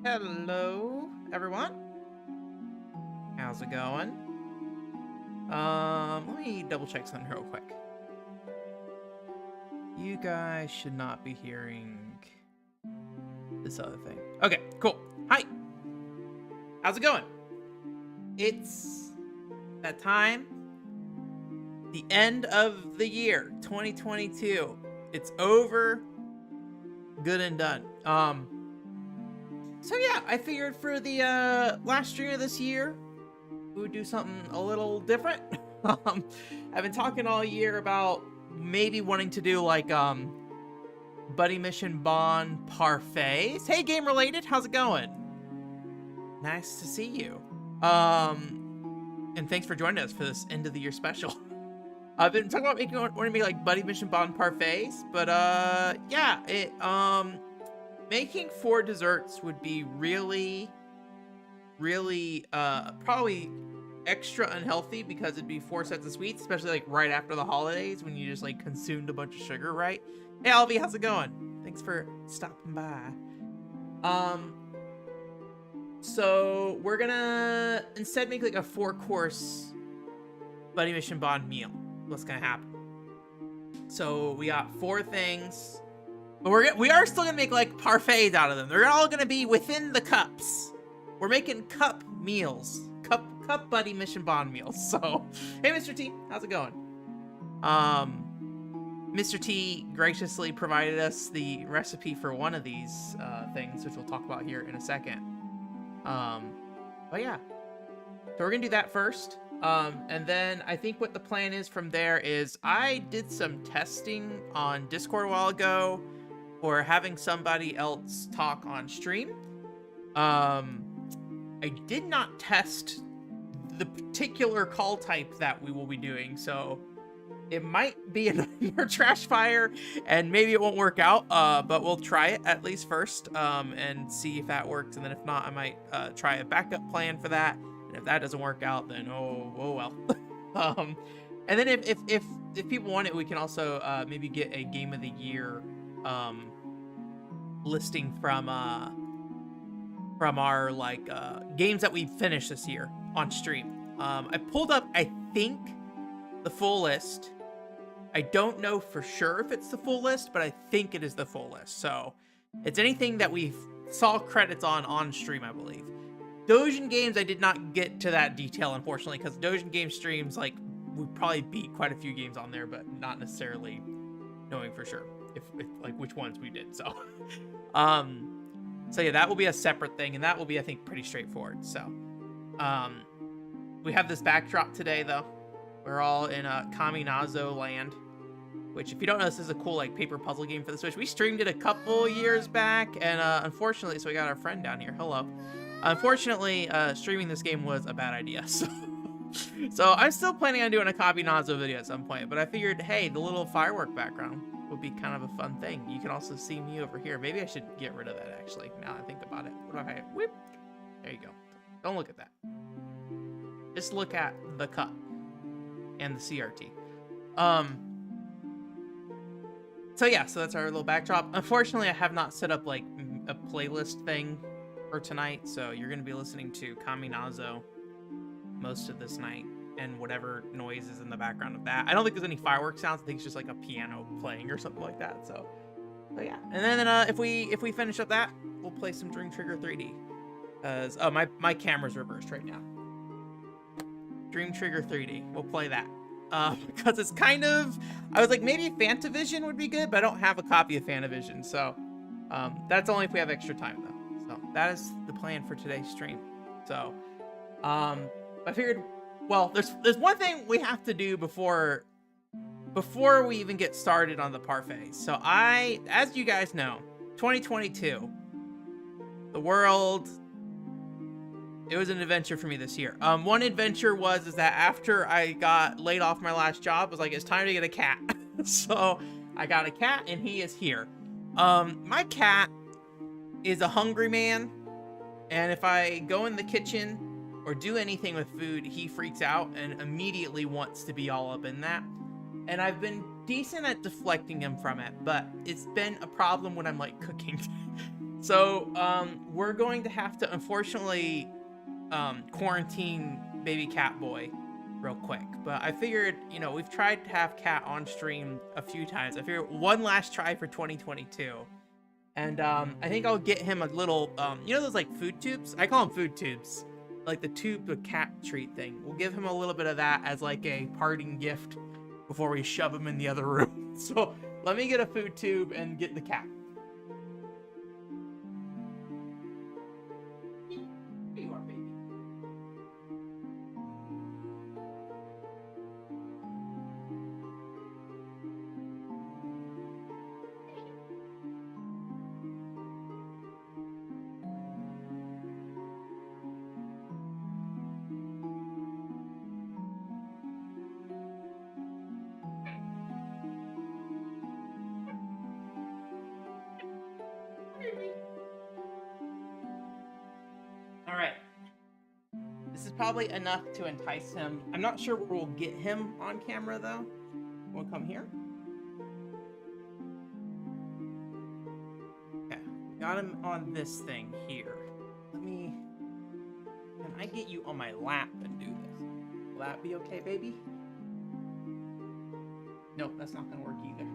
Hello, everyone. How's it going? Let me double check something real quick. You guys should not be hearing this other thing. Okay, cool. Hi. How's it going? It's that time. The end of the year, 2022. It's over. Good and done. So yeah, I figured for the last stream of this year, we would do something a little different. I've been talking all year about maybe wanting to do like buddy mission bond parfaits. Hey, game related, how's it going? Nice to see you. And thanks for joining us for this end of the year special. I've been talking about wanting to make like buddy mission bond parfaits, but yeah, making 4 desserts would be really probably extra unhealthy because it'd be 4 sets of sweets, especially like right after the holidays when you just like consumed a bunch of sugar, right? Hey Alvi, how's it going? Thanks for stopping by. So we're gonna instead make like a 4-course buddy mission bond meal. What's gonna happen? So we got 4 things. But we are still gonna make like parfaits out of them. They're all gonna be within the cups. We're making cup meals, cup buddy mission bond meals. So, hey, Mr. T, how's it going? Mr. T graciously provided us the recipe for one of these things, which we'll talk about here in a second. But yeah, so we're gonna do that first. And then I think what the plan is from there is I did some testing on Discord a while ago. Or having somebody else talk on stream. I did not test the particular call type that we will be doing, so it might be another trash fire, and maybe it won't work out, but we'll try it at least first, and see if that works, and then if not, I might try a backup plan for that, and if that doesn't work out, then oh well. And then if people want it, we can also maybe get a game of the year listing from our like games that we finished this year on stream. I pulled up, I think, the full list. I don't know for sure if it's the full list, but I think it is the full list. So it's anything that we saw credits on stream, I believe. Dojin games, I did not get to that detail, unfortunately, because Dojin game streams, like, we probably beat quite a few games on there, but not necessarily knowing for sure if like which ones we did. So so yeah, that will be a separate thing, and that will be, I think, pretty straightforward. So we have this backdrop today, though. We're all in Kaminazo land, which, if you don't know, this is a cool like paper puzzle game for the Switch. We streamed it a couple years back, and unfortunately, so we got our friend down here. Hello. Unfortunately, streaming this game was a bad idea. So I'm still planning on doing a Kaminazo video at some point, but I figured, hey, the little firework background would be kind of a fun thing. You can also see me over here. Maybe I should get rid of that, actually, now I think about it. What if I whip? There you go. Don't look at that. Just look at the cup and the CRT. So yeah, so that's our little backdrop. Unfortunately, I have not set up like a playlist thing for tonight, so you're going to be listening to Kaminazo most of this night, and whatever noise is in the background of that. I don't think there's any fireworks sounds. I think it's just like a piano playing or something like that. So yeah. And then if we finish up that, we'll play some Dream Trigger 3D. Cause my camera's reversed right now. Dream Trigger 3D. We'll play that. Because it's kind of, I was like, maybe Fantavision would be good, but I don't have a copy of Fantavision, so that's only if we have extra time, though. So that is the plan for today's stream. So I figured, well, there's one thing we have to do before we even get started on the parfait. So as you guys know, 2022, the world, it was an adventure for me this year. One adventure is that after I got laid off my last job, I was like, it's time to get a cat. So I got a cat, and he is here. My cat is a hungry man, and if I go in the kitchen or do anything with food, he freaks out and immediately wants to be all up in that. And I've been decent at deflecting him from it, but it's been a problem when I'm like cooking. So, we're going to have to, unfortunately, quarantine baby cat boy real quick. But I figured, you know, we've tried to have cat on stream a few times. I figured one last try for 2022. And, I think I'll get him a little, you know those, like, food tubes? I call them food tubes. Like, the tube of cat treat thing. We'll give him a little bit of that as, like, a parting gift before we shove him in the other room. So, let me get a food tube and get the cat. Here you are, baby. All right. This is probably enough to entice him. I'm not sure where we'll get him on camera, though. We'll come here. Okay. Got him on this thing here. Can I get you on my lap and do this? Will that be okay, baby? Nope, that's not gonna work either.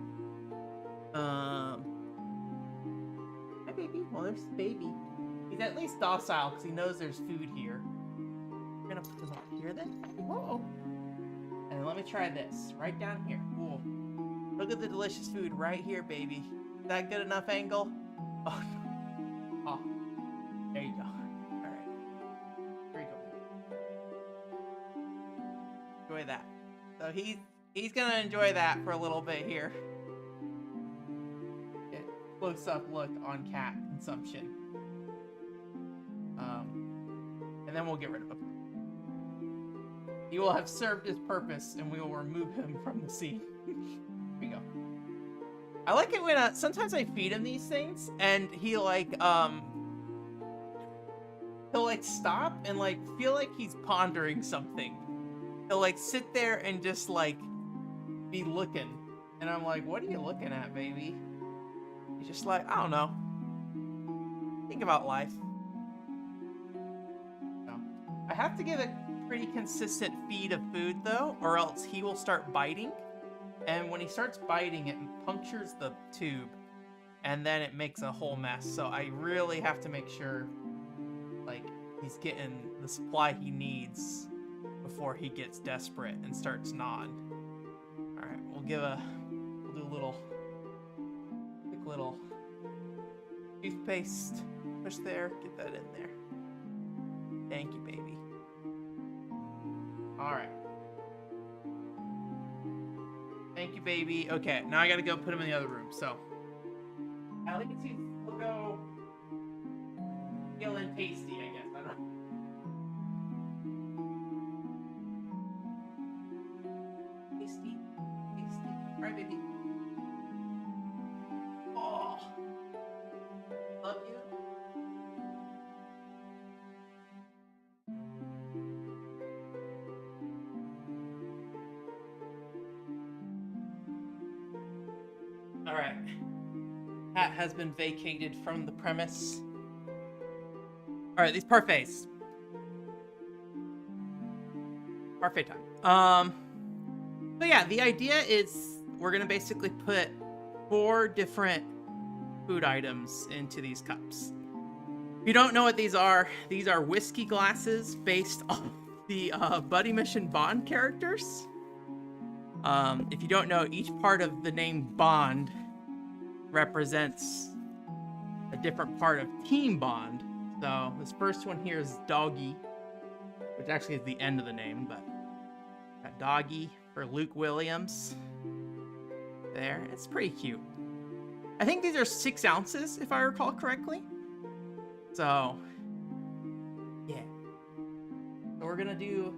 Hi, baby. Well, there's the baby. He's at least docile because he knows there's food here. I'm gonna put him up here then. Whoa. And let me try this. Right down here. Cool. Look at the delicious food right here, baby. Is that good enough angle? Oh, no. Oh. There you go. Alright. Here you go. Enjoy that. So he's gonna enjoy that for a little bit here. Get close-up look on cat consumption. And then we'll get rid of him. He will have served his purpose, and we will remove him from the scene. Here we go. I like it when sometimes I feed him these things, and he'll like stop and like feel like he's pondering something. He'll like sit there and just like be looking, and I'm like, "What are you looking at, baby?" He's just like, "I don't know. Think about life." I have to give a pretty consistent feed of food though, or else he will start biting. And when he starts biting, it punctures the tube, and then it makes a whole mess. So I really have to make sure, like, he's getting the supply he needs before he gets desperate and starts gnawing. All right, we'll do a quick little toothpaste push there. Get that in there. Thank you, baby. All right. Thank you, baby. Okay, now I gotta go put him in the other room. So, at least he'll go feeling tasty, I guess. I don't know. Tasty, tasty. All right, baby. Oh, love you. All right. Cat has been vacated from the premise. All right, these parfaits. Parfait time. So yeah, the idea is we're gonna basically put 4 different food items into these cups. If you don't know what these are whiskey glasses based on the Buddy Mission Bond characters. If you don't know, each part of the name Bond represents a different part of Team Bond. So this first one here is Doggy, which actually is the end of the name, but got Doggy for Luke Williams. There, it's pretty cute. I think these are 6 ounces, if I recall correctly. So, yeah. So we're gonna do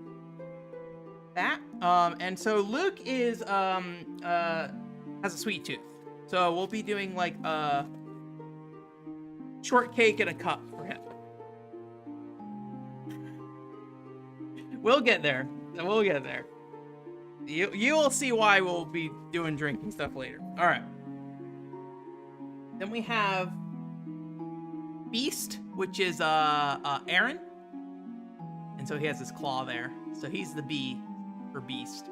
that. And so Luke is has a sweet tooth. So we'll be doing like a shortcake in a cup for him. We'll get there. We'll get there. You will see why we'll be doing drinking stuff later. All right. Then we have Beast, which is Aaron, and so he has his claw there. So he's the B for Beast.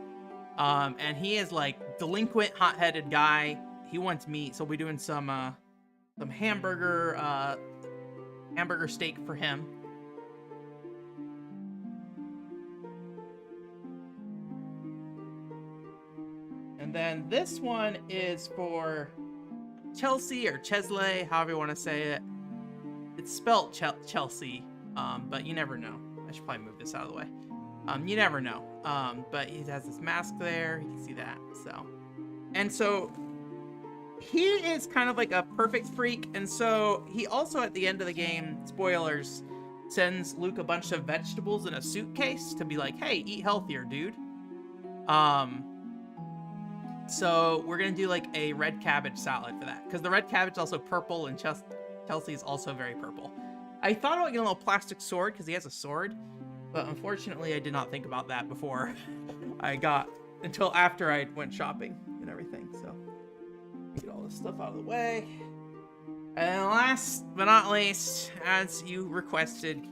And he is like delinquent, hot-headed guy. He wants meat, so we'll be doing some hamburger steak for him. And then this one is for Chelsea or Chesley, however you want to say it. It's spelt Chelsea, but you never know. I should probably move this out of the way. You never know. But he has this mask there. You can see that. So he is kind of like a perfect freak. And so he also, at the end of the game, spoilers, sends Luke a bunch of vegetables in a suitcase to be like, hey, eat healthier, dude. So we're going to do like a red cabbage salad for that. Because the red cabbage is also purple and Chelsea is also very purple. I thought about getting a little plastic sword because he has a sword. But unfortunately, I did not think about that before until after I went shopping and everything. So get all this stuff out of the way. And last but not least, as you requested,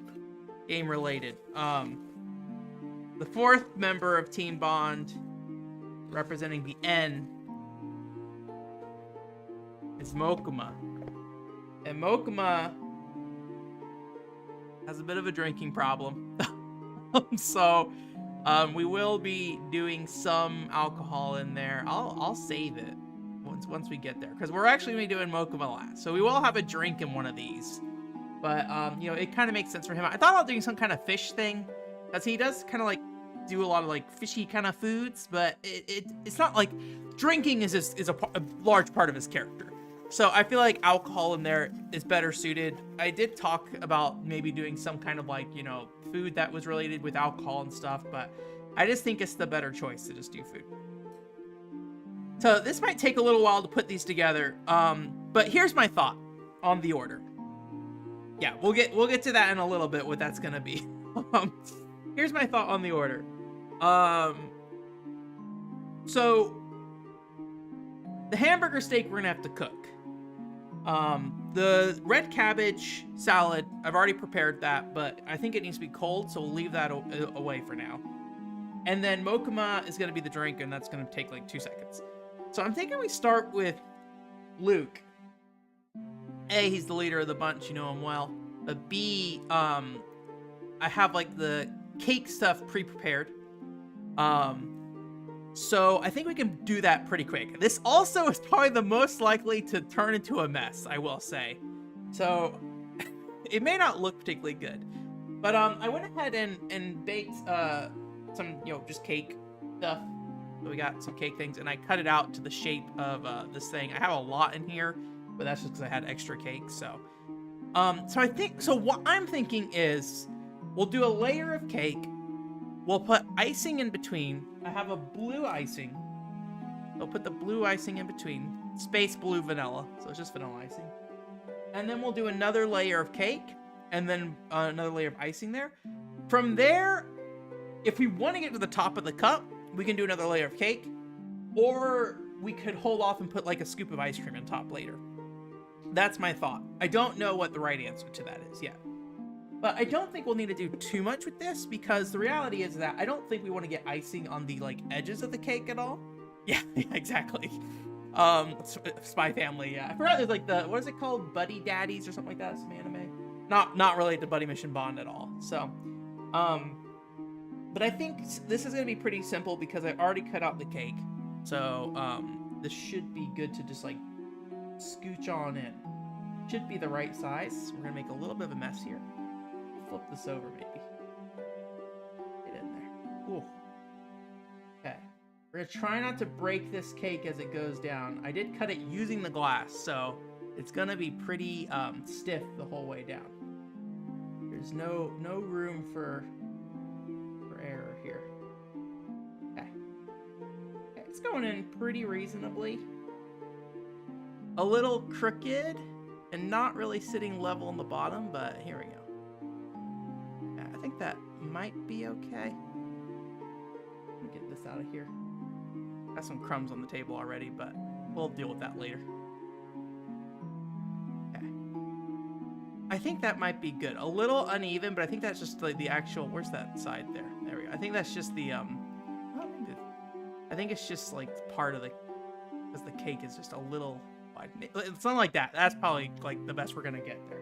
game related. The fourth member of Team Bond, representing the N, is Mokuma. And Mokuma has a bit of a drinking problem. So we will be doing some alcohol in there. I'll save it once we get there, because we're actually going to be doing Mokuma last. So we will have a drink in one of these. But you know, it kind of makes sense for him. I thought about doing some kind of fish thing, because he does kind of like do a lot of like fishy kind of foods, but it's not like drinking is a large part of his character. So I feel like alcohol in there is better suited. I did talk about maybe doing some kind of like, you know, food that was related with alcohol and stuff, but I just think it's the better choice to just do food. So this might take a little while to put these together, but here's my thought on the order. Yeah, we'll get to that in a little bit, what that's gonna be. Here's my thought on the order. So the hamburger steak we're gonna have to cook. The red cabbage salad, I've already prepared that, but I think it needs to be cold, so we'll leave that away for now. And then Mokuma is going to be the drink, and that's going to take like 2 seconds. So I'm thinking we start with Luke. A, he's the leader of the bunch, you know him well. But B, I have like the cake stuff pre-prepared. So I think we can do that pretty quick. This also is probably the most likely to turn into a mess, I will say. So it may not look particularly good. But I went ahead and baked some, you know, just cake stuff. So we got some cake things, and I cut it out to the shape of this thing. I have a lot in here, but that's just because I had extra cake. So what I'm thinking is we'll do a layer of cake. We'll put icing in between. I have a blue icing. I'll put the blue icing in between. Space blue vanilla. So it's just vanilla icing. And then we'll do another layer of cake. And then another layer of icing there. From there, if we want to get to the top of the cup, we can do another layer of cake. Or we could hold off and put like a scoop of ice cream on top later. That's my thought. I don't know what the right answer to that is yet. But I don't think we'll need to do too much with this, because the reality is that I don't think we want to get icing on the like edges of the cake at all. Yeah, exactly. Spy Family, yeah. I forgot there's like what is it called? Buddy Daddies or something like that, some anime. Not related to Buddy Mission Bond at all. So, but I think this is going to be pretty simple because I already cut out the cake. So, this should be good to just like scooch on in. Should be the right size. We're going to make a little bit of a mess here. Flip this over, maybe. Get in there. Ooh. Okay. We're gonna try not to break this cake as it goes down. I did cut it using the glass, so it's gonna be pretty stiff the whole way down. There's no room for error here. Okay. It's going in pretty reasonably. A little crooked and not really sitting level on the bottom, but here we go. I think that might be okay. Let me get this out of here. Got some crumbs on the table already, but we'll deal with that later. Okay. I think that might be good. A little uneven, but I think that's just like the actual. Where's that side there? There we go. I think that's just the oh, maybe. I think it's just like part of the, because the cake is just a little wide. It's something like that. That's probably like the best we're gonna get there.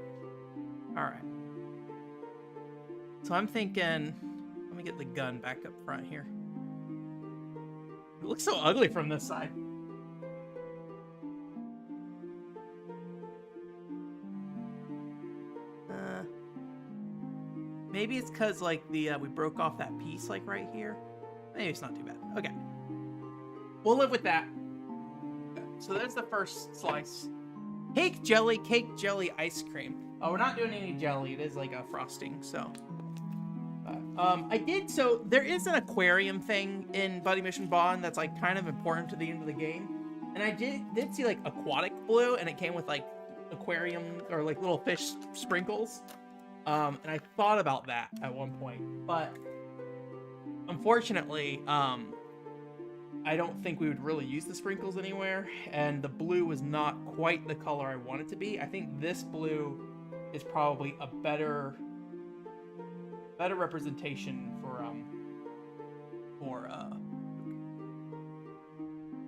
All right. So I'm thinking, let me get the gun back up front here. It looks so ugly from this side. Maybe it's because like the we broke off that piece like right here. Maybe it's not too bad. Okay, we'll live with that. So there's the first slice. Cake jelly ice cream. Oh, we're not doing any jelly. It is like a frosting. So, I did. So there is an aquarium thing in Buddy Mission Bond that's like kind of important to the end of the game, and I did see like aquatic blue, and it came with like aquarium or like little fish sprinkles. And I thought about that at one point, but unfortunately, I don't think we would really use the sprinkles anywhere, and the blue was not quite the color I want it to be. I think this blue is probably a better representation for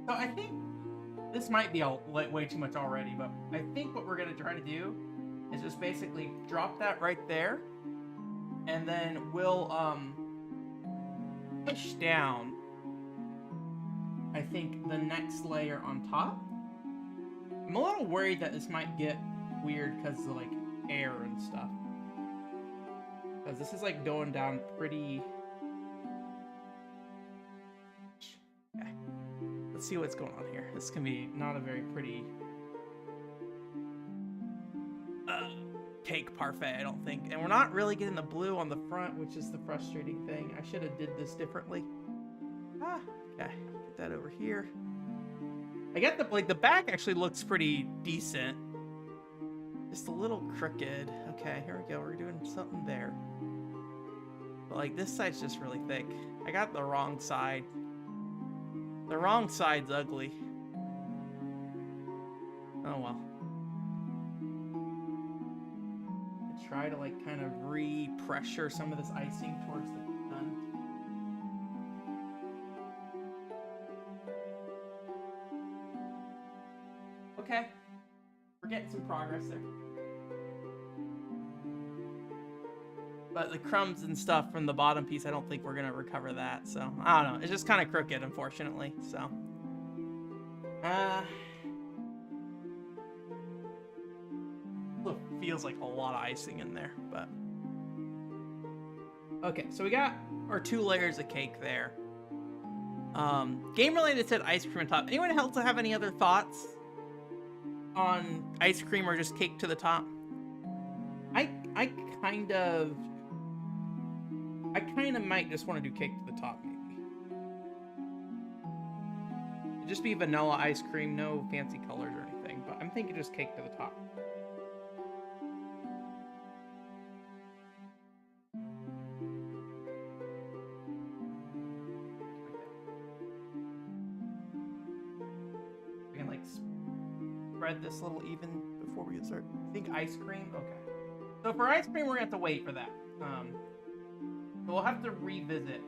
so I think this might be way too much already, but I think what we're gonna try to do is just basically drop that right there, and then we'll push down, I think, the next layer on top. I'm a little worried that this might get weird because of like air and stuff, because this is like going down pretty. Okay. Let's see what's going on here. This can be not a very pretty cake parfait, I don't think. And we're not really getting the blue on the front, which is the frustrating thing. I should have did this differently. Okay, get that over here. I get the back actually looks pretty decent. Just a little crooked. Okay, here we go. We're doing something there. But like this side's just really thick. I got the wrong side. The wrong side's ugly. Oh well. Try to like kind of re-pressure some of this icing towards the gun. Okay, we're getting some progress there. But the crumbs and stuff from the bottom piece, I don't think we're gonna recover that. So I don't know. It's just kind of crooked, unfortunately. So feels like a lot of icing in there, but okay, so we got our 2 layers of cake there. Game related said ice cream on top. Anyone else have any other thoughts on ice cream or just cake to the top? I kind of might just want to do cake to the top, maybe. It'd just be vanilla ice cream, no fancy colors or anything, but I'm thinking just cake to the top. Spread this a little even before we get started. I think ice cream. Okay. So for ice cream, we're gonna have to wait for that. So we'll have to revisit.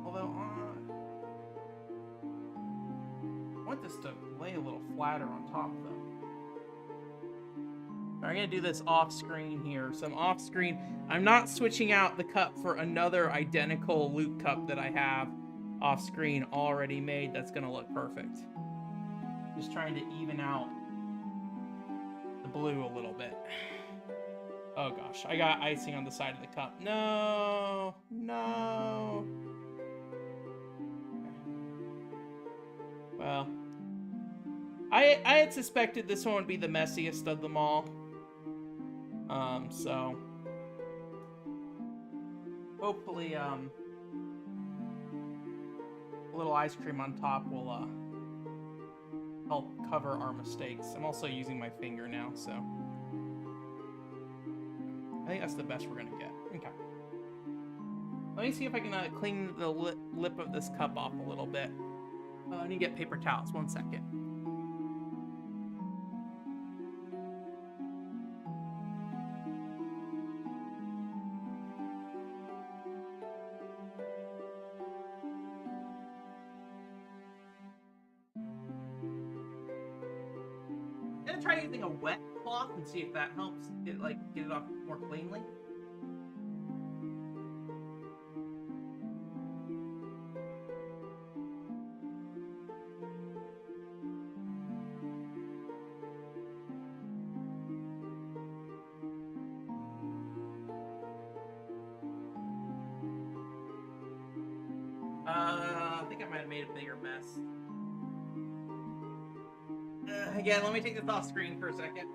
Although I want this to lay a little flatter on top though. I'm gonna do this off screen here. So I'm off screen. I'm not switching out the cup for another identical loot cup that I have off screen already made that's gonna look perfect. Just trying to even out the blue a little bit. Oh gosh, I got icing on the side of the cup. No. Well, I had suspected this one would be the messiest of them all. So hopefully a little ice cream on top will help cover our mistakes. I'm also using my finger now, so I think that's the best we're gonna get. Okay. Let me see if I can clean the lip of this cup off a little bit. I need to get paper towels. 1 second. gonna try using a wet cloth and see if that helps get it off more cleanly. I think I might have made a bigger mess. Again, let me take this off screen for a second.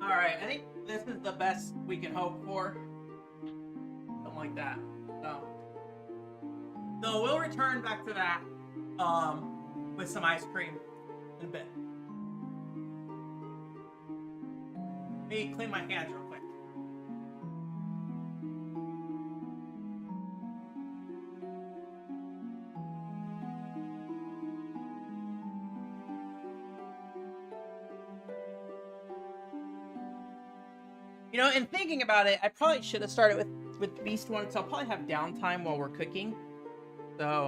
Alright, I think this is the best we can hope for. Something like that. So we'll return back to that with some ice cream in a bit. Let me clean my hands real quick. You know, in thinking about it, I probably should have started with Beast one, because I'll probably have downtime while we're cooking. So,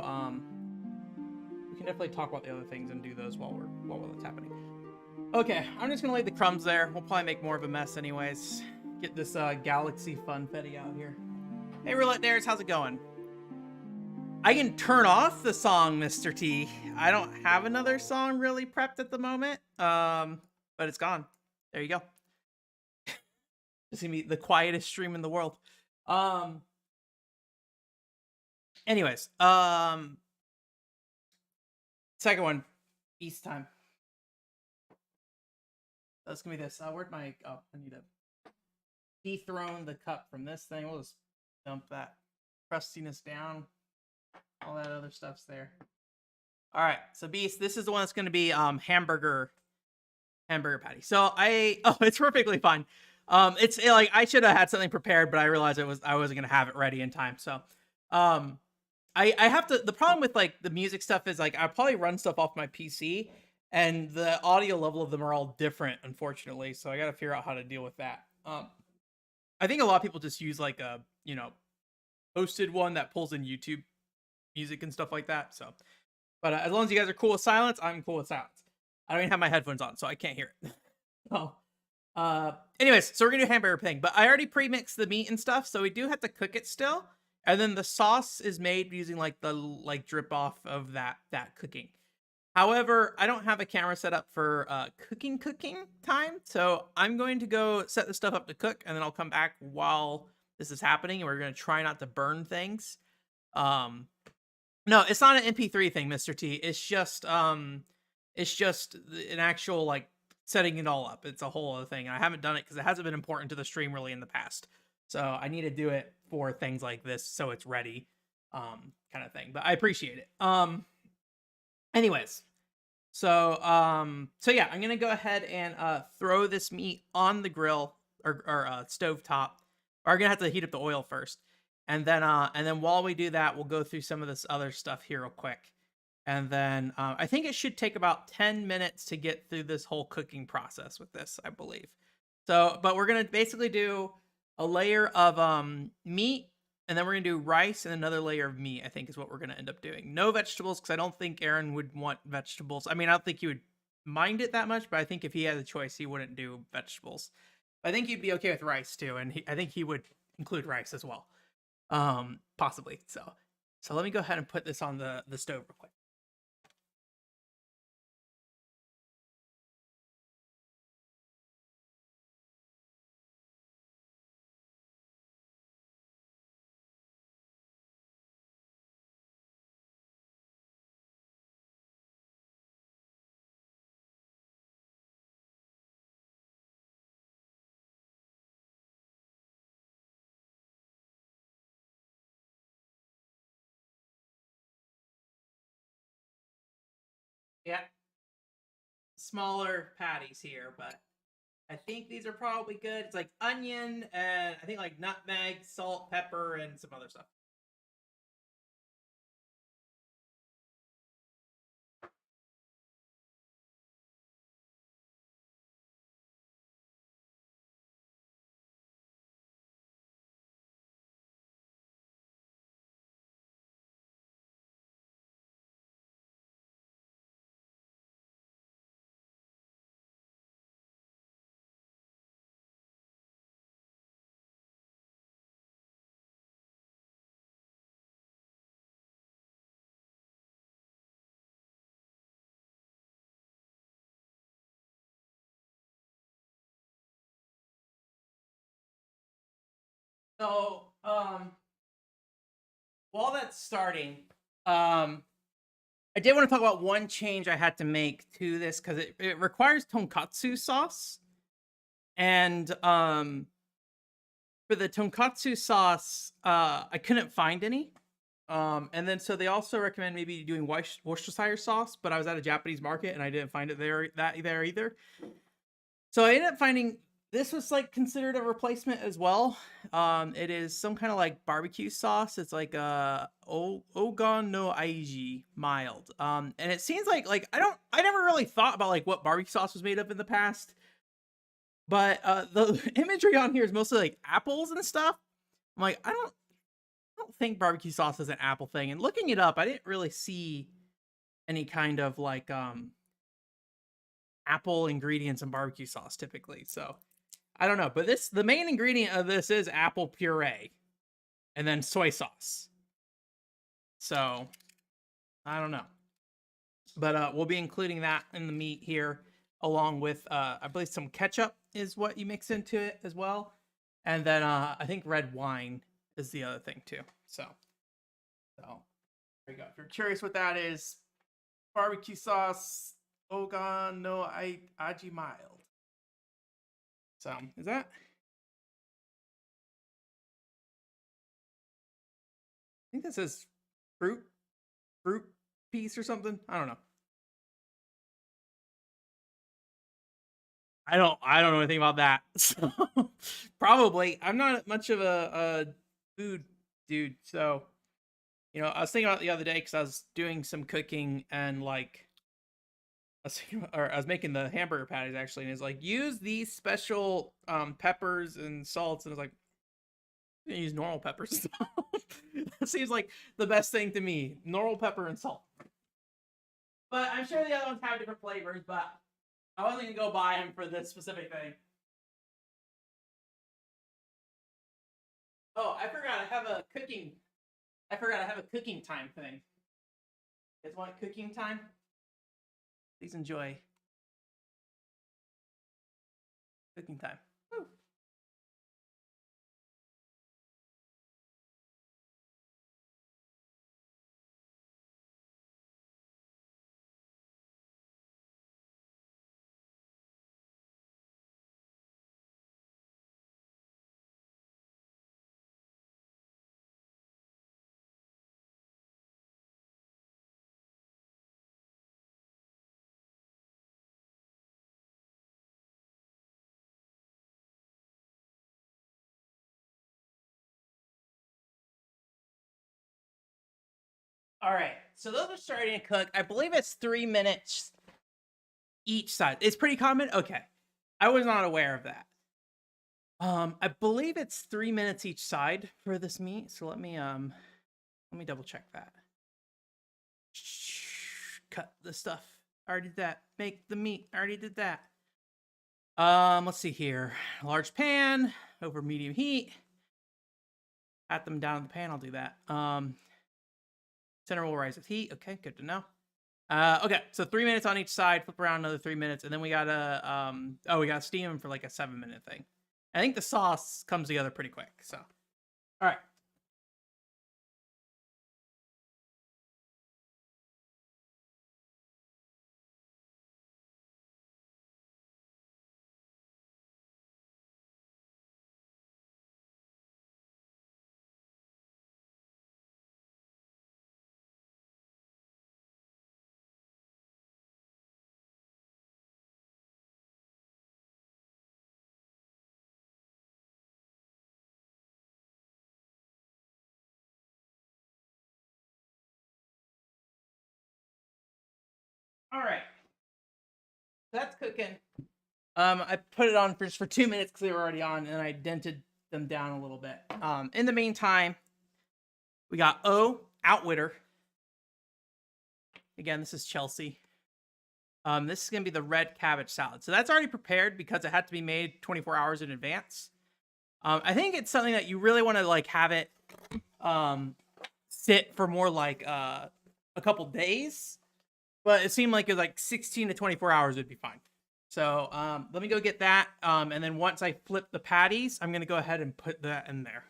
we can definitely talk about the other things and do those while that's happening. Okay, I'm just gonna leave the crumbs there. We'll probably make more of a mess anyways. Get this Galaxy Funfetti out here. Hey, Roulette Dares, how's it going? I can turn off the song, Mr. T. I don't have another song really prepped at the moment, but it's gone. There you go. It's gonna be the quietest stream in the world. Anyways, second one, Beast time. That's gonna be this. Where'd my? Oh, I need to dethrone the cup from this thing. We'll just dump that crustiness down. All that other stuff's there. All right, so Beast, this is the one that's gonna be hamburger patty. So it's perfectly fine. It's like I should have had something prepared, but I realized I wasn't gonna have it ready in time. So, I have to. The problem with like the music stuff is like I probably run stuff off my PC, and the audio level of them are all different, unfortunately. So I got to figure out how to deal with that. I think a lot of people just use like a hosted one that pulls in YouTube music and stuff like that. So, but as long as you guys are cool with silence, I'm cool with silence. I don't even have my headphones on, so I can't hear it. Anyways, so we're gonna do hamburger thing, but I already pre-mixed the meat and stuff, so we do have to cook it still. And then the sauce is made using like the drip off of that cooking. However, I don't have a camera set up for cooking time, so I'm going to go set the stuff up to cook, and then I'll come back while this is happening, and we're gonna try not to burn things. No, it's not an MP3 thing, Mr. T. It's just an actual like setting it all up. It's a whole other thing. And I haven't done it because it hasn't been important to the stream really in the past. So I need to do it for things like this so it's ready, kind of thing. But I appreciate it. Anyways, so yeah, I'm gonna go ahead and throw this meat on the grill or stove top. We're gonna have to heat up the oil first, and then while we do that, we'll go through some of this other stuff here real quick. And then I think it should take about 10 minutes to get through this whole cooking process with this, I believe. So, but we're going to basically do a layer of meat, and then we're going to do rice and another layer of meat, I think is what we're going to end up doing. No vegetables, because I don't think Aaron would want vegetables. I mean, I don't think he would mind it that much, but I think if he had a choice, he wouldn't do vegetables. I think he'd be okay with rice too, and I think he would include rice as well, possibly. So let me go ahead and put this on the stove real quick. Yeah. smaller patties here, but I think these are probably good. It's like onion and I think like nutmeg, salt, pepper, and some other stuff. So, while that's starting, I did want to talk about one change I had to make to this because it requires tonkatsu sauce. And for the tonkatsu sauce, I couldn't find any. And then so they also recommend maybe doing Worcestershire sauce, but I was at a Japanese market and I didn't find it there either. So I ended up finding this was like considered a replacement as well. It is some kind of like barbecue sauce. It's like Ogon no Aiji mild. And it seems like I never really thought about like what barbecue sauce was made of in the past. But the imagery on here is mostly like apples and stuff. I'm like, I don't think barbecue sauce is an apple thing. And looking it up, I didn't really see any kind of like apple ingredients in barbecue sauce typically. So I don't know, but the main ingredient of this is apple puree and then soy sauce. So I don't know. But we'll be including that in the meat here along with I believe some ketchup is what you mix into it as well. And then I think red wine is the other thing too. So there you go. If you're curious what that is, barbecue sauce Ogan no Aji mild. So is that? I think this is fruit piece or something. I don't know. I don't know anything about that. So probably I'm not much of a food dude. So I was thinking about it the other day because I was doing some cooking and like I was making the hamburger patties actually, and it's like use these special peppers and salts, and it's like use normal peppers. That seems like the best thing to me: normal pepper and salt. But I'm sure the other ones have different flavors. But I wasn't gonna go buy them for this specific thing. Oh, I forgot. I have a cooking. I forgot I have a cooking time thing. You guys want cooking time? Please enjoy cooking time. Woo. All right. So those are starting to cook. I believe it's 3 minutes each side. It's pretty common. Okay. I was not aware of that. I believe it's 3 minutes each side for this meat. So let me double check that. Cut the stuff. I already did that. Make the meat. I already did that. Let's see here. Large pan over medium heat. Pat them down in the pan. I'll do that. Center will rise with heat. Okay, good to know. Okay, so 3 minutes on each side. Flip around another 3 minutes, and then we gotta we gotta steam them for like a 7 minute thing. I think the sauce comes together pretty quick. So, all right. All right, that's cooking. I put it on for just for 2 minutes because they were already on, and I dented them down a little bit. In the meantime, we got Outwitter. Again, this is Chelsea. This is gonna be the red cabbage salad. So that's already prepared because it had to be made 24 hours in advance. I think it's something that you really want to like have it sit for more like a couple days, but it seemed like it was like 16 to 24 hours would be fine. So let me go get that, and then once I flip the patties, I'm gonna go ahead and put that in there.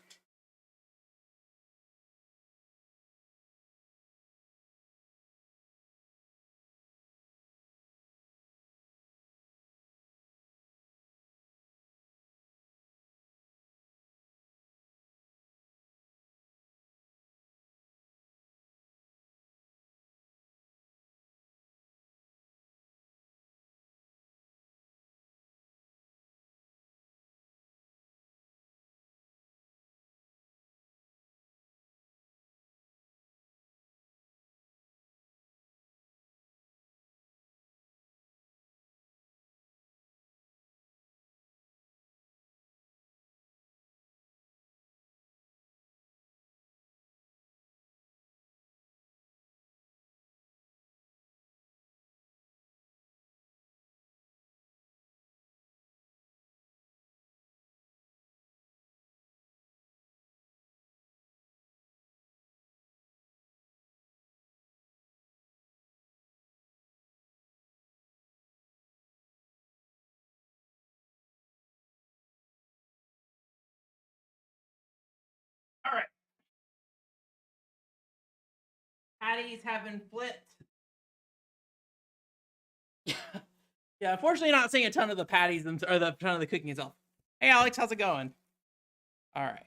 All right, patties have been flipped. Yeah, unfortunately, not seeing a ton of the patties or the ton of the cooking itself. Hey, Alex, how's it going? All right,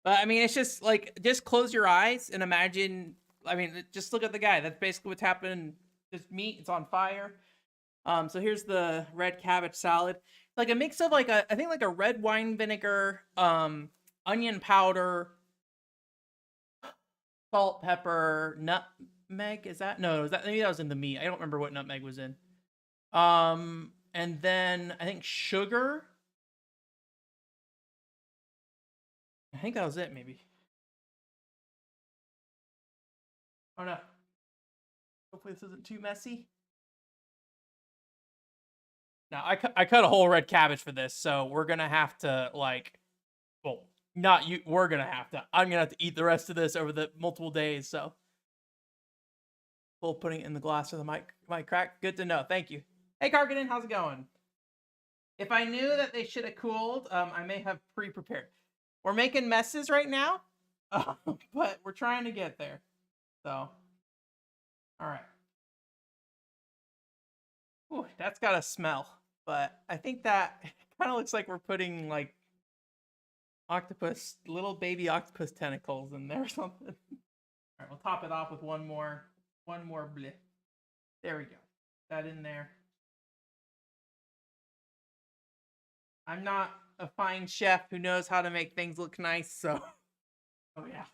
but I mean, it's just like just close your eyes and imagine. I mean, just look at the guy. That's basically what's happening. This meat, it's on fire. So here's the red cabbage salad, like a mix of like I think like a red wine vinegar, onion powder, salt, pepper, nutmeg. Is that no? Is that maybe that was in the meat? I don't remember what nutmeg was in. And then I think sugar. I think that was it, maybe. Oh no. Hopefully this isn't too messy. Now I cut a whole red cabbage for this, so we're gonna have to like, well, not you. We're gonna have to. I'm gonna have to eat the rest of this over the multiple days. So, full putting it in the glass of the mic crack. Good to know. Thank you. Hey, Karkanen, how's it going? If I knew that they should have cooled, I may have pre-prepared. We're making messes right now, but we're trying to get there. So, all right. Ooh, that's got a smell, but I think that kind of looks like we're putting like little baby octopus tentacles in there or something. All right, we'll top it off with one more bleh. There we go. That in there. I'm not a fine chef who knows how to make things look nice, so. Oh yeah.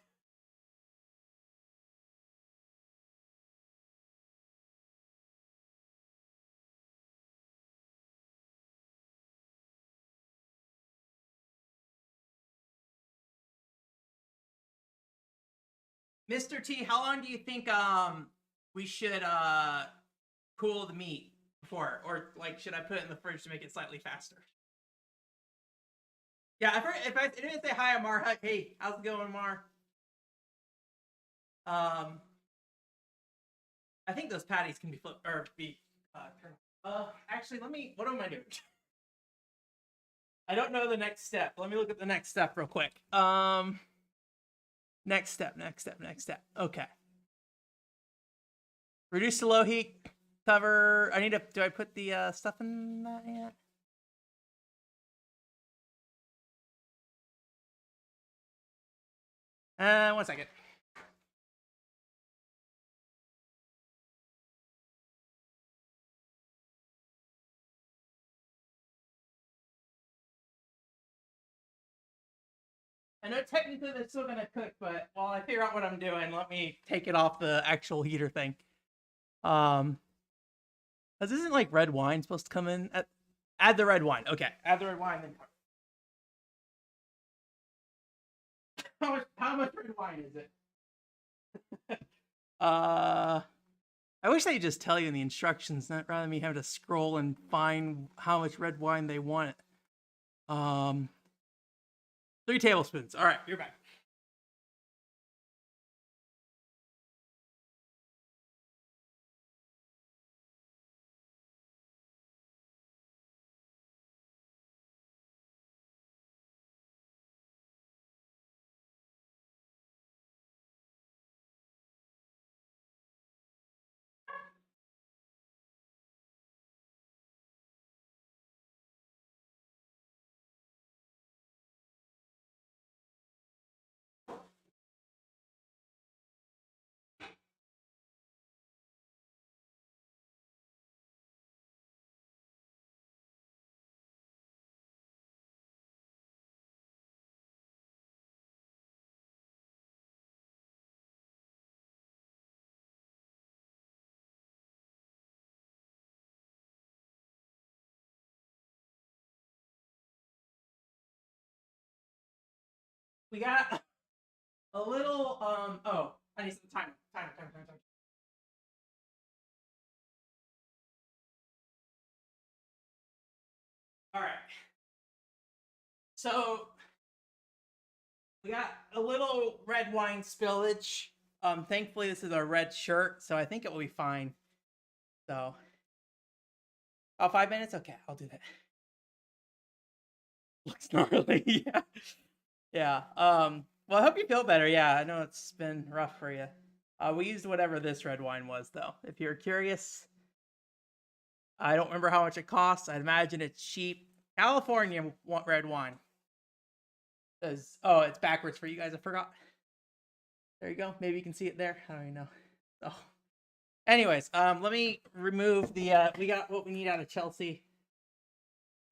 Mr. T, how long do you think we should cool the meat before, or like should I put it in the fridge to make it slightly faster? Yeah, if I didn't say hi, Amar. Hey, how's it going, Amar? Um, I think those patties can be flipped or be turned. Actually, let me. What am I doing? I don't know the next step. Let me look at the next step real quick. Next step. Okay. Reduce to low heat. Cover. I need to. Do I put the stuff in that yet? One second. I know technically they're still gonna cook, but while I figure out what I'm doing, let me take it off the actual heater thing. Um, this isn't like red wine supposed to come in. Add the red wine. Okay, add the red wine. Then how much red wine is it? uh, I wish they'd just tell you in the instructions, not rather than me having to scroll and find how much red wine they want. 3 tablespoons. All right, you're back. We got a little. Oh, I need some time. Time. All right. So we got a little red wine spillage. Thankfully this is a red shirt, so I think it will be fine. So, oh, 5 minutes. Okay, I'll do that. Looks gnarly. Yeah. Yeah. Well, I hope you feel better. Yeah, I know it's been rough for you. We used whatever this red wine was, though. If you're curious, I don't remember how much it costs. I'd imagine it's cheap. California red wine. Oh, it's backwards for you guys. I forgot. There you go. Maybe you can see it there. I don't even know. Oh. Anyways, let me remove the. We got what we need out of Chelsea.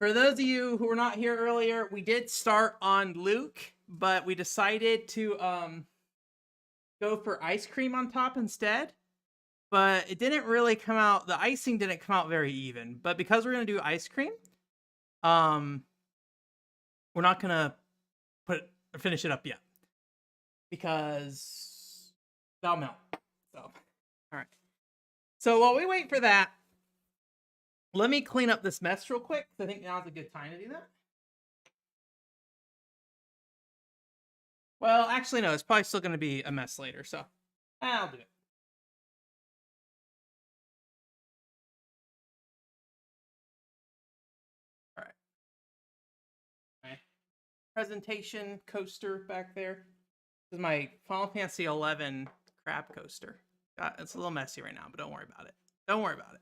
For those of you who were not here earlier, we did start on Luke, but we decided to go for ice cream on top instead. But it didn't really come out. The icing didn't come out very even. But because we're gonna do ice cream, we're not gonna finish it up yet because that'll melt. So, all right. So while we wait for that, let me clean up this mess real quick. I think now's a good time to do that. Well, actually, no. It's probably still going to be a mess later, so I'll do it. All right. My presentation coaster back there. This is my Final Fantasy 11 crab coaster. It's a little messy right now, but don't worry about it. Don't worry about it.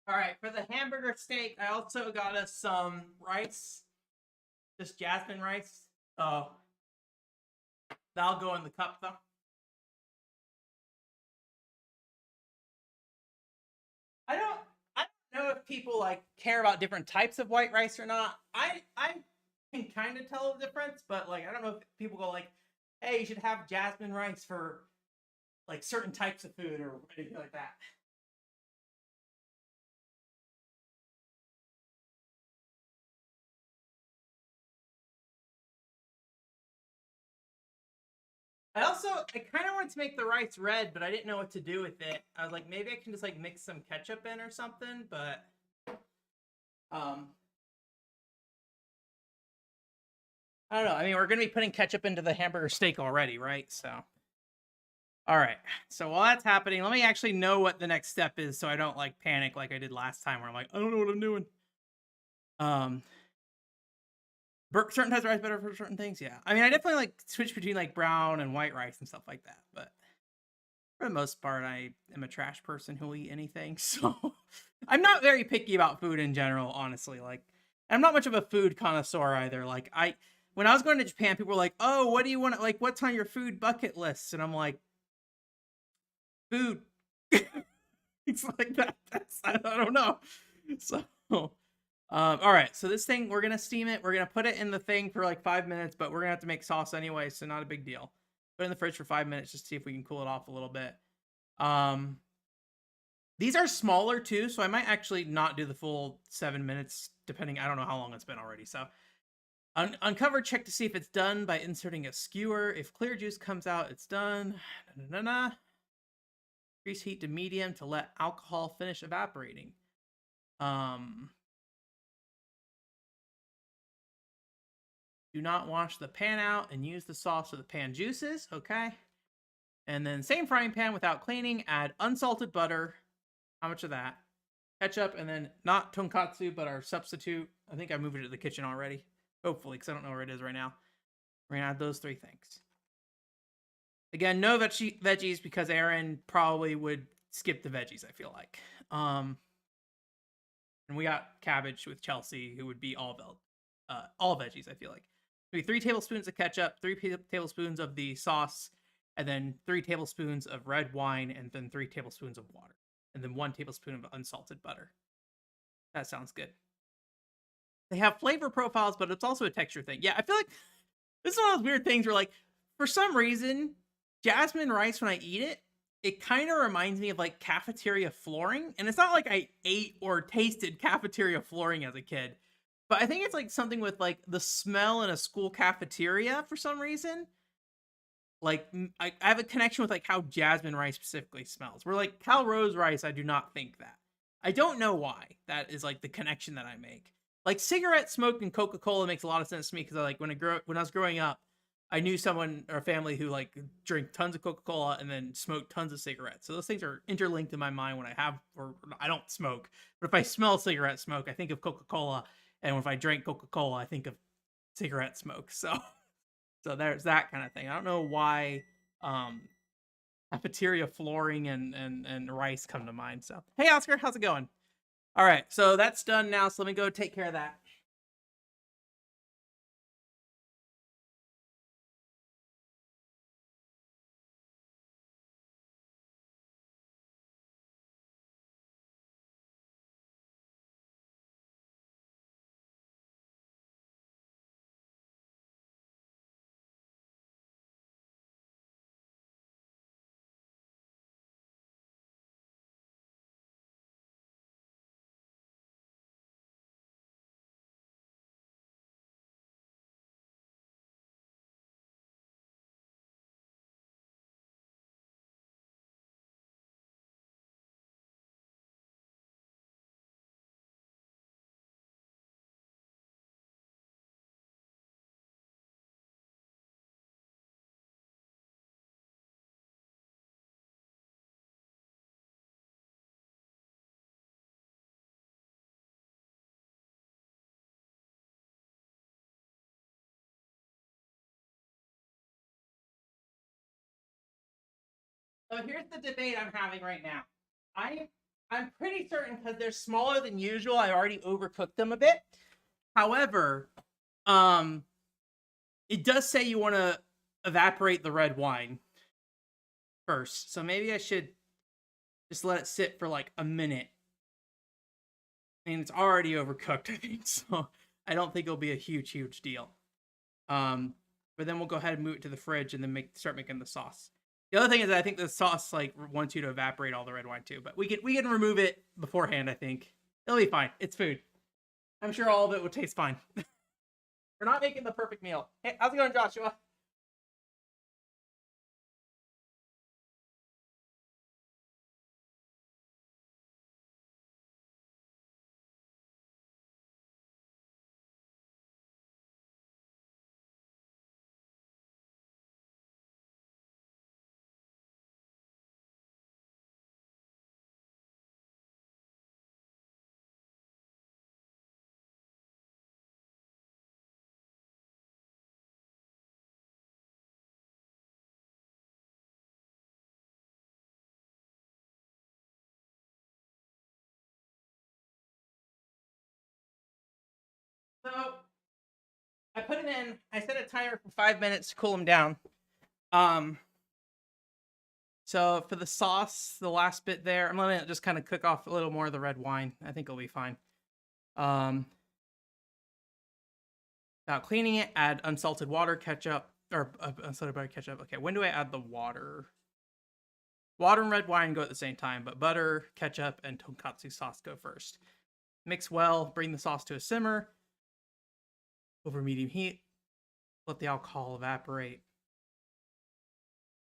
All right, for the hamburger steak, I also got us some rice, just jasmine rice. So that'll go in the cup though. I don't I don't know if people like care about different types of white rice or not. I can kind of tell the difference, but like I don't know if people go like, "Hey, you should have jasmine rice for like certain types of food or anything like that." I kind of wanted to make the rice red, but I didn't know what to do with it. I was like, maybe I can just like mix some ketchup in or something, but um I don't know. I mean, we're gonna be putting ketchup into the hamburger steak already, right? So, all right. So while that's happening, let me actually know what the next step is, so I don't like panic like I did last time, where I'm like, I don't know what I'm doing. Um, certain types of rice better for certain things. Yeah, I mean, I definitely like switch between like brown and white rice and stuff like that. But for the most part, I am a trash person who'll eat anything. So I'm not very picky about food in general, honestly. Like, I'm not much of a food connoisseur either. Like, when I was going to Japan, people were like, "Oh, what do you want? Like, what's on your food bucket list?" And I'm like, "Food." It's like that. I don't know. So, all right. So this thing, we're gonna steam it. We're gonna put it in the thing for like 5 minutes, but we're gonna have to make sauce anyway, so not a big deal. Put it in the fridge for 5 minutes just to see if we can cool it off a little bit. Um, these are smaller too, so I might actually not do the full 7 minutes, depending. I don't know how long it's been already. So uncover, check to see if it's done by inserting a skewer. If clear juice comes out, it's done. Increase heat to medium to let alcohol finish evaporating. Do not wash the pan out and use the sauce for the pan juices. Okay. And then same frying pan without cleaning. Add unsalted butter. How much of that? Ketchup, and then not tonkatsu, but our substitute. I think I moved it to the kitchen already. Hopefully, because I don't know where it is right now. We're gonna add those 3 things. Again, no veggies because Aaron probably would skip the veggies, I feel like. And we got cabbage with Chelsea, who would be all veggies, I feel like. Maybe 3 tablespoons of ketchup, 3 tablespoons of the sauce, and then 3 tablespoons of red wine, and then 3 tablespoons of water, and then 1 tablespoon of unsalted butter. That sounds good. They have flavor profiles, but it's also a texture thing. Yeah, I feel like this is one of those weird things where, like, for some reason, jasmine rice, when I eat it, it kind of reminds me of like cafeteria flooring. And it's not like I ate or tasted cafeteria flooring as a kid, but I think it's like something with like the smell in a school cafeteria for some reason. Like, I have a connection with like how jasmine rice specifically smells. Where like Cal Rose rice, I do not think that. I don't know why. That is like the connection that I make. Like cigarette smoke and Coca Cola makes a lot of sense to me because I like when I was growing up, I knew someone or a family who like drank tons of Coca Cola and then smoked tons of cigarettes. So those things are interlinked in my mind when I don't smoke, but if I smell cigarette smoke, I think of Coca Cola, and if I drink Coca Cola, I think of cigarette smoke. So there's that kind of thing. I don't know why um cafeteria flooring and rice come to mind. So hey Oscar, how's it going? All right, so that's done now. So let me go take care of that. So here's the debate I'm having right now. I I'm pretty certain because they're smaller than usual. I already overcooked them a bit. However, um, it does say you want to evaporate the red wine first, so maybe I should just let it sit for like a minute. And it's already overcooked, I think. So I don't think it'll be a huge deal. Um, but then we'll go ahead and move it to the fridge and then start making the sauce. The other thing is that I think the sauce like wants you to evaporate all the red wine too, but we can remove it beforehand. I think it'll be fine. It's food. I'm sure all of it will taste fine. We're not making the perfect meal. Hey, how's it going, Joshua? So I put it in. I set a timer for 5 minutes to cool them down. Um, so for the sauce, the last bit there, I'm letting it just kind of cook off a little more of the red wine. I think it'll be fine. Without cleaning it, add unsalted water, ketchup, or unsalted butter, ketchup. Okay, when do I add the water? Water and red wine go at the same time, but butter, ketchup, and tonkatsu sauce go first. Mix well, bring the sauce to a simmer over medium heat. Let the alcohol evaporate.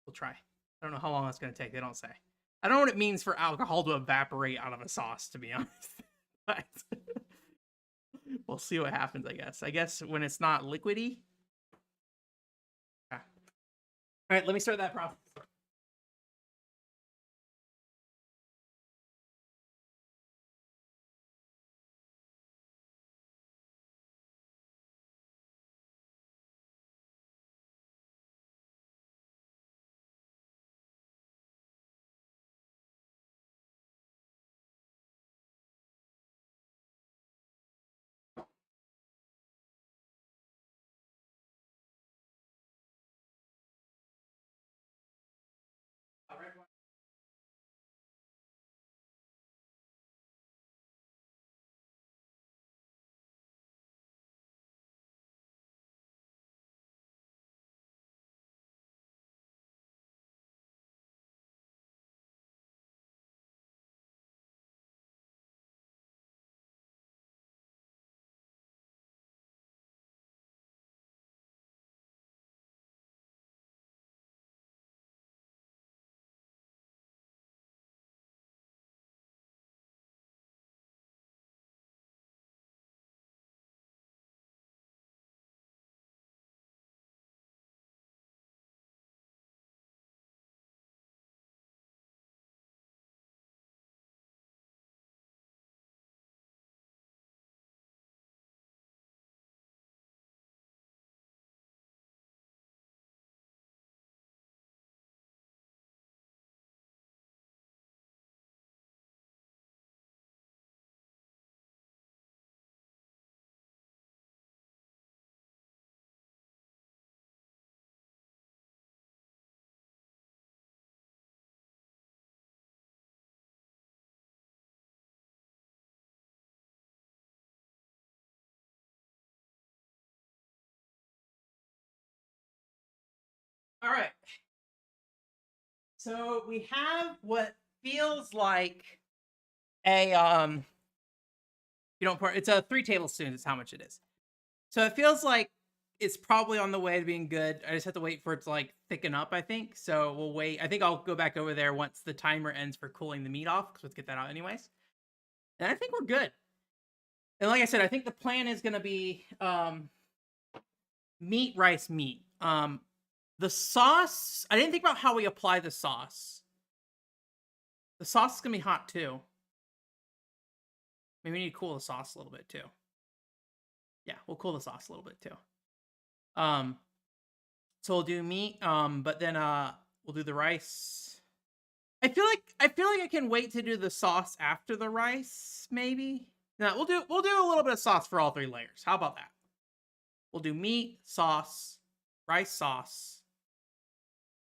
We'll try. I don't know how long that's going to take. They don't say. I don't know what it means for alcohol to evaporate out of a sauce, to be honest. But we'll see what happens, I guess. I guess when it's not liquidy. Yeah. All right, let me start that process. All right. So we have what feels like a you don't pour it's a 3 tablespoons is how much it is. So it feels like it's probably on the way to being good. I just have to wait for it to like thicken up, I think. So we'll wait. I think I'll go back over there once the timer ends for cooling the meat off, because let's get that out anyways. And I think we're good. And like I said, I think the plan is gonna be meat, rice, meat. The sauce, I didn't think about how we apply the sauce. The sauce is gonna be hot too. Maybe we need to cool the sauce a little bit too. Yeah, we'll cool the sauce a little bit too. So we'll do meat, but then we'll do the rice. I feel like I can wait to do the sauce after the rice, maybe. No, we'll do a little bit of sauce for all 3 layers. How about that? We'll do meat, sauce, rice sauce,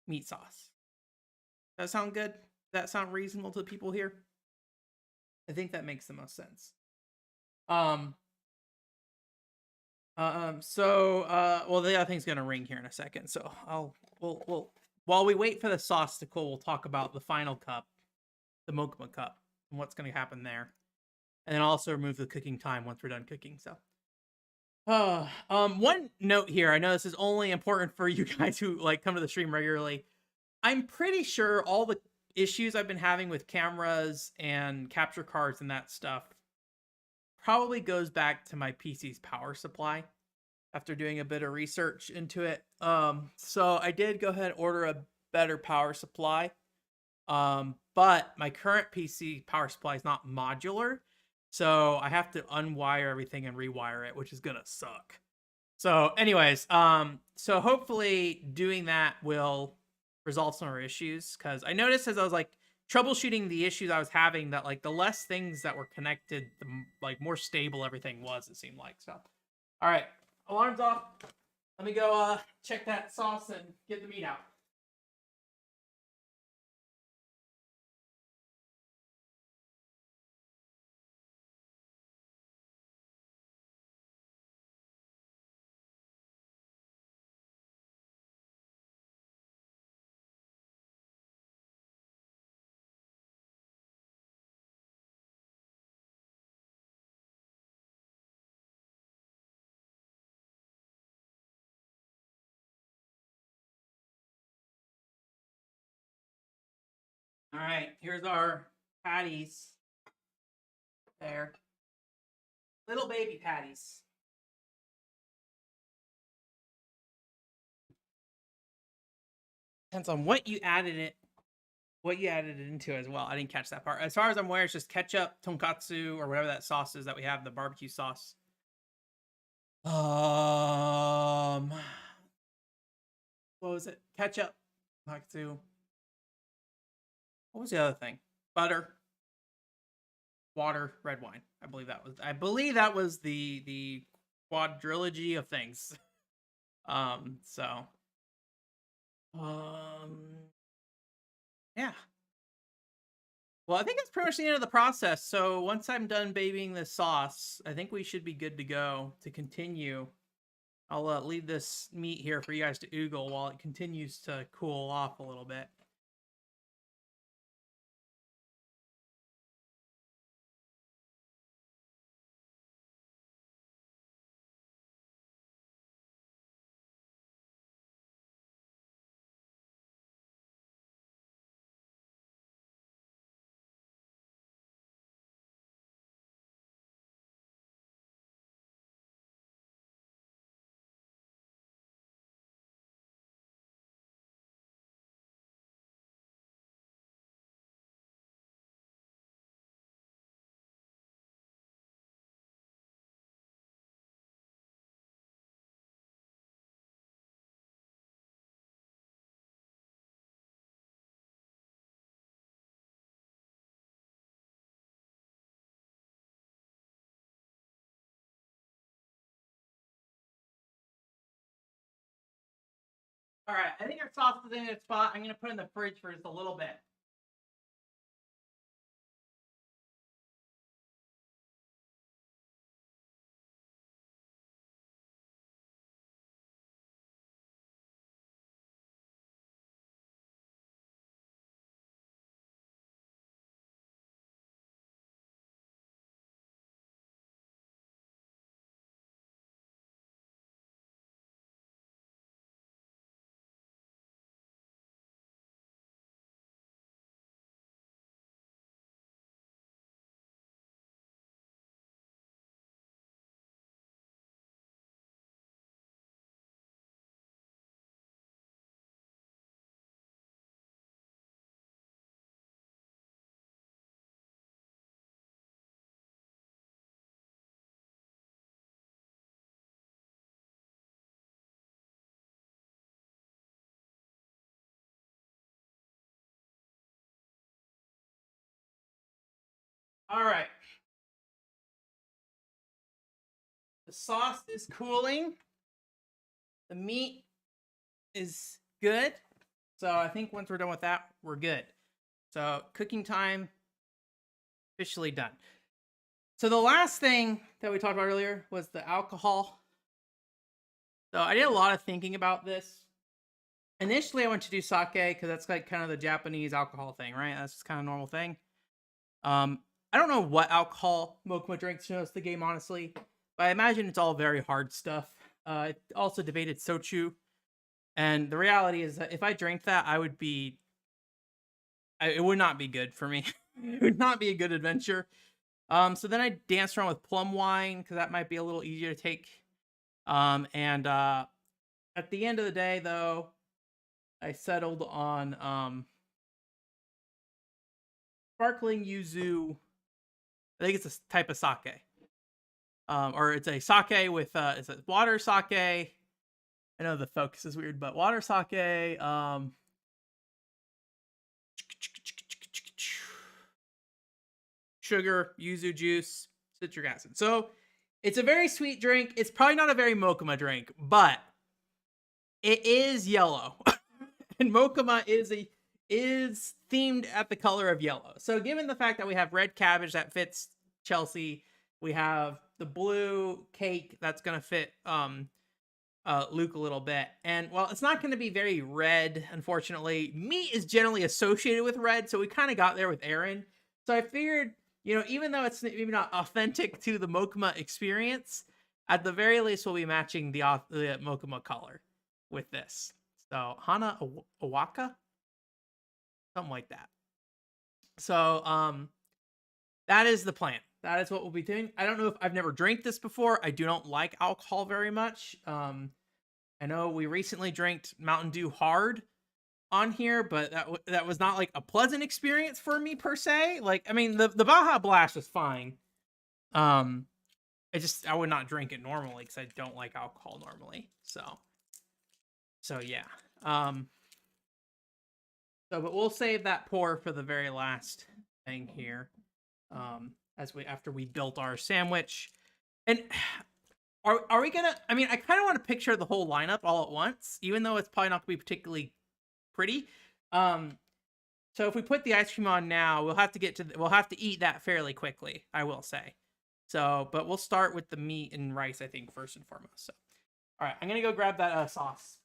meat sauce. Does that sound good? Does that sound reasonable to the people here? I think that makes the most sense. Well, the other thing's gonna ring here in a second, so we'll while we wait for the sauce to cool, we'll talk about the final cup, the Mokma cup, and what's gonna happen there, and then also remove the cooking time once we're done cooking. So, one note here. I know this is only important for you guys who like come to the stream regularly. I'm pretty sure all the issues I've been having with cameras and capture cards and that stuff probably goes back to my PC's power supply after doing a bit of research into it. So I did go ahead and order a better power supply. But my current PC power supply is not modular. So I have to unwire everything and rewire it, which is gonna suck. So anyways, so hopefully doing that will resolve some of our issues, because I noticed as I was like troubleshooting the issues I was having that like the less things that were connected, the like more stable everything was, it seemed like. So All right, alarm's off. Let me go check that sauce and get the meat out. All right, here's our patties. There, little baby patties. Depends on what you added it into as well. I didn't catch that part. As far as I'm aware, it's just ketchup, tonkatsu, or whatever that sauce is that we have, the barbecue sauce. What was it? Ketchup, tonkatsu. What was the other thing? Butter, water, red wine. I believe that was the quadrilogy of things. So yeah. Well, I think that's pretty much the end of the process. So once I'm done babying the sauce, I think we should be good to go to continue. I'll leave this meat here for you guys to oogle while it continues to cool off a little bit. All right, I think our sauce is in its spot. I'm going to put it in the fridge for just a little bit. All right. The sauce is cooling. The meat is good. So I think once we're done with that, we're good. So cooking time officially done. So the last thing that we talked about earlier was the alcohol. So I did a lot of thinking about this. Initially, I went to do sake because that's like kind of the Japanese alcohol thing, right? That's just kind of a normal thing. I don't know what alcohol Mokuma drinks knows the game, honestly, but I imagine it's all very hard stuff. It also debated sochu, and the reality is that if I drank that, it would not be good for me. It would not be a good adventure. So then I danced around with plum wine because that might be a little easier to take. And at the end of the day, though, I settled on sparkling yuzu. I think it's a type of sake. Or it's a sake with it's a water sake. I know the focus is weird, but water sake. Sugar, yuzu juice, citric acid. So It's a very sweet drink. It's probably not a very Mokuma drink, but it is yellow. And Mokuma is themed at the color of yellow. So given the fact that we have red cabbage that fits Chelsea, we have the blue cake that's gonna fit Luke a little bit. And while it's not gonna be very red, unfortunately, meat is generally associated with red, so we kind of got there with Aaron. So I figured, even though it's maybe not authentic to the Mokuma experience, at the very least we'll be matching the Mokuma color with this. So Hana Owaka, something like that. So that is the plan. That is what we'll be doing. I don't know if I've never drank this before. I do not like alcohol very much. I know we recently drank Mountain Dew Hard on here, but that was not like a pleasant experience for me per se. Like, I mean, the Baja Blast was fine. I would not drink it normally because I don't like alcohol normally. So yeah. But we'll save that pour for the very last thing here. After we built our sandwich. And are we gonna, I mean, I kind of want to picture the whole lineup all at once, even though it's probably not gonna be particularly pretty. So if we put the ice cream on now, we'll have to eat that fairly quickly, I will say. So, but we'll start with the meat and rice, I think, first and foremost. So, all right, I'm gonna go grab that sauce.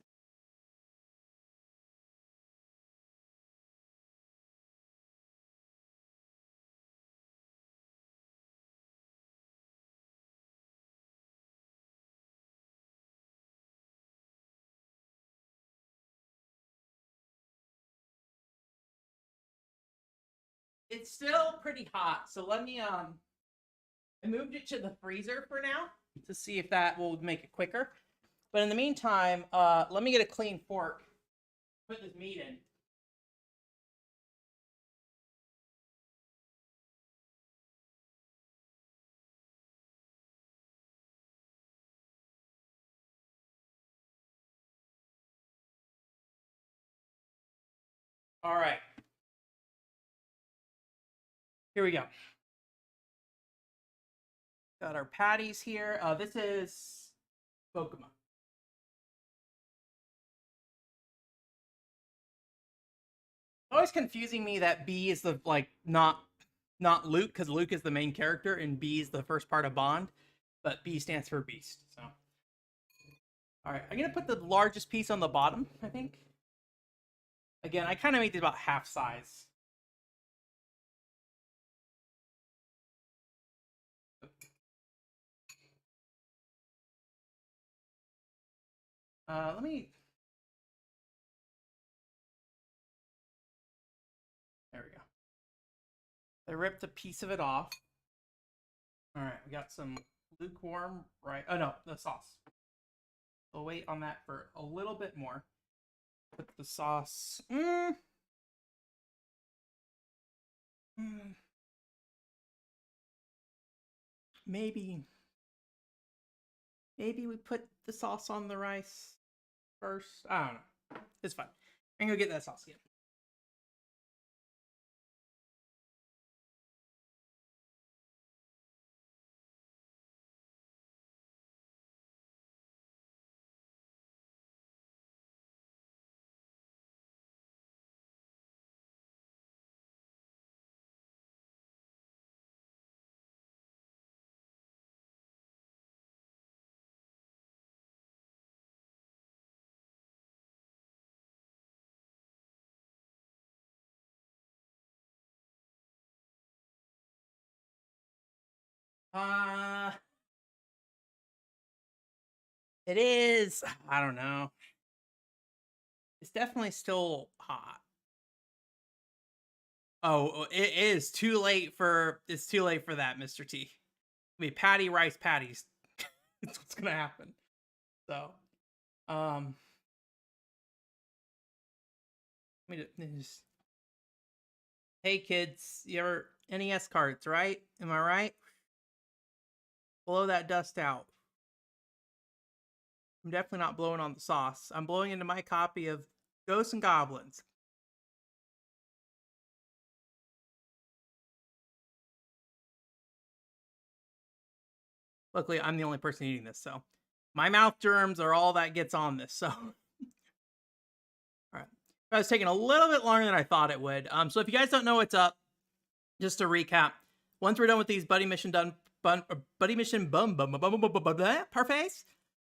It's still pretty hot, so let me I moved it to the freezer for now to see if that will make it quicker. But in the meantime, let me get a clean fork. Put this meat in. All right. Here we go. Got our patties here. This is Pokemon. Always confusing me that B is the not Luke, because Luke is the main character and B is the first part of Bond, but B stands for Beast. So, all right, I'm gonna put the largest piece on the bottom. I think. Again, I kind of made it about half size. Let me. There we go. I ripped a piece of it off. All right, we got some lukewarm, right? Oh no, the sauce. We'll wait on that for a little bit more. Put the sauce. Maybe we put the sauce on the rice first. I don't know. It's fine. I'm gonna get that sauce again. Uh, it is. I don't know. It's definitely still hot. Oh, it is too late for. It's too late for that, Mr. T. I mean, patty rice patties. That's what's gonna happen. So, um, let me just. Hey kids, your NES cards, right? Am I right? Blow that dust out. I'm definitely not blowing on the sauce. I'm blowing into my copy of Ghosts and Goblins. Luckily, I'm the only person eating this, so my mouth germs are all that gets on this. So, all right, that was taking a little bit longer than I thought it would. So if you guys don't know what's up, just to recap, once we're done with these buddy mission parfaits.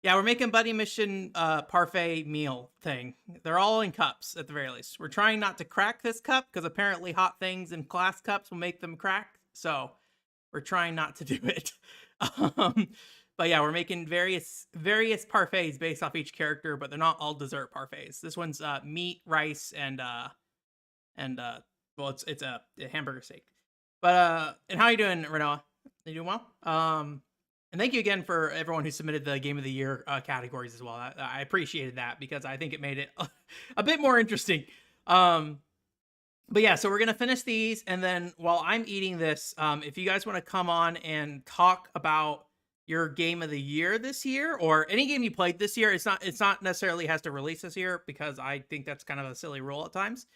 Yeah, we're making buddy mission parfait meal thing. They're all in cups at the very least. We're trying not to crack this cup because apparently hot things in glass cups will make them crack. So we're trying not to do it. But yeah, we're making various parfaits based off each character, but they're not all dessert parfaits. This one's meat, rice, and well, it's a hamburger steak. But and how you doing, Renoa? You doing well? And thank you again for everyone who submitted the Game of the Year categories as well. I appreciated that because I think it made it a bit more interesting. But yeah, so we're gonna finish these, and then while I'm eating this, if you guys want to come on and talk about your Game of the Year this year, or any game you played this year, it's not necessarily has to release this year because I think that's kind of a silly rule at times.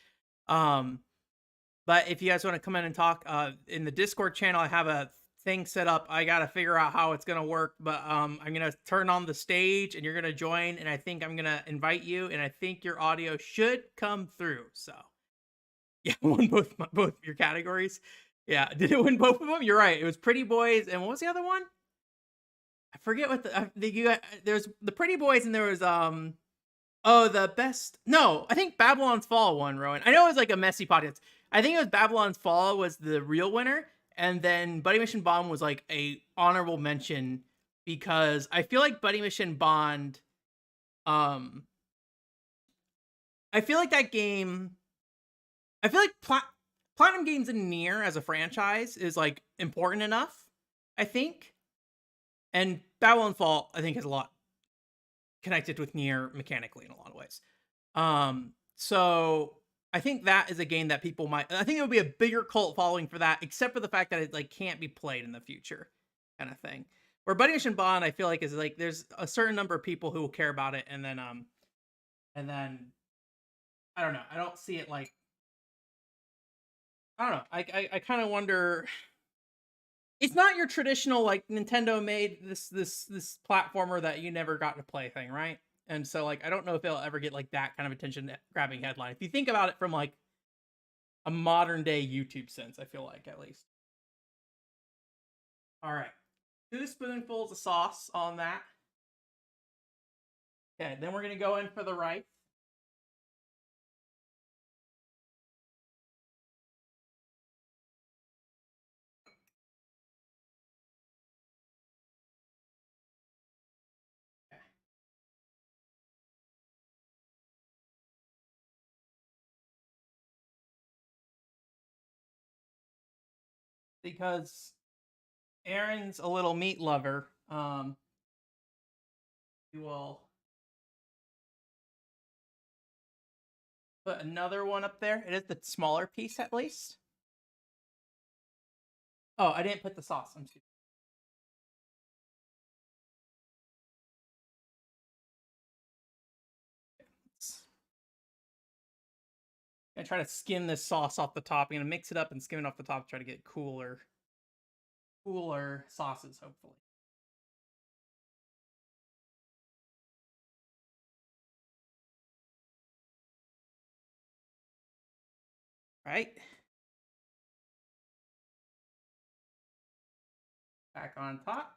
But if you guys want to come in and talk, in the Discord channel, I have a thing set up. I got to figure out how it's going to work, but I'm going to turn on the stage and you're going to join, and I think I'm going to invite you, and I think your audio should come through. So yeah, won both your categories. Yeah, did it win both of them? You're right. It was Pretty Boys, and what was the other one? I forget what there's the Pretty Boys, and there was the best. No, I think Babylon's Fall won, Rowan. I know it was like a messy podcast. I think it was Babylon's Fall was the real winner, and then Buddy Mission Bond was like a honorable mention because I feel like Buddy Mission Bond, I feel like that game, I feel like Platinum Games and Nier as a franchise is like important enough, I think, and Babylon's Fall I think has a lot connected with Nier mechanically in a lot of ways. So I think that is a game that people might. I think it would be a bigger cult following for that, except for the fact that it like can't be played in the future, kind of thing. Where Buddy Mission Bond, I feel like is like there's a certain number of people who will care about it, and then I don't know. I don't see it like I don't know. I kind of wonder. It's not your traditional like Nintendo made this platformer that you never got to play thing, right? And so like I don't know if it'll ever get like that kind of attention grabbing headline. If you think about it from like a modern day YouTube sense, I feel like at least. All right. 2 spoonfuls of sauce on that. Okay, then we're gonna go in for the rice. Because Aaron's a little meat lover, we will put another one up there. It is the smaller piece at least. Oh, I didn't put the sauce. I'm stupid. I'm gonna try to skim this sauce off the top. I'm gonna mix it up and skim it off the top to try to get cooler sauces, hopefully. Right. Back on top.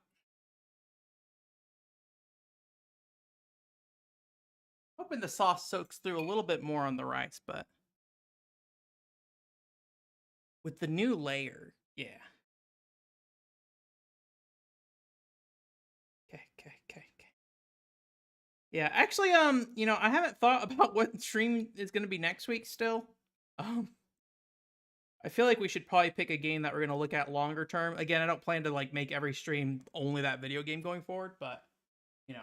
Hoping the sauce soaks through a little bit more on the rice, but with the new layer, yeah. Okay. Yeah, actually, you know, I haven't thought about what stream is going to be next week still. I feel like we should probably pick a game that we're going to look at longer term. Again, I don't plan to like make every stream only that video game going forward, but you know,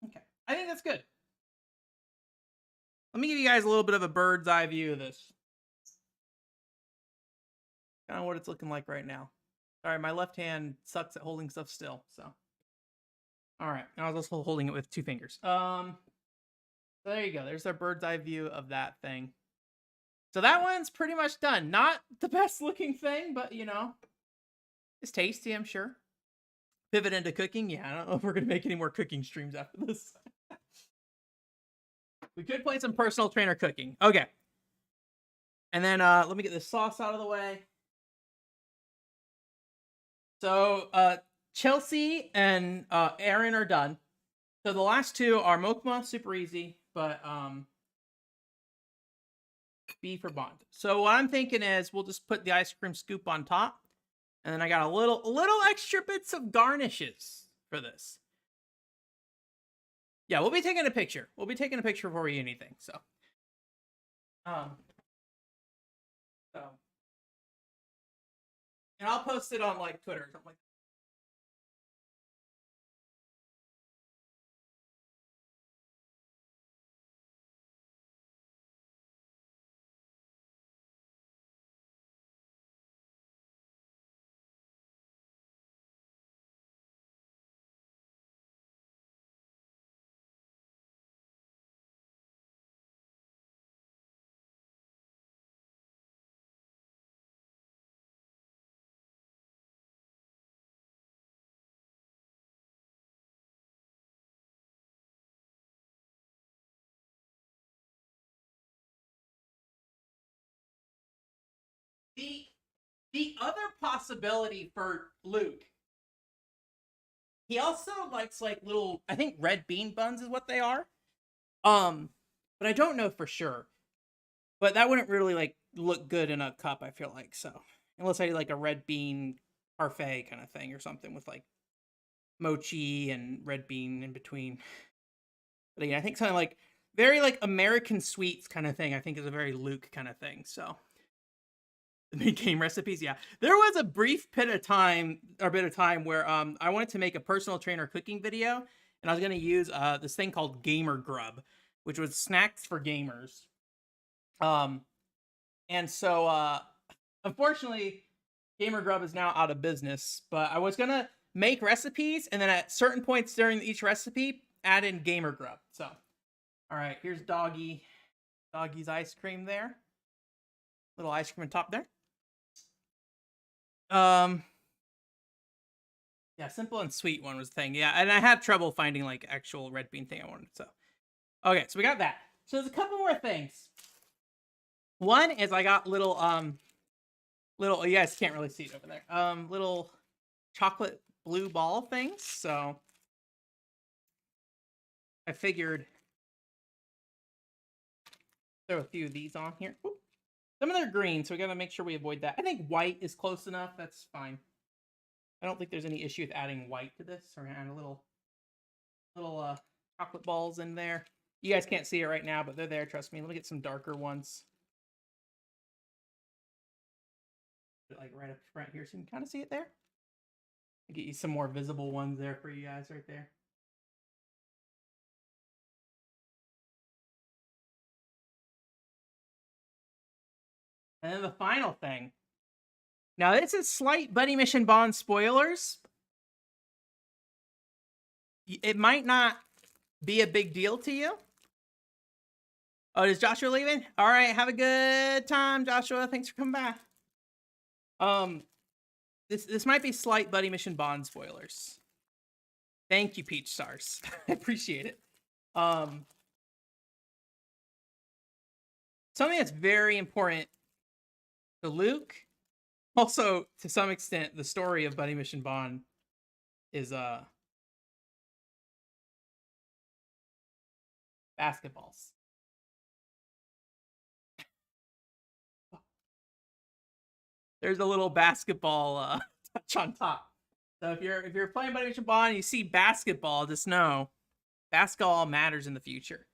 okay, I think that's good. Let me give you guys a little bit of a bird's eye view of this. Kind of what it's looking like right now. Sorry, my left hand sucks at holding stuff still, so. All right, I was also holding it with 2 fingers. So there you go. There's our bird's eye view of that thing. So that one's pretty much done. Not the best looking thing, but you know, It's tasty, I'm sure. Pivot into cooking. Yeah, I don't know if we're gonna make any more cooking streams after this. We could play some personal trainer cooking. Okay. And then let me get this sauce out of the way. So Chelsea and Aaron are done. So the last two are Mokma, super easy, but B for Bond. So what I'm thinking is we'll just put the ice cream scoop on top, and then I got a little extra bits of garnishes for this. Yeah, we'll be taking a picture. We'll be taking a picture before we eat anything. So, um, so, and I'll post it on like Twitter or something like that. The the other possibility for Luke, he also likes like little, I think red bean buns is what they are. Um, but I don't know for sure. But that wouldn't really like look good in a cup, I feel like. So unless I do like a red bean parfait kind of thing or something with like mochi and red bean in between. But again, I think something like very like American sweets kind of thing, I think is a very Luke kind of thing. So the game recipes, yeah. There was a brief bit of time where I wanted to make a personal trainer cooking video, and I was gonna use this thing called Gamer Grub, which was snacks for gamers. Um and so unfortunately Gamer Grub is now out of business, but I was gonna make recipes and then at certain points during each recipe add in Gamer Grub. So all right, here's Doggy's ice cream there. Little ice cream on top there. Um yeah, simple and sweet one was the thing. Yeah, and I had trouble finding like actual red bean thing I wanted. So okay, so we got that. So there's a couple more things. One is I got little, you guys can't really see it over there. Little chocolate blue ball things. So I figured throw a few of these on here. Ooh. Some of them are green, so we gotta make sure we avoid that. I think white is close enough. That's fine. I don't think there's any issue with adding white to this. So we're gonna add a little chocolate balls in there. You guys can't see it right now, but they're there. Trust me. Let me get some darker ones. Like right up front here, so you can kind of see it there. I'll get you some more visible ones there for you guys right there. And then the final thing. Now, this is slight Buddy Mission Bond spoilers. It might not be a big deal to you. Oh, is Joshua leaving? All right, have a good time, Joshua. Thanks for coming back. This might be slight Buddy Mission Bond spoilers. Thank you, Peach Stars. I appreciate it. Something that's very important to Luke, also to some extent, the story of Buddy Mission Bond is basketballs. There's a little basketball touch on top. So if you're playing Buddy Mission Bond and you see basketball, just know basketball matters in the future.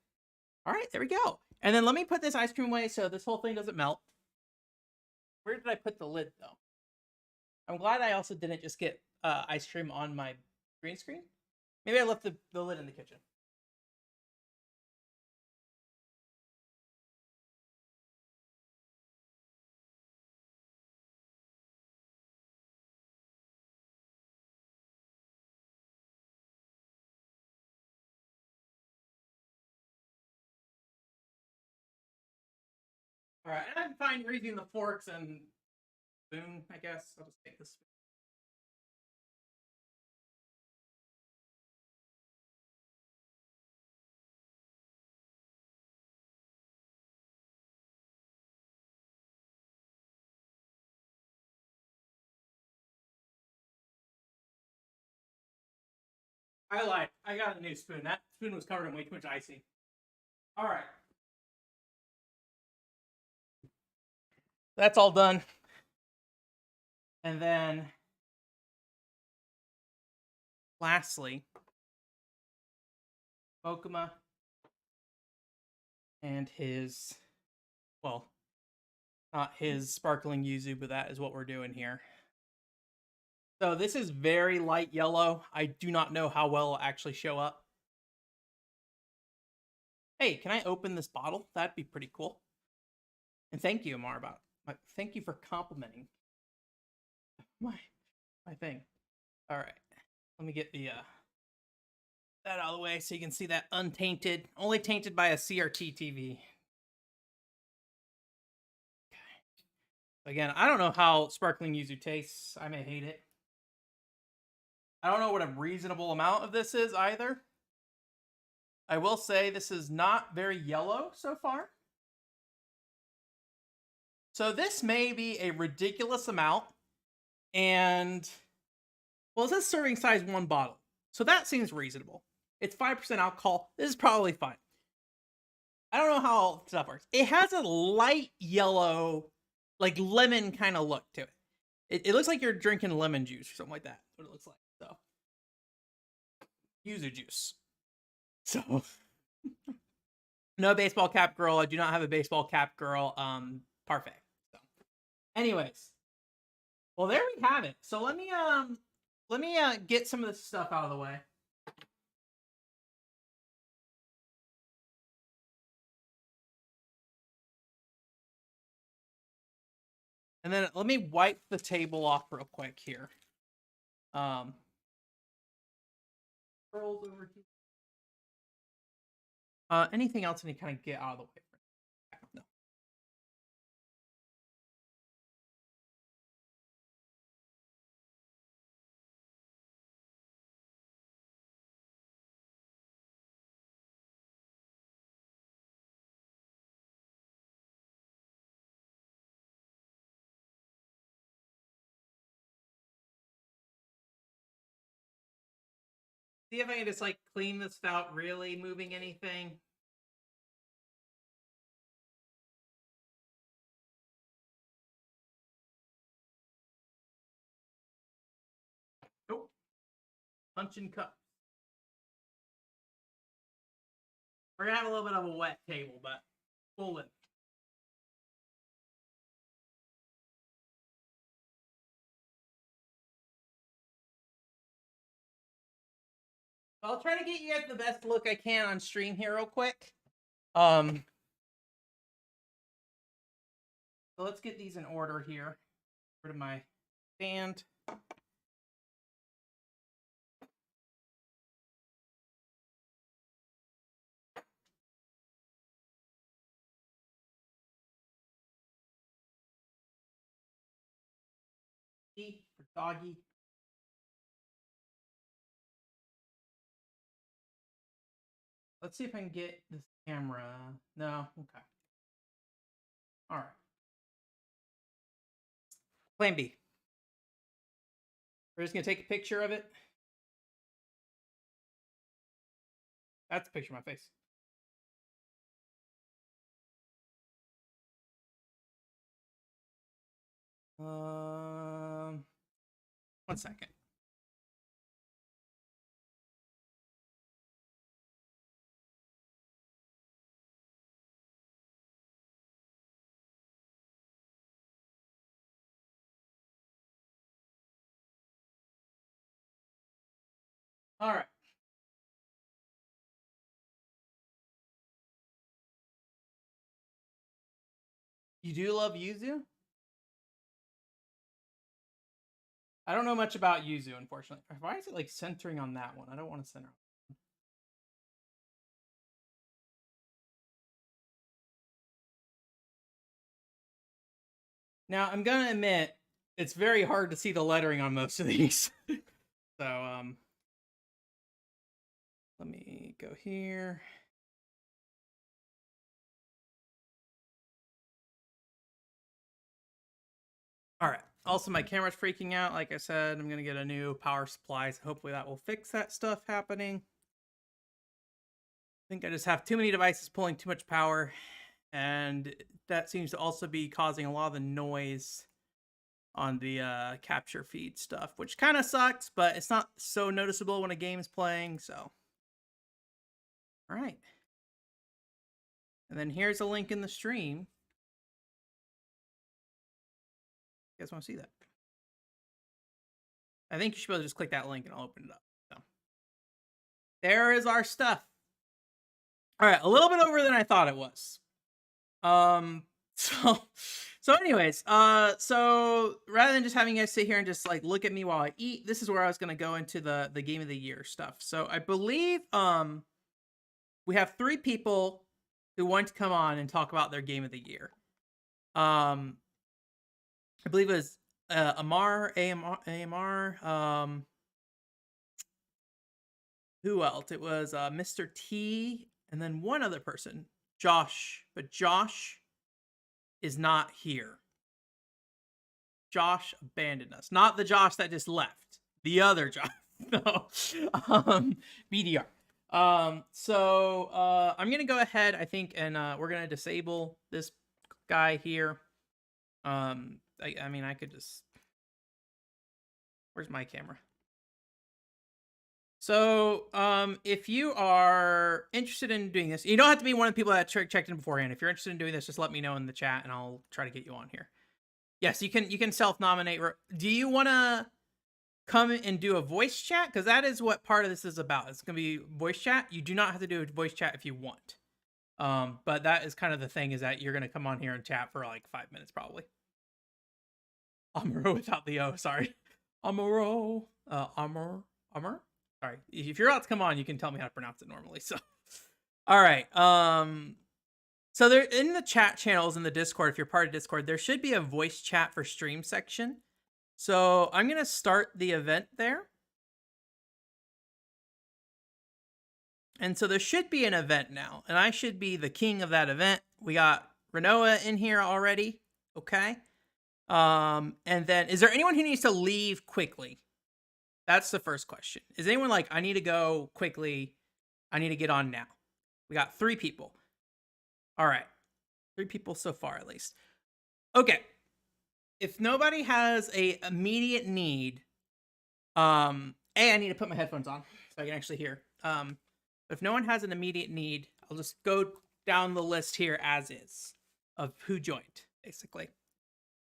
All right, there we go. And then let me put this ice cream away so this whole thing doesn't melt. Where did I put the lid though? I'm glad I also didn't just get ice cream on my green screen. Maybe I left the lid in the kitchen. All right, and I'm fine using the forks and spoon, I guess. I'll just take this. I lied. I got a new spoon. That spoon was covered in way too much icing. All right. That's all done. And then, lastly, Okuma and his, well, not his sparkling yuzu, but that is what we're doing here. So this is very light yellow. I do not know how well it'll actually show up. Hey, can I open this bottle? That'd be pretty cool. And thank you, Amar, thank you for complimenting my thing. All right, let me get the that out of the way so you can see that untainted, only tainted by a CRT TV. Okay. Again, I don't know how sparkling yuzu tastes. I may hate it. I don't know what a reasonable amount of this is either. I will say this is not very yellow so far. So this may be a ridiculous amount. And, well, it says serving size 1 bottle. So that seems reasonable. It's 5% alcohol. This is probably fine. I don't know how stuff works. It has a light yellow, like lemon kind of look to it. It looks like you're drinking lemon juice or something like that. What it looks like. So, yuzu juice. So, no baseball cap girl. I do not have a baseball cap girl. Parfait. So, anyways, well, there we have it. So let me get some of this stuff out of the way. And then let me wipe the table off real quick here. Pearls over here. Anything else I need to kind of get out of the way? No. See if I can just like clean this without really moving anything. Nope. Punching cups. We're gonna have a little bit of a wet table, but we'll live. I'll try to get you guys the best look I can on stream here real quick. So let's get these in order here. Rid of my stand. D for doggy. Let's see if I can get this camera. No, okay. All right. Plan B. We're just gonna take a picture of it. That's a picture of my face. One second. All right. You do love yuzu? I don't know much about yuzu, unfortunately. Why is it like centering on that one? I don't want to center. Now, I'm gonna admit, it's very hard to see the lettering on most of these. So, let me go here. All right, Also, my camera's freaking out. Like I said, I'm gonna get a new power supply, so hopefully that will fix that stuff happening. I think I just have too many devices pulling too much power, and that seems to also be causing a lot of the noise on the capture feed stuff, which kind of sucks, but it's not so noticeable when a game is playing. So, all right. And then here's a link in the stream. You guys want to see that? I think you should be able to just click that link and I'll open it up. So there is our stuff. All right, a little bit over than I thought it was. So anyways, so rather than just having you guys sit here and just like look at me while I eat, this is where I was gonna go into the game of the year stuff. So I believe we have 3 people who want to come on and talk about their game of the year. I believe it was AMR. Who else? It was Mr. T, and then one other person, Josh. But Josh is not here. Josh abandoned us. Not the Josh that just left. The other Josh. No. BDR. So I'm gonna go ahead, I think, and we're gonna disable this guy here. I mean, I could just. Where's my camera? So, if you are interested in doing this, you don't have to be one of the people that checked in beforehand. If you're interested in doing this, just let me know in the chat, and I'll try to get you on here. Yes, you can self-nominate. Do you want to come and do a voice chat? Because that is what part of this is about. It's gonna be voice chat. You do not have to do a voice chat if you want. But that is kind of the thing, is that you're gonna come on here and chat for like 5 minutes probably. Amaro without the O. Sorry, Amaro. Amor. Sorry, if you're about to come on, you can tell me how to pronounce it normally. So, all right. So they're in the chat channels in the Discord. If you're part of Discord, there should be a voice chat for stream section. So I'm gonna start the event there, and so there should be an event now, and I should be the king of that event. We got Renoa in here already. Okay. And then is there anyone who needs to leave quickly? That's the first question. Is anyone like, I need to go quickly, I need to get on now? We got 3 people. All right. 3 people so far, at least. Okay. If nobody has a immediate need, I need to put my headphones on so I can actually hear. But if no one has an immediate need, I'll just go down the list here as is of who joined, basically.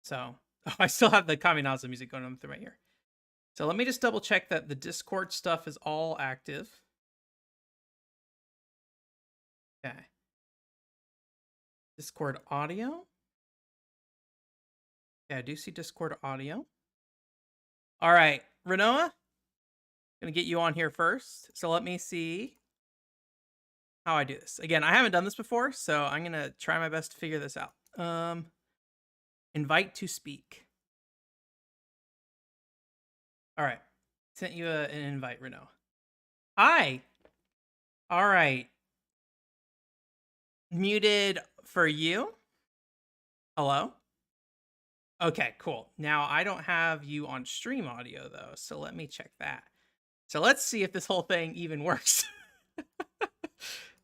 So, I still have the Kaminaza music going on through my ear. So let me just double check that the Discord stuff is all active. Okay. Discord audio. Yeah, I do see Discord audio. All right, Renoa, gonna get you on here first. So let me see how I do this. Again, I haven't done this before, so I'm gonna try my best to figure this out. Invite to speak. All right, sent you an invite, Renoa. Hi. All right. Muted for you. Hello? Okay, cool. Now, I don't have you on stream audio, though, so let me check that. So let's see if this whole thing even works.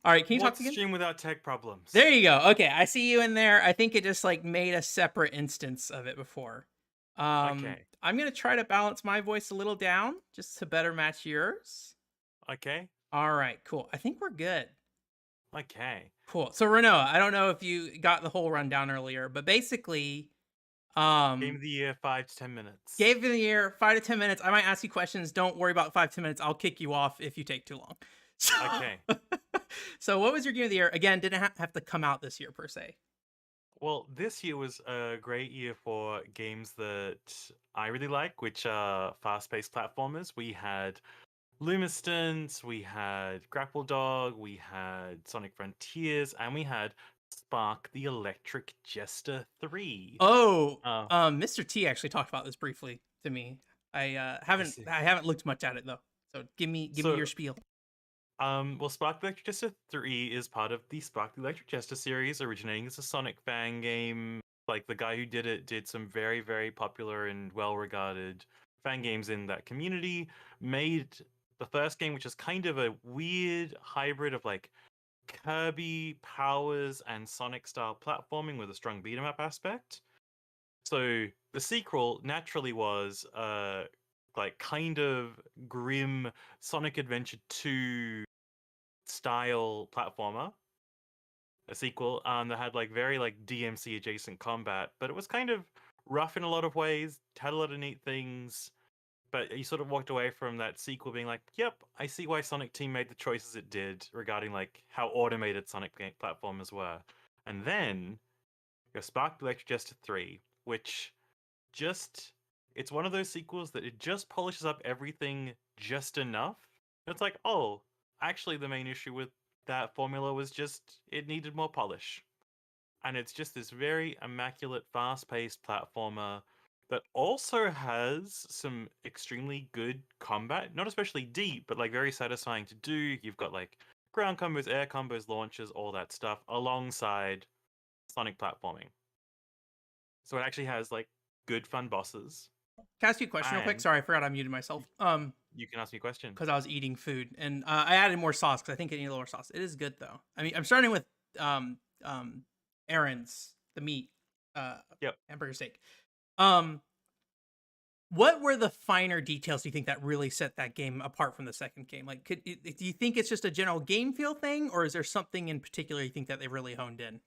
All right, can you talk again? Stream without tech problems? There you go. Okay, I see you in there. I think it just like made a separate instance of it before. Okay. I'm going to try to balance my voice a little down just to better match yours. Okay. All right, cool. I think we're good. Okay. Cool. So Renoa, I don't know if you got the whole rundown earlier, but basically, Game of the year, 5 to 10 minutes. Game of the year, 5 to 10 minutes. I might ask you questions. Don't worry about 5 to 10 minutes. I'll kick you off if you take too long. So, okay. So what was your game of the year? Again, didn't have to come out this year per se. Well, this year was a great year for games that I really like, which are fast-paced platformers. We had Lumistance, we had Grapple Dog, we had Sonic Frontiers, and we had Spark the Electric Jester 3. Oh, Mr. T actually talked about this briefly to me. I haven't looked much at it though. So give me your spiel. Well, Spark the Electric Jester 3 is part of the Spark the Electric Jester series, originating as a Sonic fan game Like the guy who did it did some very, very popular and well-regarded fan games in that community. Made the first game, which is kind of a weird hybrid of like Kirby powers and Sonic style platforming with a strong beat 'em up aspect. So the sequel naturally was like kind of grim Sonic Adventure 2 style platformer, a sequel that had like very like DMC adjacent combat, but it was kind of rough in a lot of ways, had a lot of neat things, but you sort of walked away from that sequel being like, yep, I see why Sonic Team made the choices it did regarding like how automated Sonic game platformers were. And then you Spark Electric Jester 3, which just it's one of those sequels that it just polishes up everything just enough. It's like, oh, actually the main issue with that formula was just it needed more polish. And it's just this very immaculate, fast-paced platformer that also has some extremely good combat, not especially deep, but like very satisfying to do. You've got like ground combos, air combos, launches, all that stuff alongside Sonic platforming. So it actually has like good fun bosses. Can I ask you a question real quick? And Sorry, I forgot I muted myself. you can ask me a question. Because I was eating food and I added more sauce because I think it needs a little sauce. It is good though. I mean, I'm starting with Aaron's the meat Yep. hamburger steak. Um, what were the finer details do you think that really set that game apart from the second game? Like, do you think it's just a general game feel thing, or is there something in particular you think that they really honed in?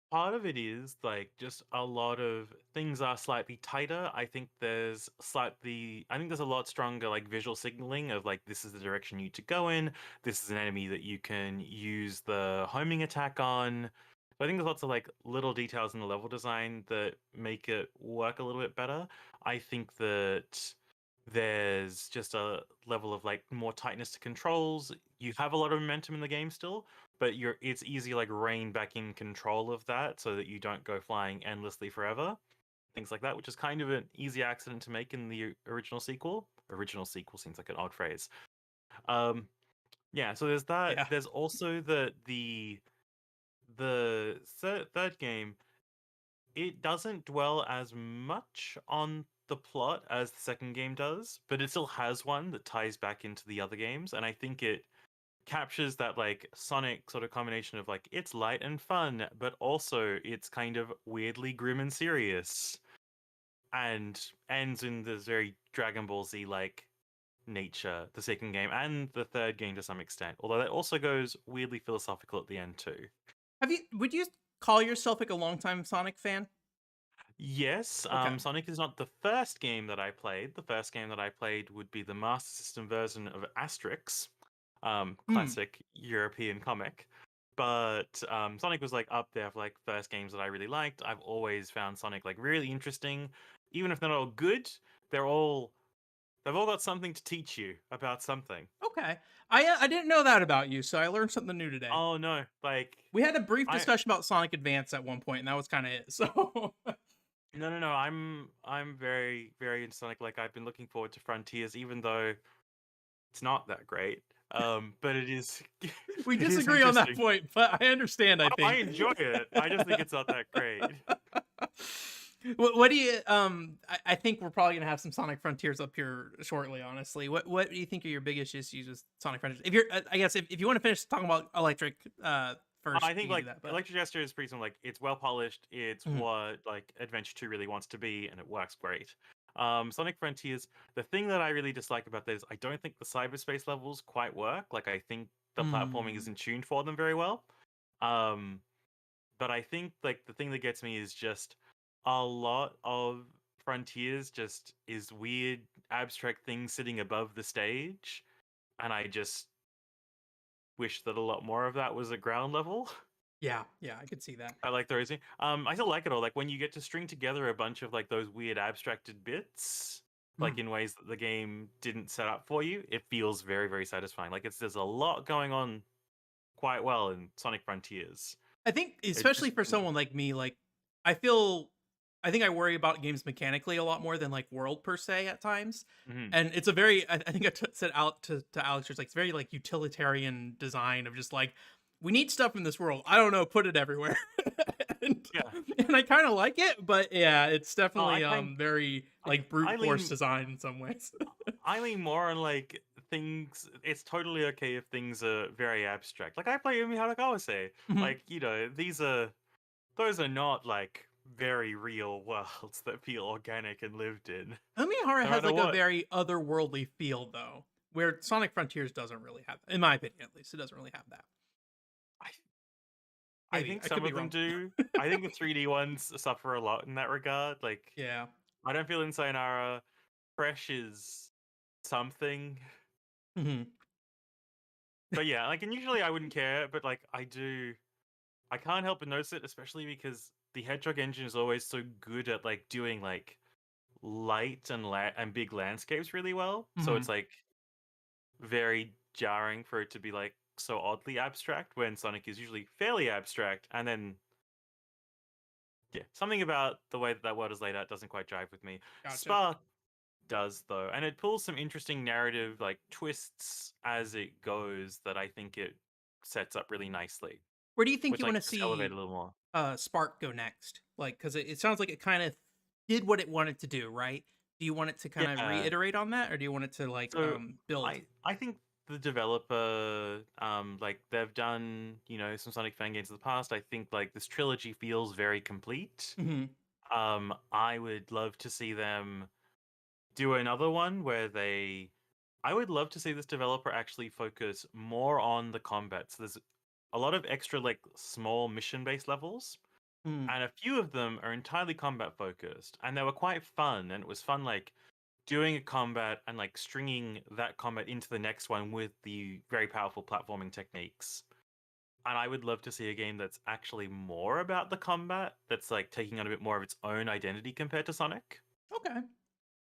Part of it is like just a lot of things are slightly tighter. I think there's a lot stronger like visual signaling of like this is the direction you need to go in. This is an enemy that you can use the homing attack on. So I think there's lots of like little details in the level design that make it work a little bit better. I think that there's just a level of like more tightness to controls. You have a lot of momentum in the game still, but it's easy like rein back in control of that so that you don't go flying endlessly forever. Things like that, which is kind of an easy accident to make in the original sequel. Original sequel seems like an odd phrase. Um, yeah, so there's that. Yeah. There's also third game. It doesn't dwell as much on the plot as the second game does, but it still has one that ties back into the other games, and I think it captures that like Sonic sort of combination of like it's light and fun, but also it's kind of weirdly grim and serious, and ends in this very Dragon Ball Z like nature. The second game and the third game to some extent, although that also goes weirdly philosophical at the end too. Would you call yourself like a longtime Sonic fan? Yes, Okay. Sonic is not the first game that I played. The first game that I played would be the Master System version of Asterix, Hmm. classic European comic. But Sonic was like up there for like first games that I really liked. I've always found Sonic like really interesting, even if they're not all good. They're all they've all got something to teach you about something. Okay. I didn't know that about you, so I learned something new today. Oh no, like We had a brief I discussion about Sonic Advance at one point, and that was kind of it. So, no. I'm very very into Sonic. Like I've been looking forward to Frontiers, even though it's not that great. But it is we it is disagree on that interesting. point, but I understand, I Oh, I think. enjoy it. I just think it's not that great. What do you I think we're probably gonna have some Sonic Frontiers up here shortly, honestly. What do you think are your biggest issues with Sonic Frontiers? If you're I guess if you want to finish talking about Electric first, I think you can do like that. But Electric Jester is pretty simple. Like it's well polished. It's Mhm. what like Adventure 2 really wants to be, and it works great. Sonic Frontiers. The thing that I really dislike about this, I don't think the cyberspace levels quite work. Like I think the platforming Mm. isn't tuned for them very well. Um, but I think like the thing that gets me is just a lot of Frontiers just is weird abstract things sitting above the stage, and I just wish that a lot more of that was at ground level. Yeah, yeah, I could see that. I like those. I still like it all. Like when you get to string together a bunch of like those weird abstracted bits, like Mm. in ways that the game didn't set up for you, it feels very, very satisfying. Like there's a lot going on quite well in Sonic Frontiers. I think It especially just for someone like me, like I feel I think I worry about games mechanically a lot more than like world per se at times. mhm. And it's a very I think said out to Alex, it's like it's very like utilitarian design of just like we need stuff in this world. I don't know, put it everywhere. and, Yeah. and I kind of like it, but yeah, it's I definitely kind very I like brute I force lean design in some ways. I lean more on like things. It's totally okay if things are very abstract. Like I play Umi Harakawase. Mhm. Like these are those are not like very real worlds that feel organic and lived in, Umihara no has matter like a what. very otherworldly feel though, where Sonic Frontiers doesn't really have that. In my opinion, at least, it doesn't really have that. I I Maybe think I could some be of them wrong. do. I think the 3D ones suffer a lot in that regard. Like Yeah. I don't feel in Sayonara fresh is something. Mhm. But yeah, like and usually I wouldn't care, but like I do. I can't help but notice it, especially because the Hedgehog engine is always so good at like doing like light and big landscapes really well. So it's Mhm. like very jarring for it to be like so oddly abstract when Sonic is usually fairly abstract. And then yeah, something about the way that that world is laid out doesn't quite jive with me. Gotcha. Spark does though, and it pulls some interesting narrative like twists as it goes that I think it sets up really nicely, Where do you think which you like want to just elevate a see little more. Spark go next? Like, because it sounds like it kind of did what it wanted to do, right? Do you want it to kind of Yeah. reiterate on that, or do you want it to like So build? I think the developer like they've done, some Sonic fan games in the past. I think like this trilogy feels very complete. Mhm. I would love to see them do another one where they I would love to see this developer actually focus more on the combat. So there's a lot of extra like small mission based levels Mhm. and a few of them are entirely combat focused and they were quite fun and it was fun like doing a combat and like stringing that combat into the next one with the very powerful platforming techniques. And I would love to see a game that's actually more about the combat, that's like taking on a bit more of its own identity compared to Sonic. Okay.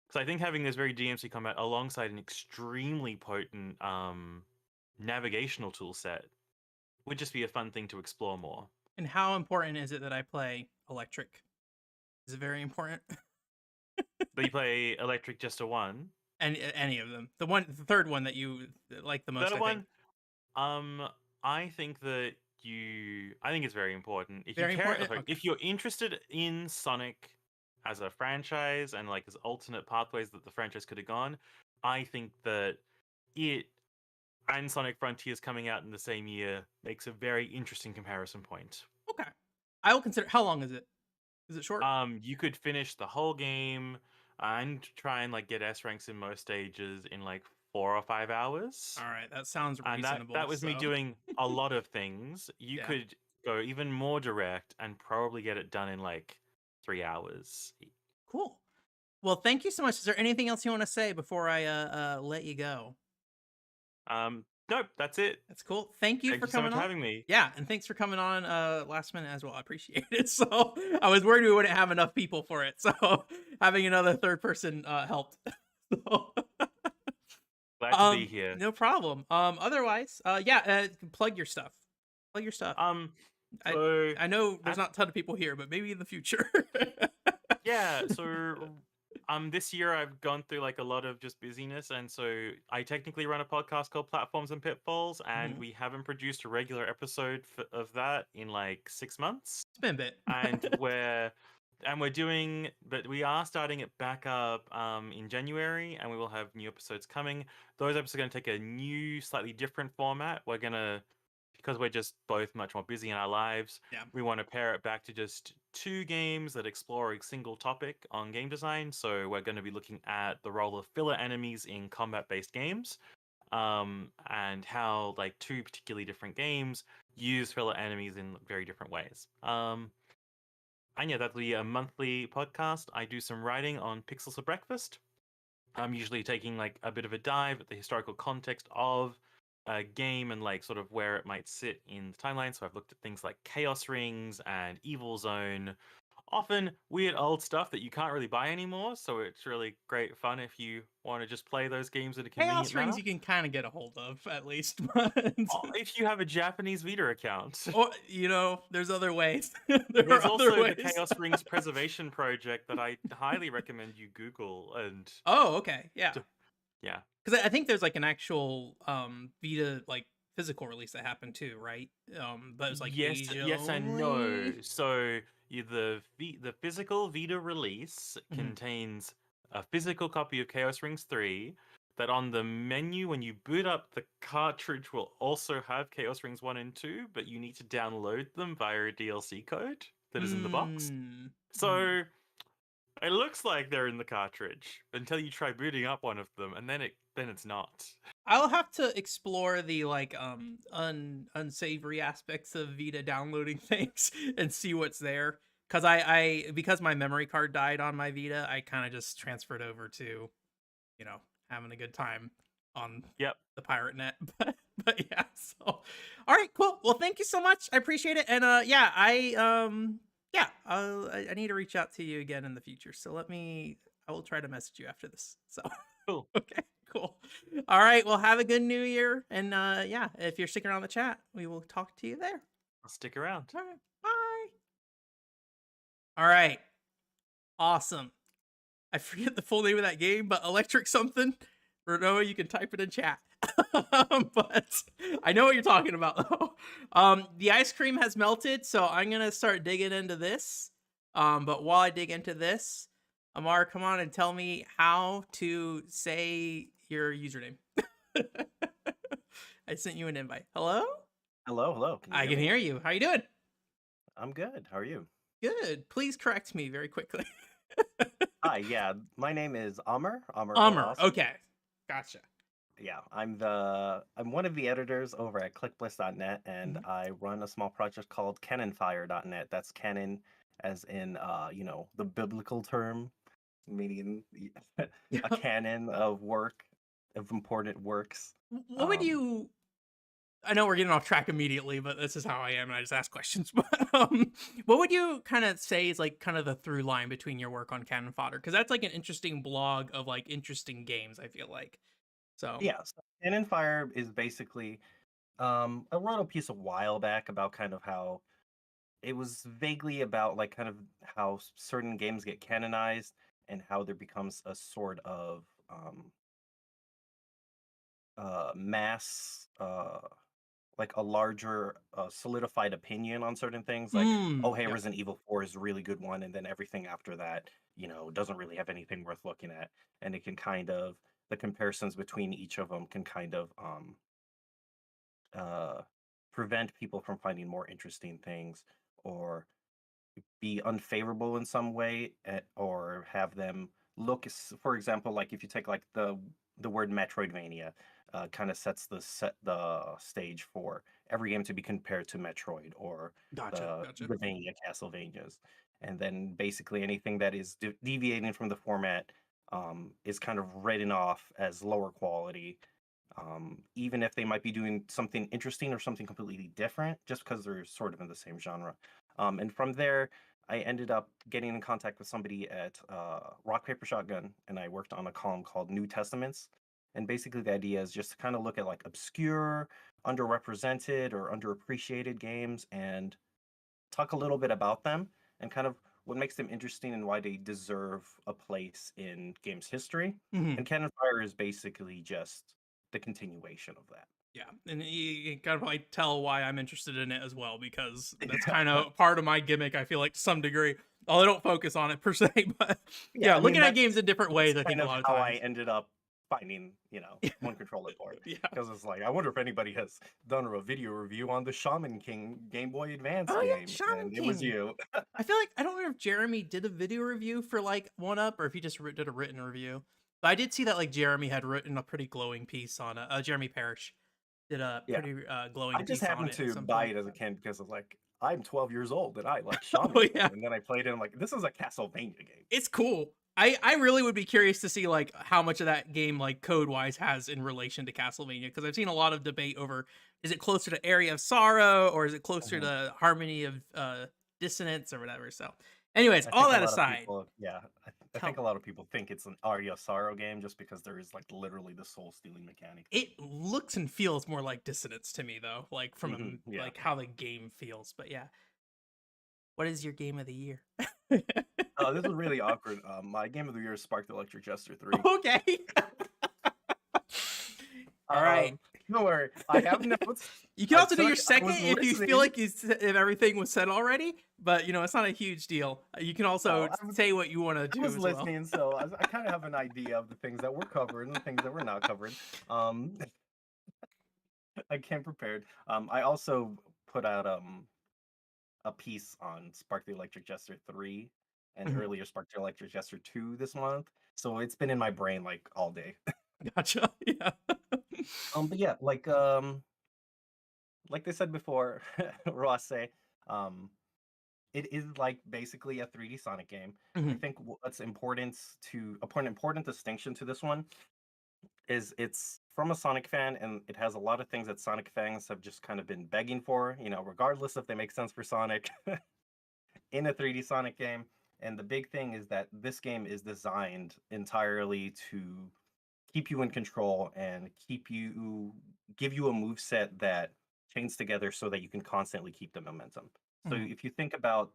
Because I think having this very DMC combat alongside an extremely potent navigational tool set would just be a fun thing to explore more. And how important is it that I play electric? Is it very important? But you play Electric just a one. Any of them? The third one that you like the most, Third I think. one, Um, I think that I think it's very important. If you Very care, important. like, Okay. if you're interested in Sonic as a franchise and like as alternate pathways that the franchise could have gone, I think that it and Sonic Frontiers coming out in the same year makes a very interesting comparison point. Okay. I will consider. How long is it? Is it short? You could finish the whole game and try and like get S ranks in most stages in like 4 or 5 hours. All right. That sounds And that reasonable. that was me So doing a lot of things. You yeah. could go even more direct and probably get it done in like 3 hours. Cool. Well, thank you so much. Is there anything else you want to say before I let you go? Nope, that's it. That's cool. Thank you Thank for you so much coming for on. having me. Yeah, and thanks for coming on last minute as well. I appreciate it. So I was worried we wouldn't have enough people for it. So having another third person helped. So, Glad to be here. no problem. Otherwise, yeah, plug your stuff. Plug your stuff. Um, I so I know there's at not a ton of people here, but maybe in the future. yeah, so this year I've gone through like a lot of just busyness, and so I technically run a podcast called Platforms and Pitfalls, and Mhm. we haven't produced a regular episode of that in like 6 months. It's been a bit. and we're doing but we are starting it back up in January and we will have new episodes coming. Those episodes are going to take a new slightly different format. We're going to because we're just both much more busy in our lives, Yeah. we want to pare it back to just two games that explore a single topic on game design. So we're going to be looking at the role of filler enemies in combat based games, and how like two particularly different games use filler enemies in very different ways. And yeah, that'll be a monthly podcast. I do some writing on Pixels for Breakfast. I'm usually taking like a bit of a dive at the historical context of a game and like sort of where it might sit in the timeline. So I've looked at things like Chaos Rings and Evil Zone, often weird old stuff that you can't really buy anymore. So it's really great fun if you want to just play those games in a convenient Chaos manner. rings you can kind of get a hold of at least, but If you have a Japanese Vita account. or there's other ways. There There's are other also the ways. Chaos Rings Preservation Project that I highly recommend you Google and Oh, okay, yeah. yeah. Because I think there's like an actual Vita like physical release that happened too, right? But it was like Yes, Asia yes and no. only. So the physical Vita release Mhm. contains a physical copy of Chaos Rings 3 that on the menu when you boot up the cartridge will also have Chaos Rings 1 and 2, but you need to download them via a DLC code that is in the box. Mm. Mm. So it looks like they're in the cartridge until you try booting up one of them, and then it's not. I'll have to explore the like unsavory aspects of Vita downloading things and see what's there. Cause because my memory card died on my Vita, I kind of just transferred over to, you know, having a good time on Yep. the pirate net. But yeah, so all right, cool. Well, thank you so much. I appreciate it. And yeah, I need to reach out to you again in the future. So I will try to message you after this. So Cool. okay, cool. All right, well, have a good new year. And yeah, if you're sticking around the chat, we will talk to you there. I'll stick around. All right, bye. All right, awesome. I forget the full name of that game, but Electric something. Renoa, you can type it in chat. But I know what you're talking about though. The ice cream has melted, so I'm gonna start digging into this. But while I dig into this, Amar, come on and tell me how to say your username. I sent you an invite. Hello? Hello, hello. Can you I hear can me? hear you. How you doing? I'm good. How are you? Good. Please correct me very quickly. Hi, yeah. My name is Amr. Amr El Amr. Awesome. Okay. Gotcha. Yeah, I'm one of the editors over at clickbliss.net, and Mhm. I run a small project called canonfire.net. That's canon as in the biblical term, meaning Yeah. a canon of work, of important works. What would Um you I know we're getting off track immediately, but this is how I am, and I just ask questions. But what would you kind of say is like kind of the through line between your work on Cannon Fodder? Because that's like an interesting blog of like interesting games. I feel like so. yeah, so Canonfire is basically I wrote a piece a while back about kind of how it was vaguely about like kind of how certain games get canonized and how there becomes a sort of mass like a larger solidified opinion on certain things like, oh hey, Yep. Resident Evil 4 is a really good one, and then everything after that doesn't really have anything worth looking at. And it can kind of, the comparisons between each of them can kind of uh prevent people from finding more interesting things, or be unfavorable in some way, or have them look for example, like if you take like the word Metroidvania, kind of the stage for every game to be compared to Metroid or Gotcha. the Gotcha. Vania Castlevanias. And then basically anything that is deviating from the format is kind of written off as lower quality, even if they might be doing something interesting or something completely different, just because they're sort of in the same genre. And from there, I ended up getting in contact with somebody at Rock Paper Shotgun, and I worked on a column called New Testaments. And basically, the idea is just to kind of look at like obscure, underrepresented, or underappreciated games and talk a little bit about them and kind of what makes them interesting and why they deserve a place in games history. Hmm. And Cannon Fire is basically just the continuation of that. Yeah, and you can probably tell why I'm interested in it as well because that's kind of part of my gimmick. I feel like to some degree, although I don't focus on it per se, but Yeah, yeah, I mean looking at games in different that's ways, I think kind a of lot of how I times. ended up finding, one controller port. Yeah. Because it's like, I wonder if anybody has done a video review on the Shaman King Game Boy Advance Oh yeah, game, Shaman and it was King. you. I feel like I don't know if Jeremy did a video review for like One Up or if he just did a written review. But I did see that like Jeremy had written a pretty glowing piece on it. Jeremy Parrish did a Yeah, pretty I glowing just piece on happened it at to some buy point. it as a kid because I was like, I'm 12 years old and I like Oh Shaman yeah, King, and then I played it. And I'm like, this is a Castlevania game. it's cool. I really would be curious to see like how much of that game like code wise has in relation to Castlevania because I've seen a lot of debate over is it closer to Area of Sorrow or is it closer Mhm. to Harmony of Dissonance or whatever. So, anyways, I all think a that lot of aside, people, yeah, I think tell a lot of people think it's an Aria Sorrow game just because there is like literally the soul stealing mechanic. it looks and feels more like Dissonance to me though, like from Yeah. like how the game feels. But yeah, what is your game of the year? Oh, this is really awkward. My game of the year is Sparked Electric Jester 3. Okay. All right. Don't worry, I have notes. You can also do your I second was if you feel listening. like if everything was said already, but it's not a huge deal. You can also say what you want to I do was as well. listening, so I kind of have an idea of the things that were covered and the things that were not covered. I came prepared. I also put out a piece on Spark the Electric Jester 3 and Mhm. earlier Spark the Electric Jester 2 this month. So it's been in my brain like all day. Gotcha. Yeah. But yeah, like they said before, Ross say, um, it is like basically a 3D Sonic game. I Mhm. think what's important to an important distinction to this one is it's from a Sonic fan, and it has a lot of things that Sonic fans have just kind of been begging for, regardless if they make sense for Sonic in a 3D Sonic game. And the big thing is that this game is designed entirely to keep you in control and give you a move set that chains together so that you can constantly keep the momentum. So Mhm. if you think about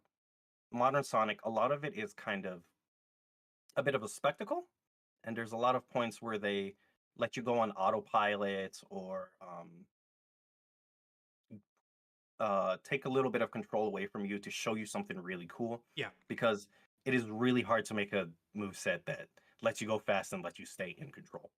modern Sonic, a lot of it is kind of a bit of a spectacle, and there's a lot of points where they let you go on autopilot or take a little bit of control away from you to show you something really cool. Yeah. Because it is really hard to make a move set that lets you go fast and let you stay in control.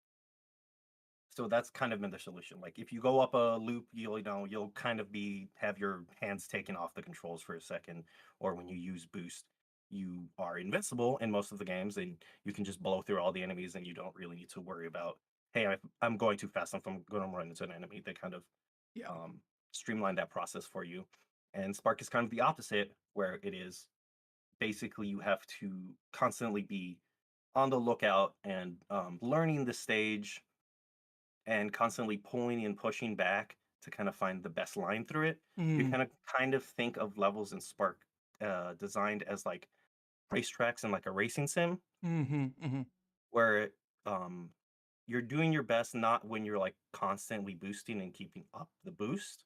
So that's kind of been the solution. Like if you go up a loop, you'll kind of have your hands taken off the controls for a second, or when you use boost, you are invincible in most of the games, and you can just blow through all the enemies, and you don't really need to worry about, hey, I'm going too fast, if I'm going to run into an enemy. They kind of Yeah. streamline that process for you. And Spark is kind of the opposite, where it is basically you have to constantly be on the lookout and learning the stage and constantly pulling and pushing back to kind of find the best line through it. You Mm. kind of think of levels in Spark designed as like racetracks and like a racing sim, Mhm. Mhm. where um, you're doing your best not when you're like constantly boosting and keeping up the boost,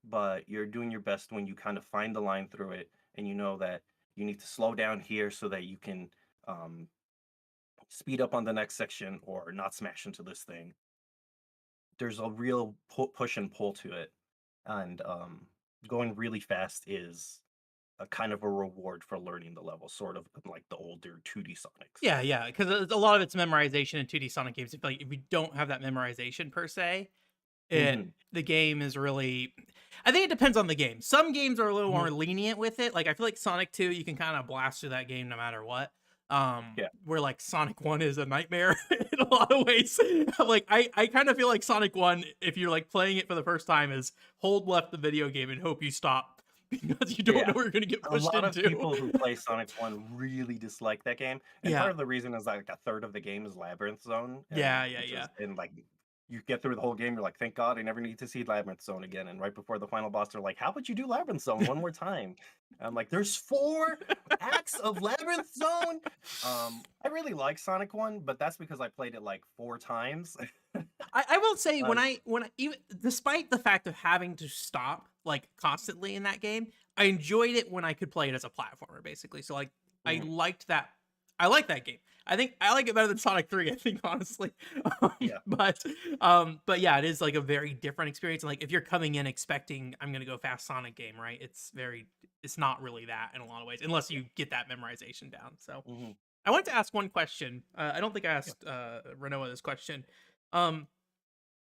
but you're doing your best when you kind of find the line through it and you know that you need to slow down here so that you can um, speed up on the next section or not smash into this thing. There's a real push and pull to it, and going really fast is a kind of a reward for learning the level, sort of like the older 2D Sonics. Yeah, yeah, because a lot of it's memorization in 2D Sonic games. If you don't have that memorization per se, Hmm. the game is really. I think it depends on the game. Some games are a little Hmm. more lenient with it. Like I feel like Sonic 2, you can kind of blast through that game no matter what. Yeah. Where like Sonic 1 is a nightmare in a lot of ways. Like I kind of feel like Sonic 1, if you're like playing it for the first time, is hold left the video game and hope you stop because you don't know Yeah. what you're gonna get A pushed lot of into. people who play Sonic 1 really dislike that game. And part Yeah. of the reason is like a third of the game is Labyrinth Zone. Yeah, yeah, yeah. And like you get through the whole game, you're like, thank God I never need to see Labyrinth Zone again. And right before the final boss, they're like, how about you do Labyrinth Zone one more time? I'm like, there's 4 acts of Labyrinth Zone. I really like Sonic 1, but that's because I played it like 4 times. I will say Um, when I even despite the fact of having to stop like constantly in that game, I enjoyed it when I could play it as a platformer basically. So like I mhm, liked that. I like that game. I think I like it better than Sonic 3, I think honestly. Um, yeah. but but yeah, it is like a very different experience. Like if you're coming in expecting I'm going to go fast Sonic game, right? It's not really that in a lot of ways unless Yeah. you get that memorization down. So Hmm. I wanted to ask one question. I don't think I Yeah. asked Renoa this question. Um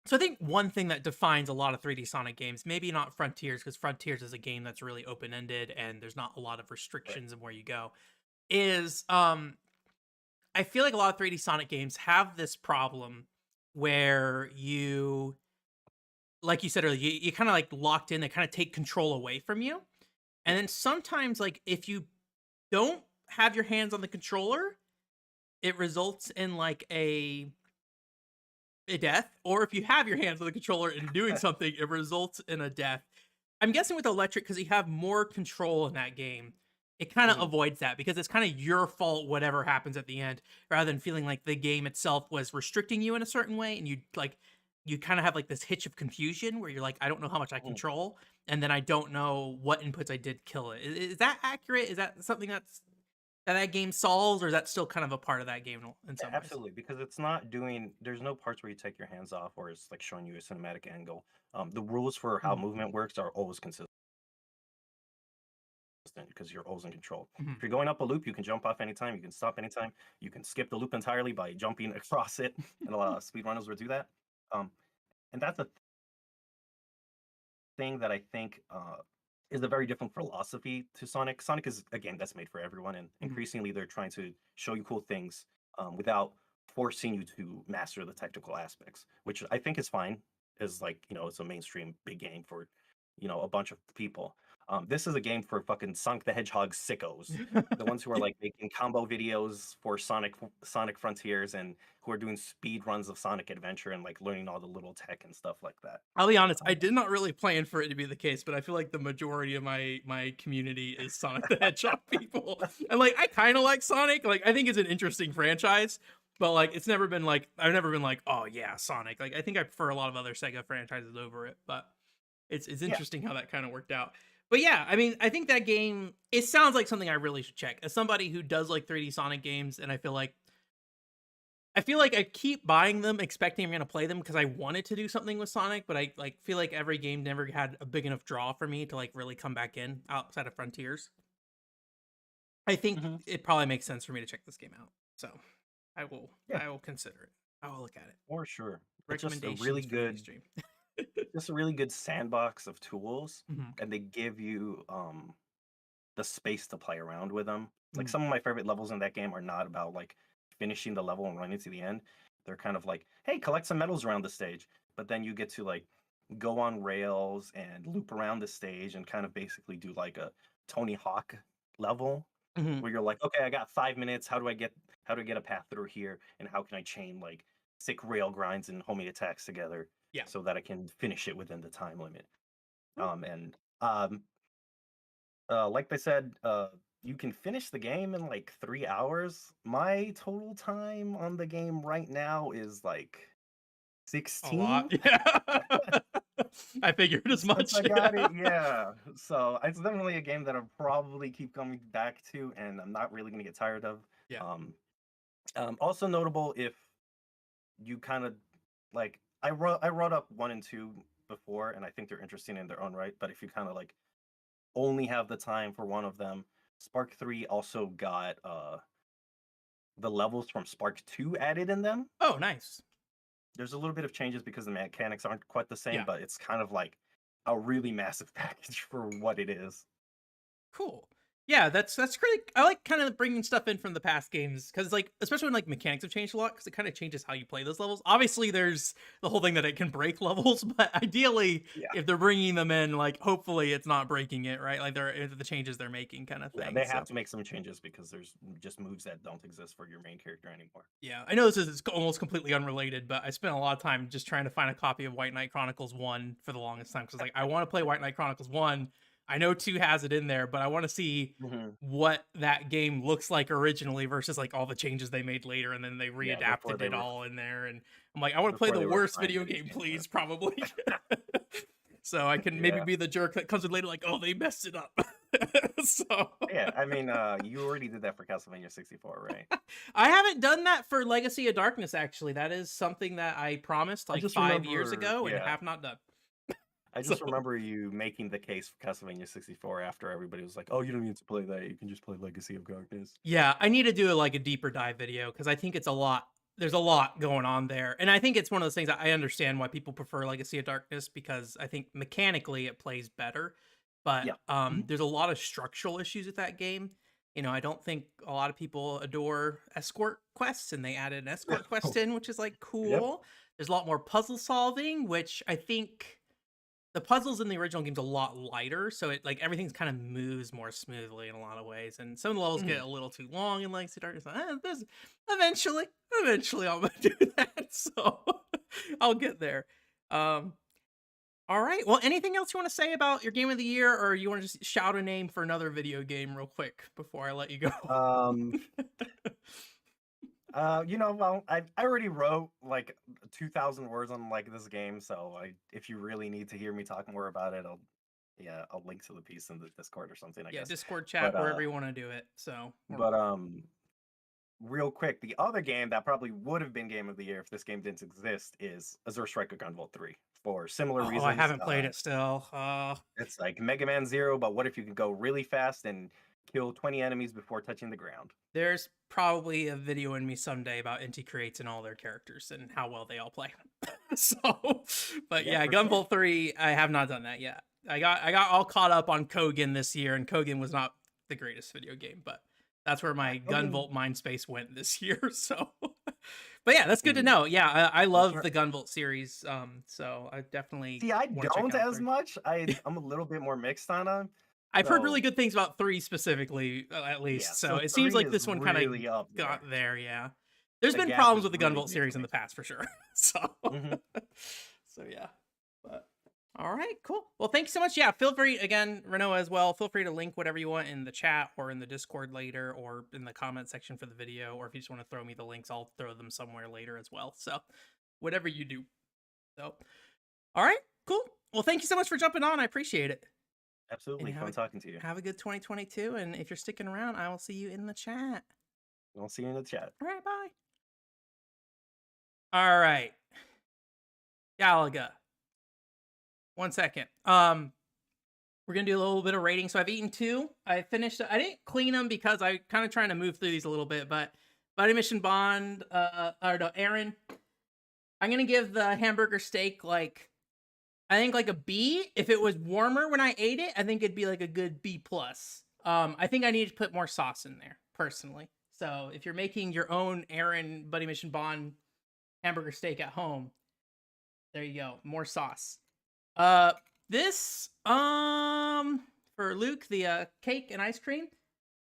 so I think one thing that defines a lot of 3D Sonic games, maybe not Frontiers, because Frontiers is a game that's really open ended and there's not a lot of Right. restrictions in where you go. Is I feel like a lot of 3D Sonic games have this problem where you, like you said earlier, you kind of like locked in, they kind of take control away from you. And Yeah. then sometimes, like if you don't have your hands on the controller, it results in like a death, or if you have your hands on the controller and doing something, it results in a death. I'm guessing with electric, because you have more control in that game, it kind of Mhm. avoids that because it's kind of your fault whatever happens at the end, rather than feeling like the game itself was restricting you in a certain way, and you kind of have like this hitch of confusion where you're like, I don't know how much I Mhm. control, and then I don't know what inputs I did kill it. Is that accurate? Is that something that's that game solves, or is that still kind of a part of that game in some ways? Absolutely, because it's not doing. There's no parts where you take your hands off, or it's like showing you a cinematic angle. The rules for how Mhm. movement works are always consistent because you're always in control. Mhm. If you're going up a loop, you can jump off anytime. You can stop anytime. You can skip the loop entirely by jumping across it, and a lot of speedrunners would do that. Um, and that's a thing that I think is a very different philosophy to Sonic. Sonic is a game that's made for everyone, and Mhm. increasingly they're trying to show you cool things without forcing you to master the technical aspects, which I think is fine. Is like it's a mainstream big game for a bunch of people. This is a game for fucking Sonic the Hedgehog sickos, the ones who are like making combo videos for Sonic Frontiers and who are doing speed runs of Sonic Adventure and like learning all the little tech and stuff like that. I'll be honest, I Um, did not really plan for it to be the case, but I feel like the majority of my community is Sonic the Hedgehog people. And like I kind of like Sonic. Like I think it's an interesting franchise, but like it's never been like I've never been like, "Oh yeah, Sonic." Like I think I prefer a lot of other Sega franchises over it, but it's yeah, interesting how that kind of worked out. But yeah, I mean, I think that game it sounds like something I really should check. As somebody who does like 3D Sonic games and I feel like I keep buying them expecting I'm gonna play them because I wanted to do something with Sonic, but I like feel like every game never had a big enough draw for me to like really come back in outside of Frontiers. I think hmm it probably makes sense for me to check this game out. So I will yeah, I will consider it. I will look at it. for sure. It's Recommendations for the stream. just a really good sandbox of tools, Mhm, and they give you the space to play around with them. Like mhm, some of my favorite levels in that game are not about like finishing the level and running to the end. They're kind of like, hey, collect some medals around the stage. But then you get to like go on rails and loop around the stage and kind of basically do like a Tony Hawk level mhm. where you're like, okay, I got 5 minutes. How do I get a path through here? And how can I chain like sick rail grinds and homing attacks together Yeah. so that I can finish it within the time limit? Cool. And like they said, you can finish the game in like 3 hours. My total time on the game right now is like A 16 lot. Yeah. I figured as since much. I got it. Yeah. So it's definitely a game that I'll probably keep coming back to, and I'm not really going to get tired of. Yeah. Um, also notable if you kind of like, I wrote up 1 and 2 before, and I think they're interesting in their own right. But if you kind of like only have the time for one of them, Spark 3 also got the levels from Spark 2 added in them. Oh, nice. There's a little bit of changes because the mechanics aren't quite the same, Yeah. but it's kind of like a really massive package for what it is. Cool. Yeah, that's great. I like kind of bringing stuff in from the past games because, like, especially when like mechanics have changed a lot, because it kind of changes how you play those levels. Obviously, there's the whole thing that it can break levels, but ideally, Yeah. if they're bringing them in, like, hopefully it's not breaking it, right? Like, they're the changes they're making, kind of Yeah, thing. they So have to make some changes because there's just moves that don't exist for your main character anymore. yeah, I know this is almost completely unrelated, but I spent a lot of time just trying to find a copy of White Knight Chronicles 1 for the longest time because like I want to play White Knight Chronicles 1. I know 2 has it in there, but I want to see hmm what that game looks like originally versus like all the changes they made later and then they Yeah, before readapted they it were all in there and I'm like I want to play before the they worst refined video it game again. please probably. So I can maybe Yeah. be the jerk that comes in later like oh they messed it up. So Yeah, I mean, you already did that for Castlevania 64, right? I haven't done that for Legacy of Darkness, actually. That is something that I promised I like just 5 years remember, ago and yeah, have not done. I So just remember you making the case for Castlevania 64 after everybody was like, "Oh, you don't need to play that. You can just play Legacy of Darkness." yeah, I need to do like a deeper dive video because I think it's a lot. There's a lot going on there, and I think it's one of those things that I understand why people prefer Legacy of Darkness because I think mechanically it plays better, but Yeah. Mhm. there's a lot of structural issues with that game. You know, I don't think a lot of people adore escort quests, and they added an escort quest in, which is like Yep. cool. There's a lot more puzzle solving, which I think the puzzles in the original game's a lot lighter, so it like everything's kind of moves more smoothly in a lot of ways. And some of the levels get Mhm. a little too long in Legacy of Darkness. There's eventually, eventually I'll do that. So I'll get there. Um, all right. Well, anything else you want to say about your game of the year, or you want to just shout a name for another video game real quick before I let you go? Um, well, I already wrote like 2,000 words on like this game, so if you really need to hear me talk more about it, Yeah, I'll link to the piece in the Discord or something, I Yeah, guess. Discord But chat, wherever you want to do it. So, but real quick, the other game that probably would have been Game of the Year if this game didn't exist is Azure Striker Gunvolt 3 for similar oh, I reasons. haven't played it still. It's like Mega Man Zero, but what if you could go really fast and kill 20 enemies before touching the ground? There's probably a video in me someday about Inti Creates and all their characters and how well they all play. So, but Yeah, yeah, for sure. Gunvolt 3, I have not done that yet. I got all caught up on Kogan this year, and Kogan was not the greatest video game, but that's where my Kogan- Gunvolt mind space went this year. So, but yeah, that's good to Mhm. know. Yeah, I love sure. the Gunvolt series. So I definitely See, I wanna check don't out as 3. much. I'm a little bit more mixed on them. I've heard really So, good things about 3 specifically, at yeah, least. So so it seems 3 like is this one kind really of up there. got there. Yeah, there's The been gap problems is with the really Gunvolt big series for in me. the past for sure. So, Mhm. so yeah. But all right, cool. Well, thank you so much. Yeah, feel free again, Renault as well. Feel free to link whatever you want in the chat or in the Discord later, or in the comment section for the video. Or if you just want to throw me the links, I'll throw them somewhere later as well. So, whatever you do. So, all right, cool. Well, thank you so much for jumping on. I appreciate it. Absolutely have fun a- talking to you. Have a good 2022, and if you're sticking around, I will see you in the chat. I'll see you in the chat. All right, bye. All right, Galaga. 1 second. We're gonna do a little bit of rating. So I've eaten 2. I finished. I didn't clean them because I kind of trying to move through these a little bit. But Buddy Mission Bond, or no, Aaron. I'm gonna give the hamburger steak like, I think like a B. If it was warmer when I ate it, I think it'd be like a good B plus. I think I need to put more sauce in there personally. So if you're making your own Aaron Buddy Mission Bond hamburger steak at home, there you go, more sauce. This for Luke, the cake and ice cream,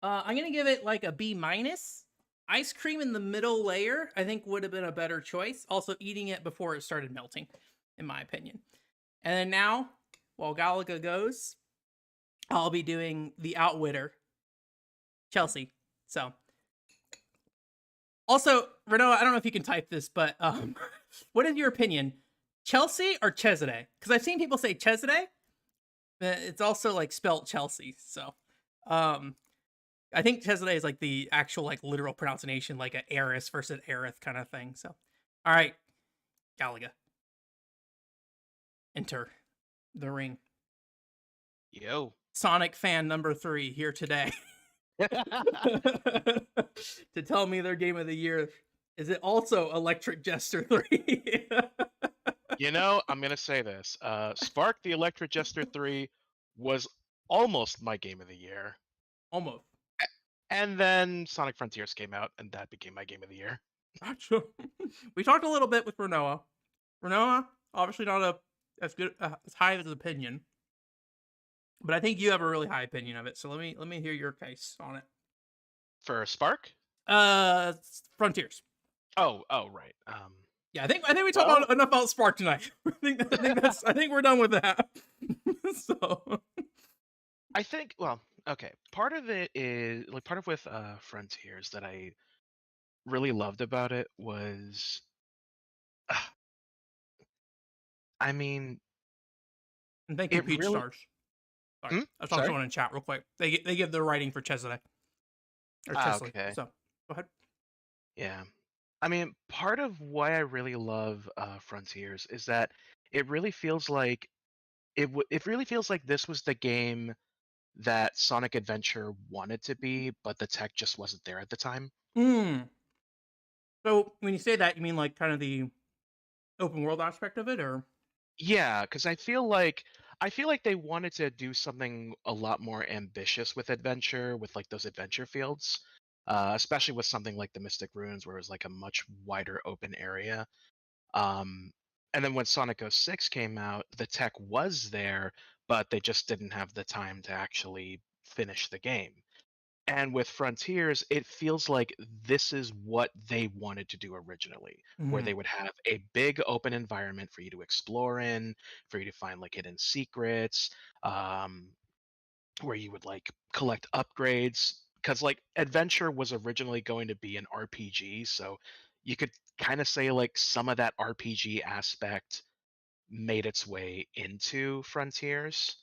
I'm gonna give it like a B minus. Ice cream in the middle layer, I think, would have been a better choice. Also, eating it before it started melting, in my opinion. And then now, while Galaga goes, I'll be doing the Outwitter, Chelsea. So, also, Renault, I don't know if you can type this, but what is your opinion, Chelsea or Cesare? Because I've seen people say Cesare. It's also like spelt Chelsea. So, I think Cesare is like the actual like literal pronunciation, like a Eris versus Aerith kind of thing. So, all right, Galaga, enter the ring. Yo. Sonic fan number 3 here today to tell me their game of the year. Is it also Electric Jester 3? You know, I'm gonna say this. Spark the Electric Jester 3 was almost my game of the year. Almost. And then Sonic Frontiers came out, and that became my game of the year. Gotcha. We talked a little bit with Renoa. Renoa, obviously not as good as high as his opinion, but I think you have a really high opinion of it. So let me hear your case on it. For Spark? Frontiers. Oh, right. Yeah, I think we talked about enough about Spark tonight. I think we're done with that. So I think, well, okay. Part of it is like part of with Frontiers that I really loved about it was, I mean, and thank you, it Peach really. Stars. Sorry, I was talking to Sorry? someone in chat real quick. They give their writing for Cesare or Chesley. Okay. So go ahead. Yeah. I mean, part of why I really love Frontiers is that it really feels like it really feels like this was the game that Sonic Adventure wanted to be, but the tech just wasn't there at the time. So when you say that, you mean like kind of the open world aspect of it, or? Yeah, because I feel like they wanted to do something a lot more ambitious with adventure, with like those adventure fields, especially with something like the Mystic Ruins, where it was like a much wider open area. Um, and then when Sonic 06 came out, the tech was there, but they just didn't have the time to actually finish the game. And with Frontiers, it feels like this is what they wanted to do originally, where they would have a big open environment for you to explore in, for you to find like hidden secrets, where you would like collect upgrades. Because like Adventure was originally going to be an RPG, so you could kind of say like some of that RPG aspect made its way into Frontiers.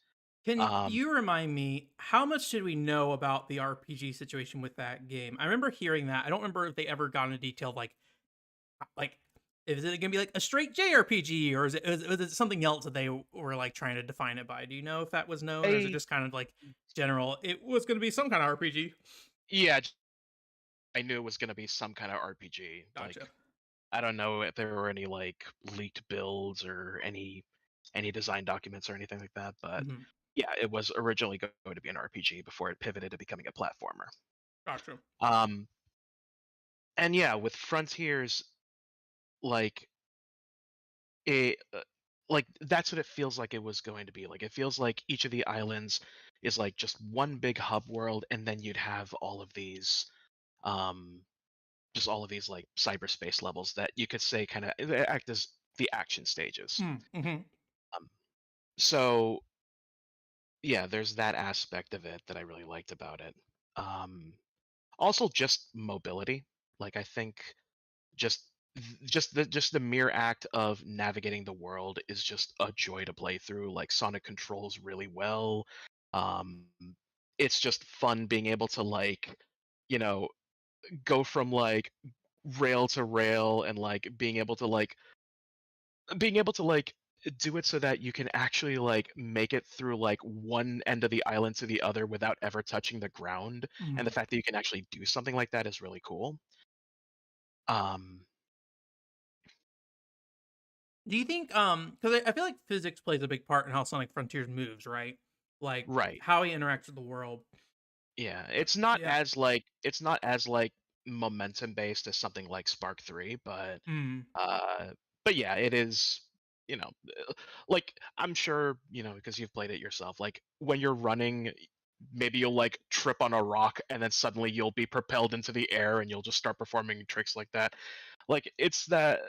Can Um, you remind me how much did we know about the RPG situation with that game? I remember hearing that. I don't remember if they ever got into detail like is it gonna be like a straight JRPG or is it something else that they were like trying to define it by? Do you know if that was known or is it I just kind of like general? It was gonna be some kind of RPG. yeah, I knew it was gonna be some kind of RPG. Like Gotcha. I don't know if there were any like leaked builds or any design documents or anything like that, but Hmm. yeah, it was originally going to be an RPG before it pivoted to becoming a platformer. Gotcha. Um, and yeah, with Frontiers, like it, like that's what it feels like it was going to be. Like it feels like each of the islands is like just one big hub world, and then you'd have all of these, um, just all of these like cyberspace levels that you could say kind of act as the action stages. Mm-hmm. Um, so yeah, there's that aspect of it that I really liked about it. Um, Also, just mobility. Like I think just just the mere act of navigating the world is just a joy to play through. Like Sonic controls really well. Um, it's just fun being able to like, you know, go from like rail to rail and like being able to like do it so that you can actually like make it through like one end of the island to the other without ever touching the ground, and the Hmm. fact that you can actually do something like that is really cool. um Do you think because I feel like physics plays a big part in how Sonic Frontiers moves, right? Like right, how he interacts with the world. yeah, Yeah. it's not as like momentum based as something like Spark 3, Mm. uh but yeah, it is, you know, like I'm sure, because you've played it yourself, like when you're running, maybe you'll like trip on a rock and then suddenly you'll be propelled into the air and you'll just start performing tricks like that. Like it's that,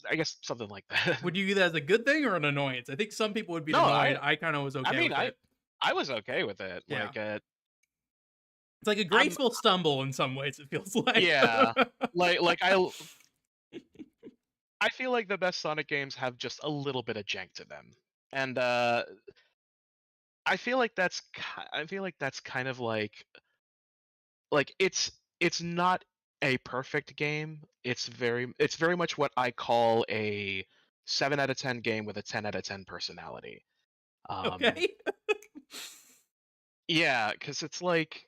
I guess something like that. Would you view that as a good thing or an annoyance? I think some people would be No, annoyed. I kind of was I okay mean with it. I was okay with it. Yeah. Like It's like a I'm graceful stumble in some ways, it feels like. yeah, like I feel like the best Sonic games have just a little bit of jank to them. And I feel like that's kind of like it's not a perfect game. It's very much what I call a 7 out of 10 game with a 10 out of 10 personality. Um Okay. yeah, cuz it's like,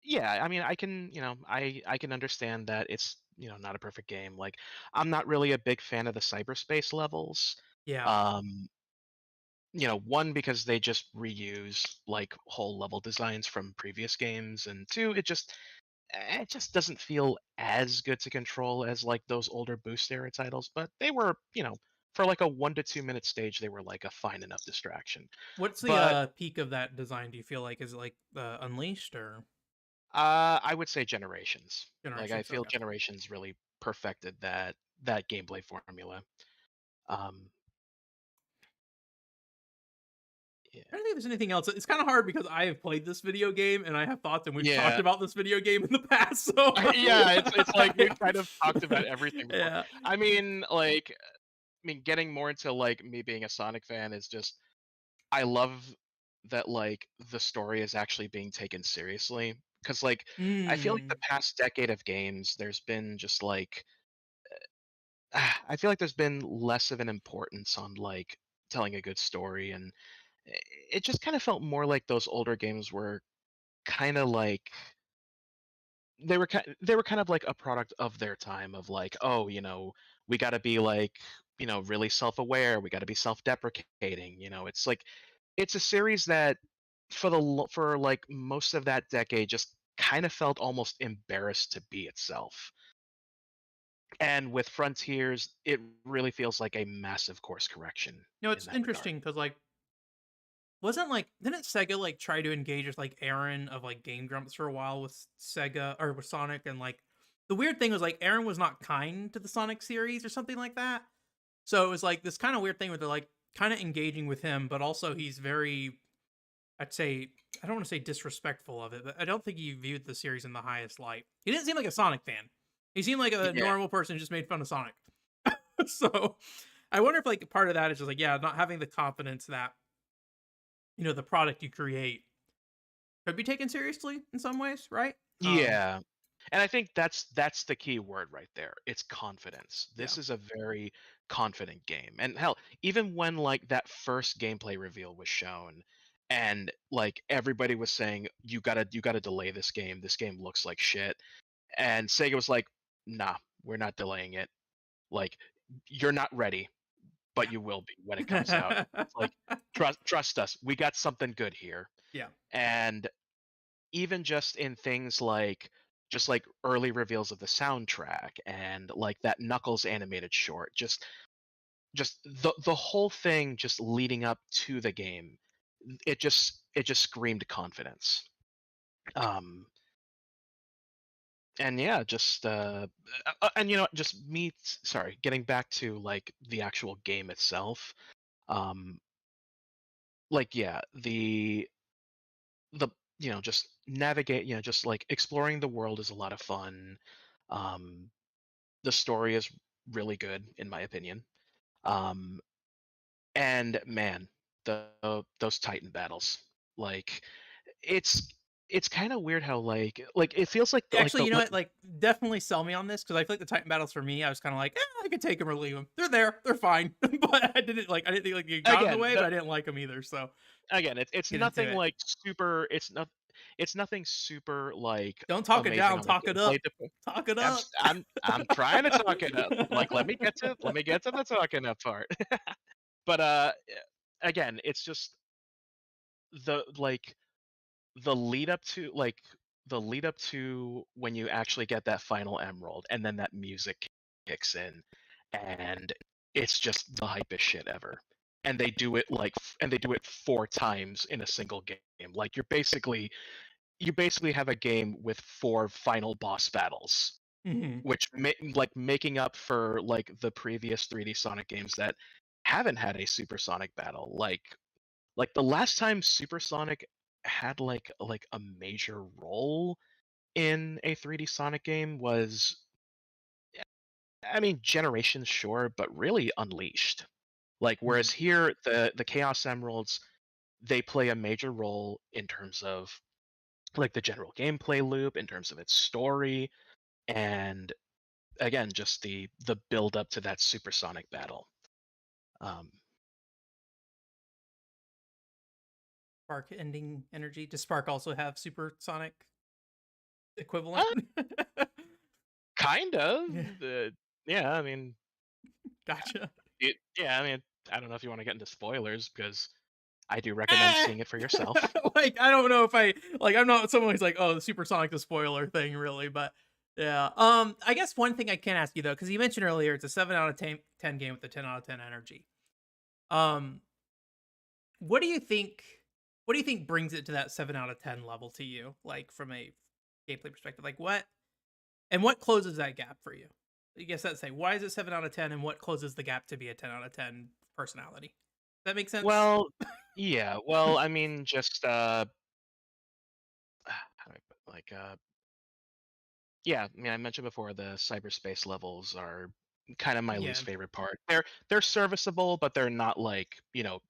yeah, I mean, I can, I can understand that it's, not a perfect game. Like I'm not really a big fan of the cyberspace levels. Yeah. Um one, because they just reuse like whole level designs from previous games, and two, it just doesn't feel as good to control as like those older boost era titles, but they were, for like a 1 to 2 minute stage, they were like a fine enough distraction. What's the But peak of that design? Do you feel like is it like Unleashed or I would say Generations. Like I Generations? feel Okay. Generations really perfected that gameplay formula. Um, yeah, I don't think there's anything else. It's kind of hard because I have played this video game and I have thoughts, and we've talked yeah, about this video game in the past. So yeah. It's like we've kind of talked about everything before. yeah, I mean, like, getting more into like me being a Sonic fan is just, I love that like the story is actually being taken seriously, because like I feel like the mm. past decade of games, there's been just like I feel like there's been less of an importance on like telling a good story, and i- it just kind of felt more like those older games were kind of like they were kind of like a product of their time, of like, oh, we got to be like, really self-aware, we got to be self-deprecating. It's like it's a series that for like most of that decade just kind of felt almost embarrassed to be itself. And with Frontiers, it really feels like a massive course correction in It's that regard. interesting because wasn't like didn't Sega like try to engage with like Aaron of like Game Grumps for a while with Sega or with Sonic, and like the weird thing was like Aaron was not kind to the Sonic series or something like that. So it was like this kind of weird thing where they're like kind of engaging with him, but also he's very, I'd say, I don't want to say disrespectful of it, but I don't think he viewed the series in the highest light. He didn't seem like a Sonic fan. He seemed like a Yeah, normal person who just made fun of Sonic. So I wonder if like part of that is just like, yeah, not having the confidence that the product you create could be taken seriously in some ways, right? Yeah. And I think that's the key word right there. It's confidence. Yeah. This is a very confident game. And hell, even when like that first gameplay reveal was shown and like everybody was saying you gotta delay this game. This game looks like shit. And Sega was like, nah, we're not delaying it. Like you're not ready, but you will be when it comes out. It's like trust us. We got something good here. Yeah. And even just in things like just like early reveals of the soundtrack and like that Knuckles animated short, just the whole thing just leading up to the game, it just screamed confidence. Um and yeah, just and just me sorry, getting back to like the actual game itself. Um like yeah, the just navigate, just like exploring the world is a lot of fun. um the story is really good in my opinion. um and man, those Titan battles, like it's it's kind of weird how like it feels like Actually, you know what? Like, definitely sell me on this because I feel like the Titan battles for me, I was kind of like, I could take them or leave them. They're there, they're fine. But I didn't think like you got in the again way, but I didn't like them either. So it's get into nothing it. like super. It's nothing super like Don't talk it amazing down, on the talk it gameplay. up. Talk it up. I'm trying to talk it up. Like let me get to the talking up part. But again, it's just the like the lead up to when you actually get that final emerald and then that music kicks in, and it's just the hypest shit ever. And they do it four times in a single game. Like you basically have a game with four final boss battles, Mhm. which making up for like the previous 3D Sonic games that haven't had a supersonic battle. Like the last time Supersonic had like a major role in a 3D Sonic game was, I mean, Generations, sure, but really Unleashed. Like whereas here the Chaos Emeralds, they play a major role in terms of like the general gameplay loop, in terms of its story, and again just the build up to that supersonic battle. Um, Spark ending energy. Does Spark also have supersonic equivalent? uh, kind of. Yeah. Yeah, I mean, Gotcha. yeah, I mean, I don't know if you want to get into spoilers because I do recommend Eh! seeing it for yourself. Like, I don't know if I'm not someone who's like, oh, the supersonic the spoiler thing, really, but yeah. I guess one thing I can ask you though, because you mentioned earlier it's a 7 out of 10 game with a 10 out of 10 energy. Um, what do you think? What do you think brings it to that 7 out of 10 level to you? Like from a gameplay perspective, like what closes that gap for you? I guess that's say why is it 7 out of 10, and what closes the gap to be a 10 out of 10 personality? Does that make sense? Well, yeah. Well, I mean, just how do I put like yeah. I mean, I mentioned before the cyberspace levels are kind of my Yeah, least favorite part. They're serviceable, but they're not like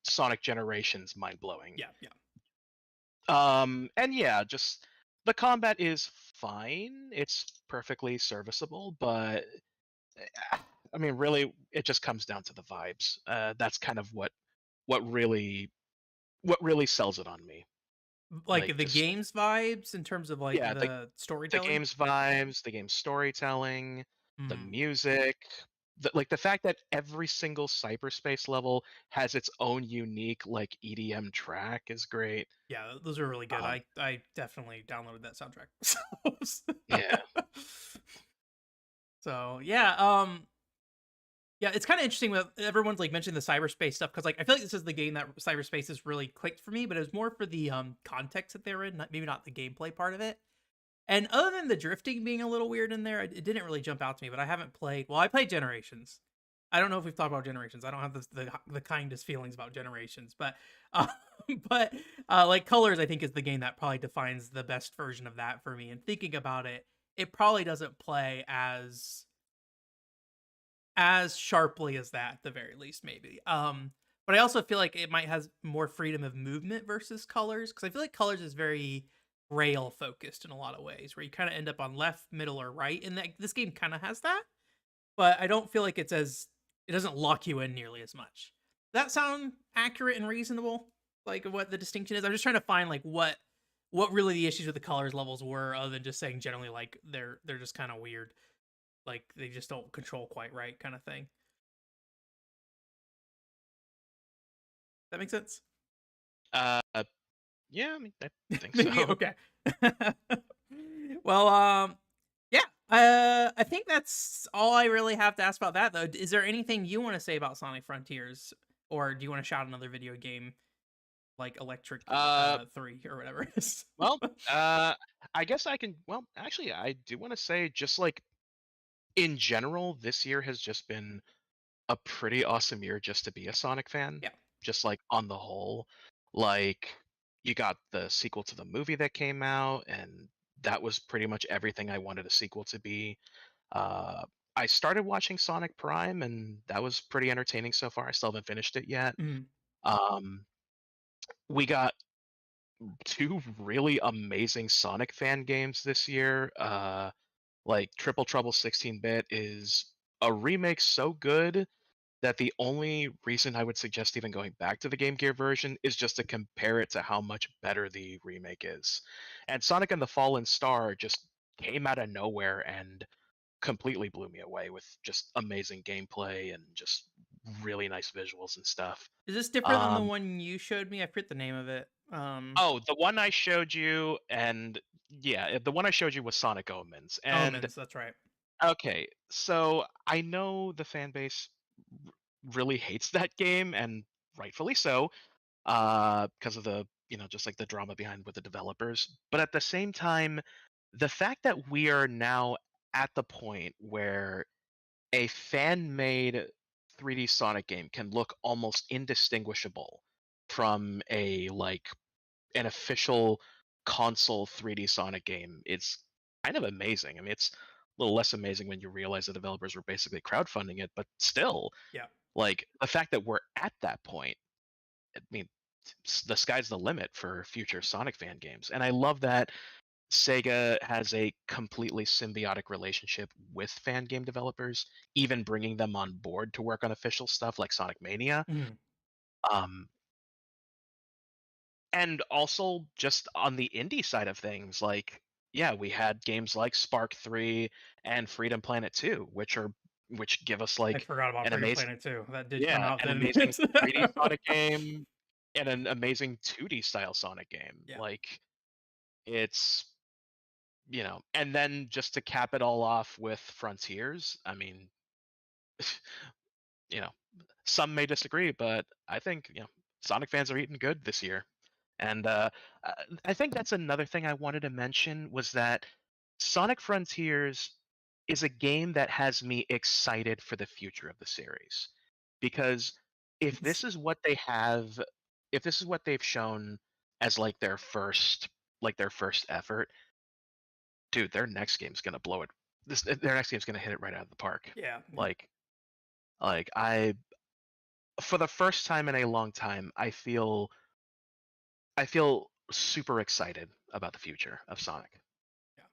Sonic Generations mind blowing. yeah, yeah. And yeah, just the combat is fine. It's perfectly serviceable, but I mean, really, it just comes down to the vibes. That's kind of what really what really sells it on me. Like Like the just game's vibes in terms of like yeah, the the storytelling. game's vibes, the game's storytelling, the Hmm. music, like the fact that every single cyberspace level has its own unique like EDM track is great. Yeah, those are really good. Um, I definitely downloaded that soundtrack. yeah, So yeah, yeah, it's kind of interesting that everyone's like mentioning the cyberspace stuff because like I feel like this is the game that cyberspace has really clicked for me, but it was more for the context that they were in, maybe not the gameplay part of it. And other than the drifting being a little weird in there, it didn't really jump out to me. But I haven't played. Well, I played Generations. I don't know if we've talked about Generations. I don't have the kindest feelings about Generations, but uh, but like Colors, I think is the game that probably defines the best version of that for me. And thinking about it, it probably doesn't play as sharply as that, at the very least, maybe. But I also feel like it might has more freedom of movement versus Colors, because I feel like Colors is very rail focused in a lot of ways, where you kind of end up on left, middle, or right, and this game kind of has that. But I don't feel like it doesn't lock you in nearly as much. Does that sound accurate and reasonable? Like what the distinction is? I'm just trying to find like what really the issues with the colors levels were, other than just saying generally like they're just kind of weird, like they just don't control quite right, kind of thing. That makes sense. Uh, yeah, I mean, I think Maybe so. okay. Well, yeah. I think that's all I really have to ask about that, though. Is there anything you want to say about Sonic Frontiers, or do you want to shout another video game like Electric Uh, 3 or whatever it is? well, I guess I can. Well, actually, I do want to say, just like in general, this year has just been a pretty awesome year just to be a Sonic fan. Yeah. Just like on the whole, like you got the sequel to the movie that came out, and that was pretty much everything I wanted a sequel to be. Uh, I started watching Sonic Prime, and that was pretty entertaining so far. I still haven't finished it yet. Mhm. Um, we got two really amazing Sonic fan games this year. Like Triple Trouble 16-bit is a remake so good that the only reason I would suggest even going back to the Game Gear version is just to compare it to how much better the remake is. And Sonic and the Fallen Star just came out of nowhere and completely blew me away with just amazing gameplay and just really nice visuals and stuff. Is this different than the Um, one you showed me? I forget the name of it. oh, the one I showed you, and yeah, the one I showed you was Sonic Omens. And Omens. That's right. okay, so I know the fan base really hates that game, and rightfully so, because of the just like the drama behind with the developers. But at the same time, the fact that we are now at the point where a fan-made 3D Sonic game can look almost indistinguishable from an official console 3D Sonic game, it's kind of amazing. I mean, it's a little less amazing when you realize the developers were basically crowdfunding it, but still, Yeah. like the fact that we're at that point, I mean, the sky's the limit for future Sonic fan games. And I love that Sega has a completely symbiotic relationship with fan game developers, even bringing them on board to work on official stuff like Sonic Mania. Mhm. Um, and also just on the indie side of things, like yeah, we had games like Spark 3 and Freedom Planet 2, which give us I like forgot about an Freedom amazing Planet too. That did come yeah, out an then. amazing 3D Sonic game and an amazing 2D style Sonic game. Yeah. Like it's and then just to cap it all off with Frontiers, I mean, you know, some may disagree, but I think, Sonic fans are eating good this year. And uh, I think that's another thing I wanted to mention was that Sonic Frontiers is a game that has me excited for the future of the series. Because if this is what they have, if this is what they've shown as their first effort, dude, their next game's gonna blow it. Their next game's gonna hit it right out of the park. Yeah. Like, I, for the first time in a long time, I feel super excited about the future of Sonic. Yeah.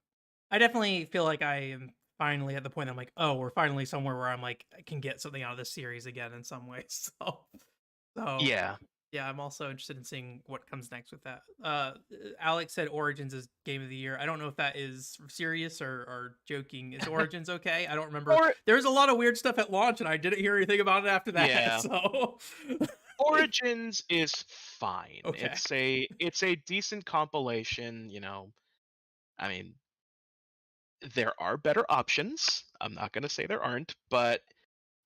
I definitely feel like I am finally at the point I'm like, oh, we're finally somewhere where I'm like, I can get something out of this series again in some ways. So Yeah. yeah, I'm also interested in seeing what comes next with that. Alex said Origins is game of the year. I don't know if that is serious or joking. Is Origins okay? I don't remember. Or There was a lot of weird stuff at launch, and I didn't hear anything about it after that. Yeah. So Origins is fine. Okay. It's a decent compilation, I mean, there are better options. I'm not going to say there aren't, but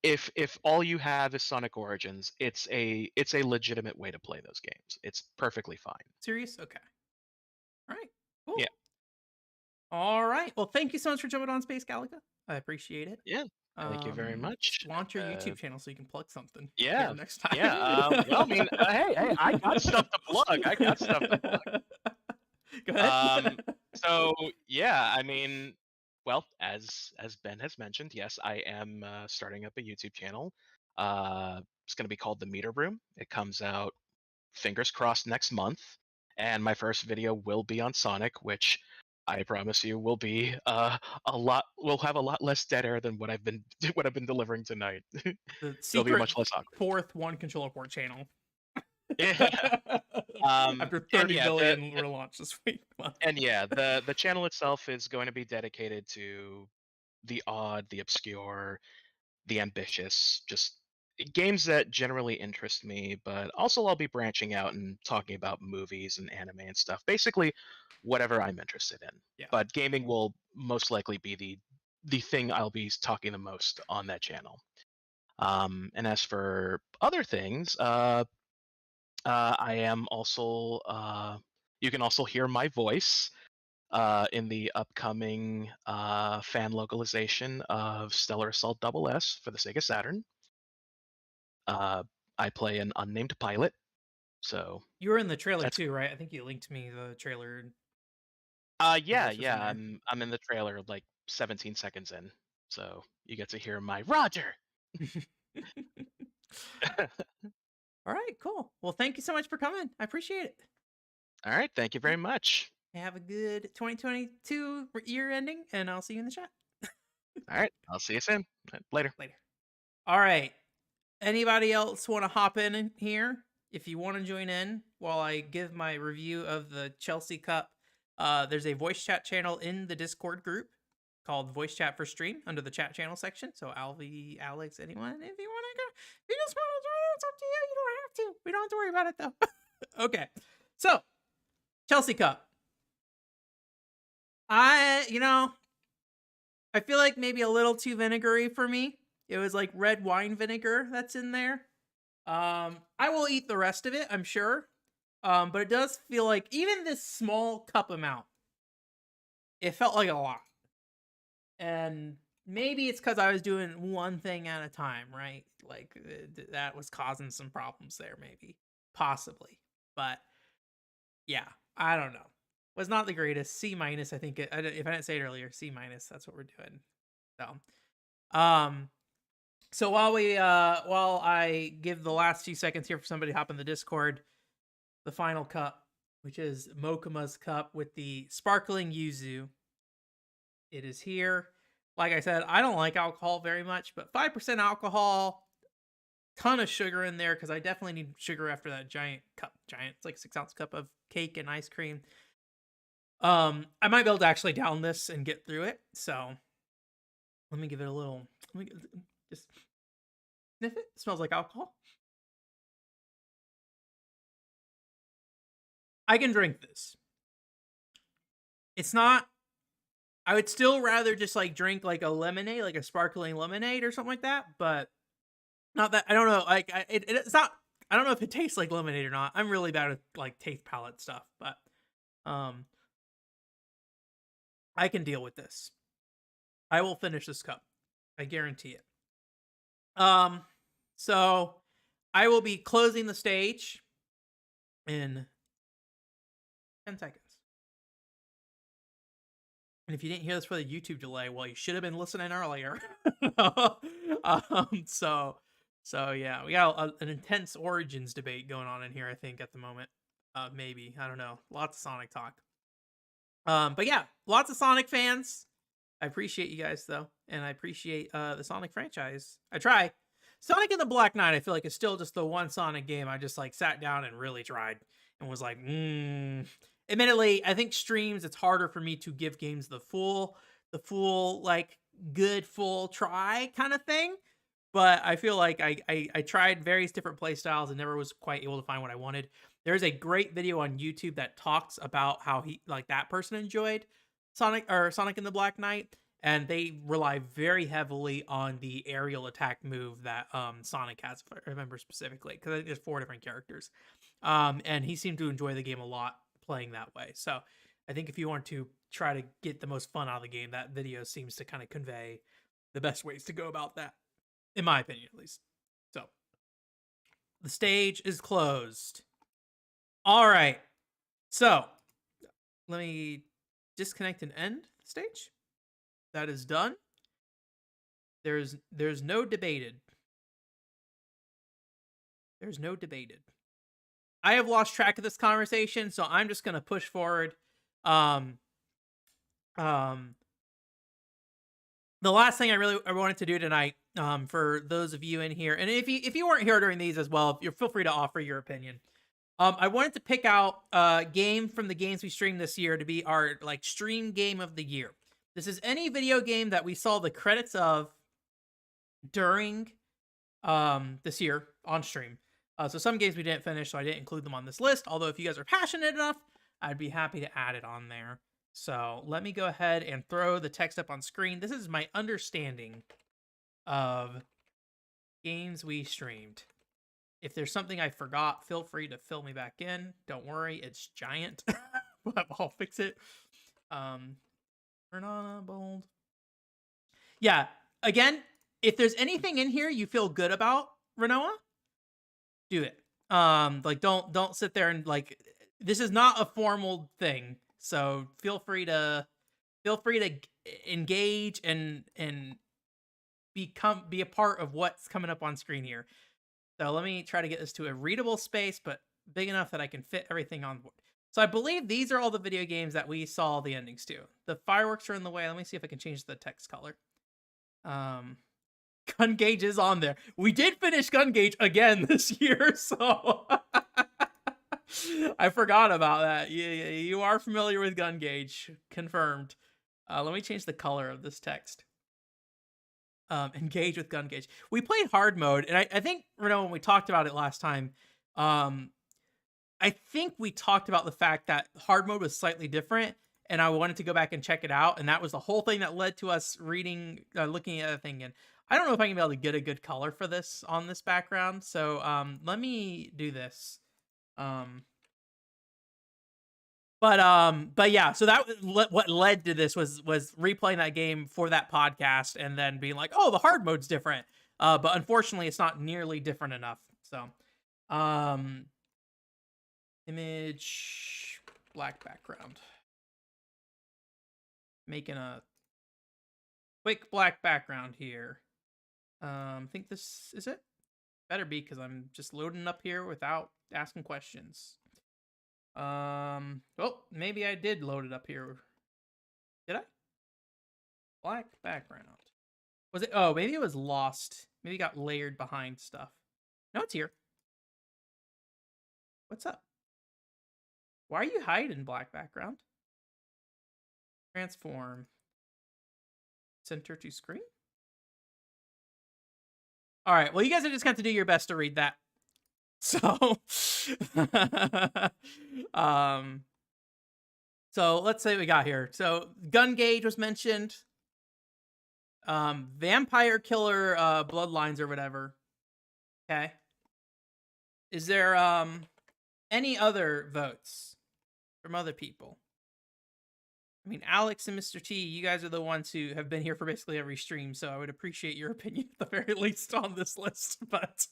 if all you have is Sonic Origins, it's a legitimate way to play those games. It's perfectly fine. Serious? Okay. All right. Cool. Yeah. All right. Well, thank you so much for jumping on Space Galaga. I appreciate it. Yeah. Thank you very much. Launch your YouTube channel so you can plug something. Yeah. Here next time. Yeah. Well, I mean, hey, I got stuff to plug. I got stuff to plug. Go ahead. So yeah, I mean, well, as Ben has mentioned, yes, I am starting up a YouTube channel. It's going to be called The Meter Room. It comes out, fingers crossed, next month. And my first video will be on Sonic, which I promise you will be will have a lot less dead air than what I've been delivering tonight. The It'll be secret much less awkward. fourth one controller port channel. Yeah. After And 30 yeah, billion were launched this week. and yeah, the channel itself is going to be dedicated to the odd, the obscure, the ambitious, just games that generally interest me, but also I'll be branching out and talking about movies and anime and stuff. Basically, whatever I'm interested in. Yeah. But gaming will most likely be the thing I'll be talking the most on that channel. And as for other things, I am also you can also hear my voice in the upcoming fan localization of Stellar Assault Double S for the Sega Saturn. I play an unnamed pilot, so You were in the trailer that's too, right? I think you linked me the trailer. yeah, voice was in there. I'm in the trailer like 17 seconds in, so you get to hear my Roger. All right, cool. Well, thank you so much for coming. I appreciate it. All right, thank you very much. Have a good 2022 year ending, and I'll see you in the chat. All right, I'll see you soon. Later. Later. All right. Anybody else want to hop in here? If you want to join in while I give my review of the Chelsea Cup, there's a voice chat channel in the Discord group called Voice Chat for Stream under the chat channel section. So Alvy, Alex, anyone, if you want to go, if you just want to join, it's up to you. You don't have to. We don't have to worry about it though. Okay. So Chelsea Cup. I feel like maybe a little too vinegary for me. It was like red wine vinegar that's in there. I will eat the rest of it, I'm sure. But it does feel like even this small cup amount, it felt like a lot. And maybe it's because I was doing one thing at a time, right? Like that was causing some problems there, maybe, possibly. But yeah, I don't know. Was not the greatest. C-, I think. If I didn't say it earlier, C-. That's what we're doing. So while I give the last few seconds here for somebody to hop in the Discord, the final cup, which is Mokuma's cup with the sparkling yuzu. It is here. Like I said, I don't like alcohol very much, but 5% alcohol, ton of sugar in there because I definitely need sugar after that giant cup. It's like 6-ounce cup of cake and ice cream. I might be able to actually down this and get through it. So let me give it a little. Just sniff it. It smells like alcohol. I can drink this. It's not. I would still rather just like drink like a lemonade, like a sparkling lemonade or something like that. But not that. I don't know. Like it's not. I don't know if it tastes like lemonade or not. I'm really bad with like taste palette stuff, but I can deal with this. I will finish this cup. I guarantee it. So I will be closing the stage in 10 seconds. And if you didn't hear this for the YouTube delay, well, you should have been listening earlier. So yeah, we got an intense Origins debate going on in here, I think, at the moment. Maybe, I don't know. Lots of Sonic talk. But yeah, lots of Sonic fans. I appreciate you guys though, and I appreciate the Sonic franchise. I try. Sonic and the Black Knight, I feel like it's still just the one Sonic game I just like sat down and really tried and was like, Admittedly, I think streams, it's harder for me to give games the full like good full try kind of thing. But I feel like I tried various different play styles and never was quite able to find what I wanted. There's a great video on YouTube that talks about how that person enjoyed Sonic and the Black Knight, and they rely very heavily on the aerial attack move that Sonic has, if I remember specifically, because I think there's 4 different characters. And he seemed to enjoy the game a lot playing that way. So I think if you want to try to get the most fun out of the game, that video seems to kind of convey the best ways to go about that, in my opinion, at least. So the stage is closed. All right. So let me disconnect and end the stage. That is done. There's no debated. There's no debated. I have lost track of this conversation, so I'm just gonna push forward. Um, um, the last thing I wanted to do tonight, for those of you in here, and if you weren't here during these as well, you feel free to offer your opinion. I wanted to pick out a game from the games we streamed this year to be our like stream game of the year. This is any video game that we saw the credits of during this year on stream. So some games we didn't finish, so I didn't include them on this list. Although if you guys are passionate enough, I'd be happy to add it on there. So let me go ahead and throw the text up on screen. This is my understanding of games we streamed. If there's something I forgot, feel free to fill me back in. Don't worry, it's giant. But I'll fix it. Turn on a bold. Yeah, again, if there's anything in here you feel good about, Renoa, do it. Like don't sit there and like, this is not a formal thing. So feel free to engage and be a part of what's coming up on screen here. So let me try to get this to a readable space, but big enough that I can fit everything on board. So I believe these are all the video games that we saw the endings to. The fireworks are in the way. Let me see if I can change the text color. Gun Gauge is on there. We did finish Gun Gauge again this year, so I forgot about that. You are familiar with Gun Gauge. Confirmed. Let me change the color of this text. Engage with Gun Gauge. We played hard mode, and I think, when we talked about it last time, I think we talked about the fact that hard mode was slightly different, and I wanted to go back and check it out, and that was the whole thing that led to us looking at the thing. And I don't know if I can be able to get a good color for this on this background, so let me do this. But yeah, so that what led to this was replaying that game for that podcast and then being like, oh, the hard mode's different. But unfortunately, it's not nearly different enough. So, image, black background. Making a quick black background here. I think this is it. Better be, because I'm just loading up here without asking questions. Oh, maybe I did load it up here. Did I? Black background. Was it? Oh, maybe it was lost. Maybe it got layered behind stuff. No, it's here. What's up? Why are you hiding black background? Transform. Center to screen. All right. Well, you guys are just going to have to do your best to read that. So, so let's say we got here. So Gun Gauge was mentioned. Vampire Killer, Bloodlines or whatever. Okay. Is there, any other votes from other people? I mean, Alex and Mr. T, you guys are the ones who have been here for basically every stream, so I would appreciate your opinion at the very least on this list. But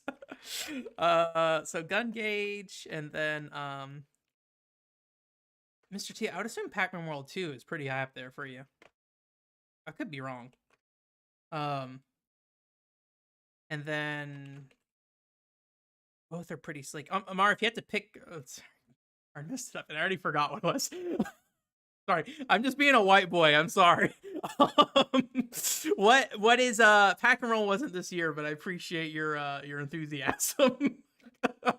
so Gun Gauge, and then Mr. T, I would assume Pac-Man World 2 is pretty high up there for you. I could be wrong. And then both are pretty sleek. Amar, if you had to pick, I messed it up and I already forgot what it was. Sorry, I'm just being a white boy. I'm sorry. What is Pac and Roll wasn't this year, but I appreciate your enthusiasm. If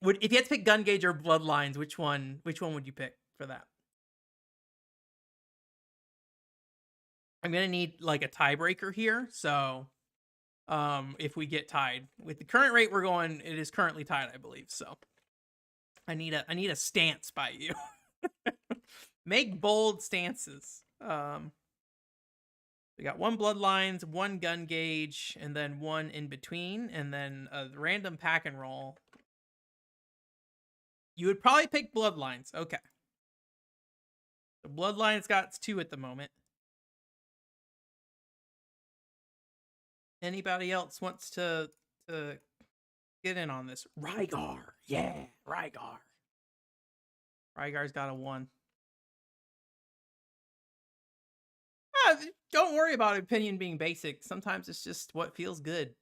you had to pick Gun Gauge or Bloodlines, which one would you pick for that? I'm gonna need like a tiebreaker here. So, if we get tied with the current rate we're going, it is currently tied, I believe. So. I need a stance by you. Make bold stances. We got one Bloodlines, one Gun Gauge, and then one in between, and then a random Pack and Roll. You would probably pick Bloodlines. Okay. The Bloodlines got 2 at the moment. Anybody else wants to get in on this? Rygar. Yeah, Rygar. Rygar's got a 1. don't worry about opinion being basic. Sometimes it's just what feels good.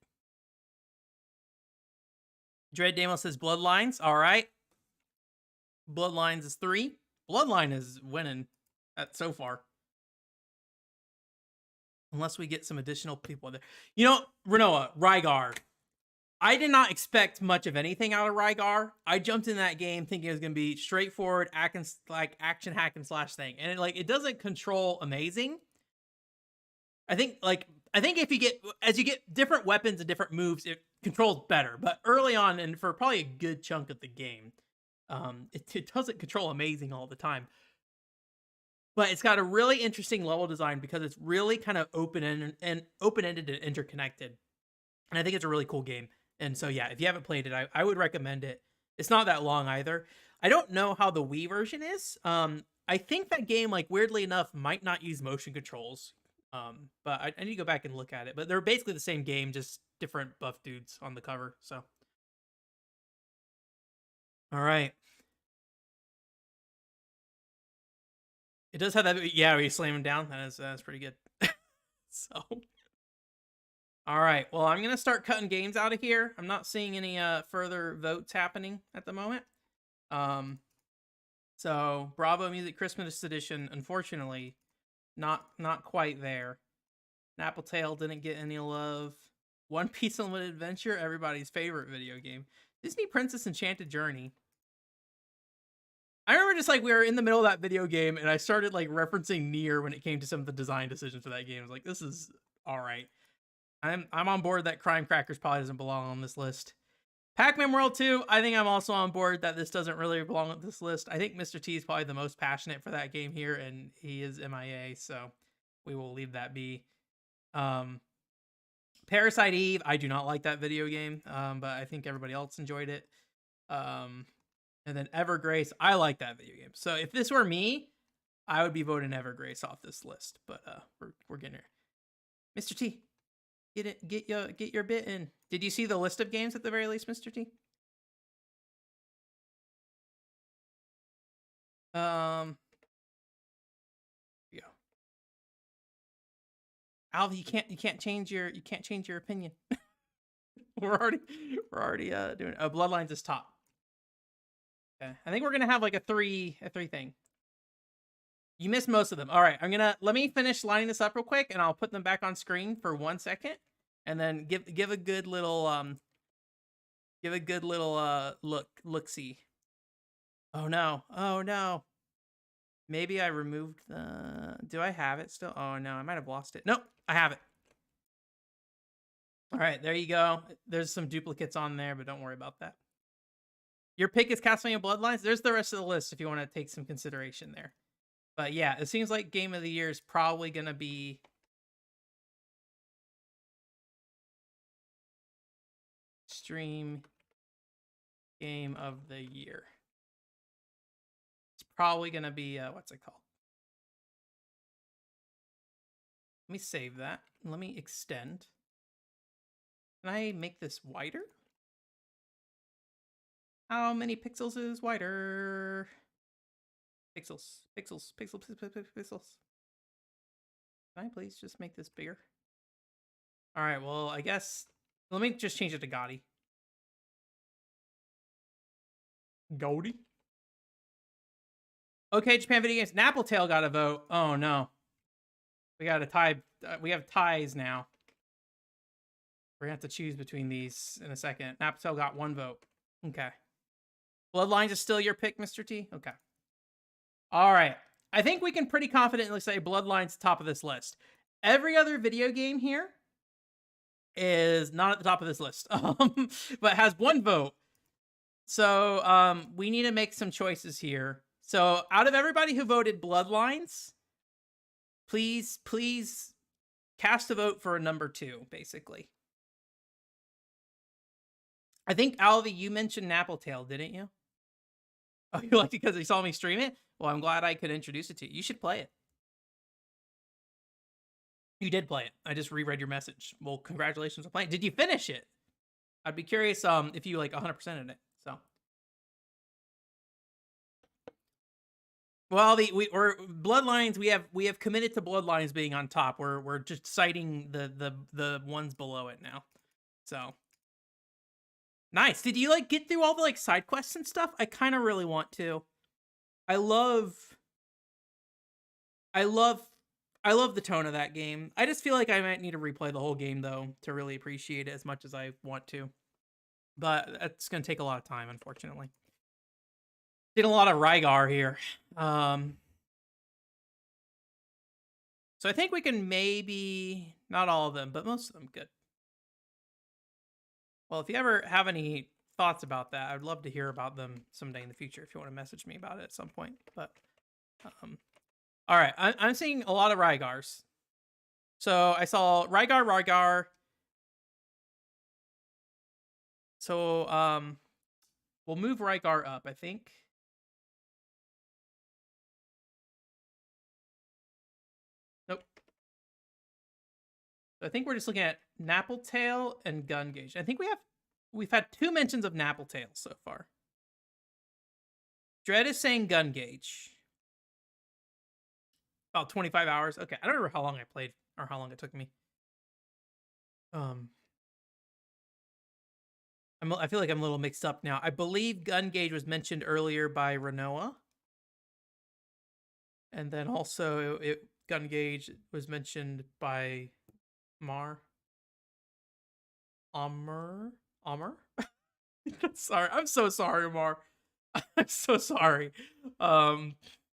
Dread Damo says Bloodlines. All right. Bloodlines is 3. Bloodline is winning so far. Unless we get some additional people there. You know, Renoa, Rygar. I did not expect much of anything out of Rygar. I jumped in that game thinking it was going to be straightforward action hack and slash thing. And it doesn't control amazing. I think if you get different weapons and different moves, it controls better. But early on, and for probably a good chunk of the game, it doesn't control amazing all the time. But it's got a really interesting level design because it's really kind of open-ended and interconnected. And I think it's a really cool game. And so, yeah, if you haven't played it, I would recommend it. It's not that long either. I don't know how the Wii version is. I think that game, like, weirdly enough, might not use motion controls. But I need to go back and look at it. But they're basically the same game, just different buff dudes on the cover. So, all right. It does have that, yeah, where you slam him down. That's pretty good. So, all right. Well, I'm gonna start cutting games out of here. I'm not seeing any further votes happening at the moment. So Bravo Music Christmas Edition, unfortunately, not quite there. Apple Tail didn't get any love. One Piece Unlimited Adventure, everybody's favorite video game. Disney Princess Enchanted Journey. I remember just like we were in the middle of that video game and I started like referencing Nier when it came to some of the design decisions for that game. I was like, this is all right. I'm on board that Crime Crackers probably doesn't belong on this list. Pac-Man World 2, I think I'm also on board that this doesn't really belong on this list. I think Mr. T is probably the most passionate for that game here, and he is MIA, so we will leave that be. Parasite Eve, I do not like that video game, but I think everybody else enjoyed it. And then Evergrace, I like that video game. So if this were me, I would be voting Evergrace off this list, but we're getting there. Mr. T, get your bit in. Did you see the list of games at the very least, Mr. T? Here we go. Alv, you can't change your opinion. we're already doing it. Bloodlines is top. Okay. I think we're gonna have like a three thing. You missed most of them. All right, let me finish lining this up real quick, and I'll put them back on screen for 1 second, and then give a good little look see. Oh no. Maybe I removed the. Do I have it still? Oh no, I might have lost it. Nope, I have it. All right, there you go. There's some duplicates on there, but don't worry about that. Your pick is Castlevania Bloodlines. There's the rest of the list if you want to take some consideration there. But yeah, it seems like Game of the Year is probably going to be Stream Game of the Year. It's probably going to be, what's it called? Let me save that. Let me extend. Can I make this wider? How many pixels is wider? Pixels. Can I please just make this bigger? All right, well, I guess let me just change it to GotY. GotY? Okay, Japan Video Games. Nappletail got a vote. Oh no. We got a tie. We have ties now. We're gonna have to choose between these in a second. Nappletail got 1 vote. Okay. Bloodlines is still your pick, Mr. T? Okay. All right. I think we can pretty confidently say Bloodlines top of this list. Every other video game here is not at the top of this list, but has 1 vote. So we need to make some choices here. So out of everybody who voted Bloodlines, please cast a vote for a number 2, basically. I think, Alvi, you mentioned Nappletail, didn't you? Oh, you liked it because you saw me stream it? Well, I'm glad I could introduce it to you. You should play it. You did play it. I just reread your message. Well, congratulations on playing. Did you finish it? I'd be curious if you like 100%ed it. So Well, we're Bloodlines. We have committed to Bloodlines being on top. We're just citing the ones below it now. So nice. Did you like get through all the like side quests and stuff? I kind of really want to. I love the tone of that game. I just feel like I might need to replay the whole game though to really appreciate it as much as I want to. But that's gonna take a lot of time, unfortunately. Did a lot of Rygar here. So I think we can maybe, not all of them, but most of them good. Well, if you ever have any thoughts about that, I'd love to hear about them someday in the future if you want to message me about it at some point. But, all right, I'm seeing a lot of Rygars. So I saw Rygar. So, we'll move Rygar up, I think. Nope. So I think we're just looking at Nappletail and Gun Gauge. I think we've had 2 mentions of Nappletail so far. Dread is saying Gun Gauge. About 25 hours. Okay, I don't remember how long I played or how long it took me. I feel like I'm a little mixed up now. I believe Gun Gauge was mentioned earlier by Renoa. And then also Gun Gauge was mentioned by Amr. Sorry, I'm so sorry, Amar. I'm so sorry.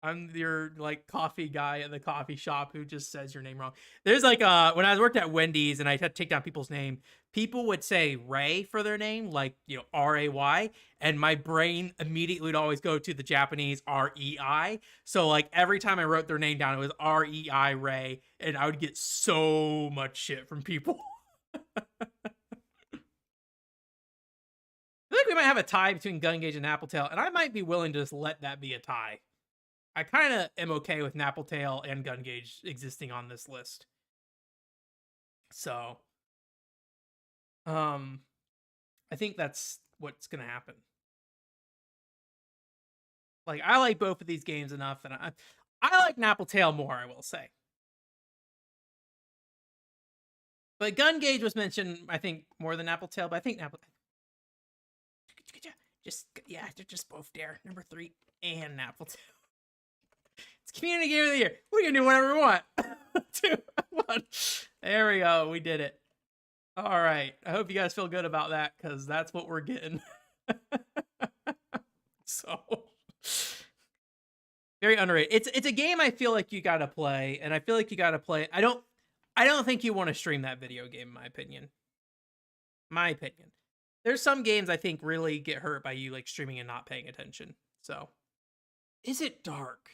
I'm your like coffee guy at the coffee shop who just says your name wrong. There's like when I was worked at Wendy's and I had to take down people's name, people would say Ray for their name, like Ray, and my brain immediately would always go to the Japanese REI. So like every time I wrote their name down, it was REI Ray, and I would get so much shit from people. I think we might have a tie between Gun Gauge and Nappletail, and I might be willing to just let that be a tie. I kind of am okay with Nappletail and Gun Gauge existing on this list. So, I think that's what's gonna happen. Like, I like both of these games enough, and I like Nappletail more, I will say. But Gun Gauge was mentioned, I think, more than Nappletail, but I think Nappletail. They're just both there. Number 3 and Nappletail. It's Community Game of the Year. We can do whatever we want. 2, 1. There we go. We did it. All right. I hope you guys feel good about that because that's what we're getting. So very underrated. It's a game I feel like you gotta play, and I feel like you gotta play. I don't think you want to stream that video game, in my opinion. My opinion. There's some games I think really get hurt by you like streaming and not paying attention. So, is it dark?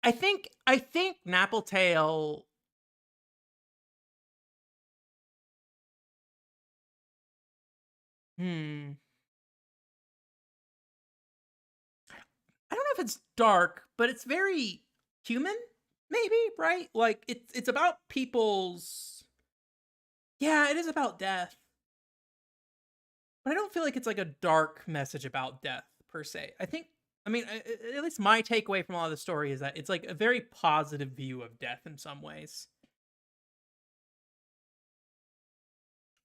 I think Nappletail. I don't know if it's dark, but it's very human, maybe, right? Like it's about people's. Yeah, it is about death. But I don't feel like it's like a dark message about death per se. I mean, at least my takeaway from all of the story is that it's like a very positive view of death in some ways.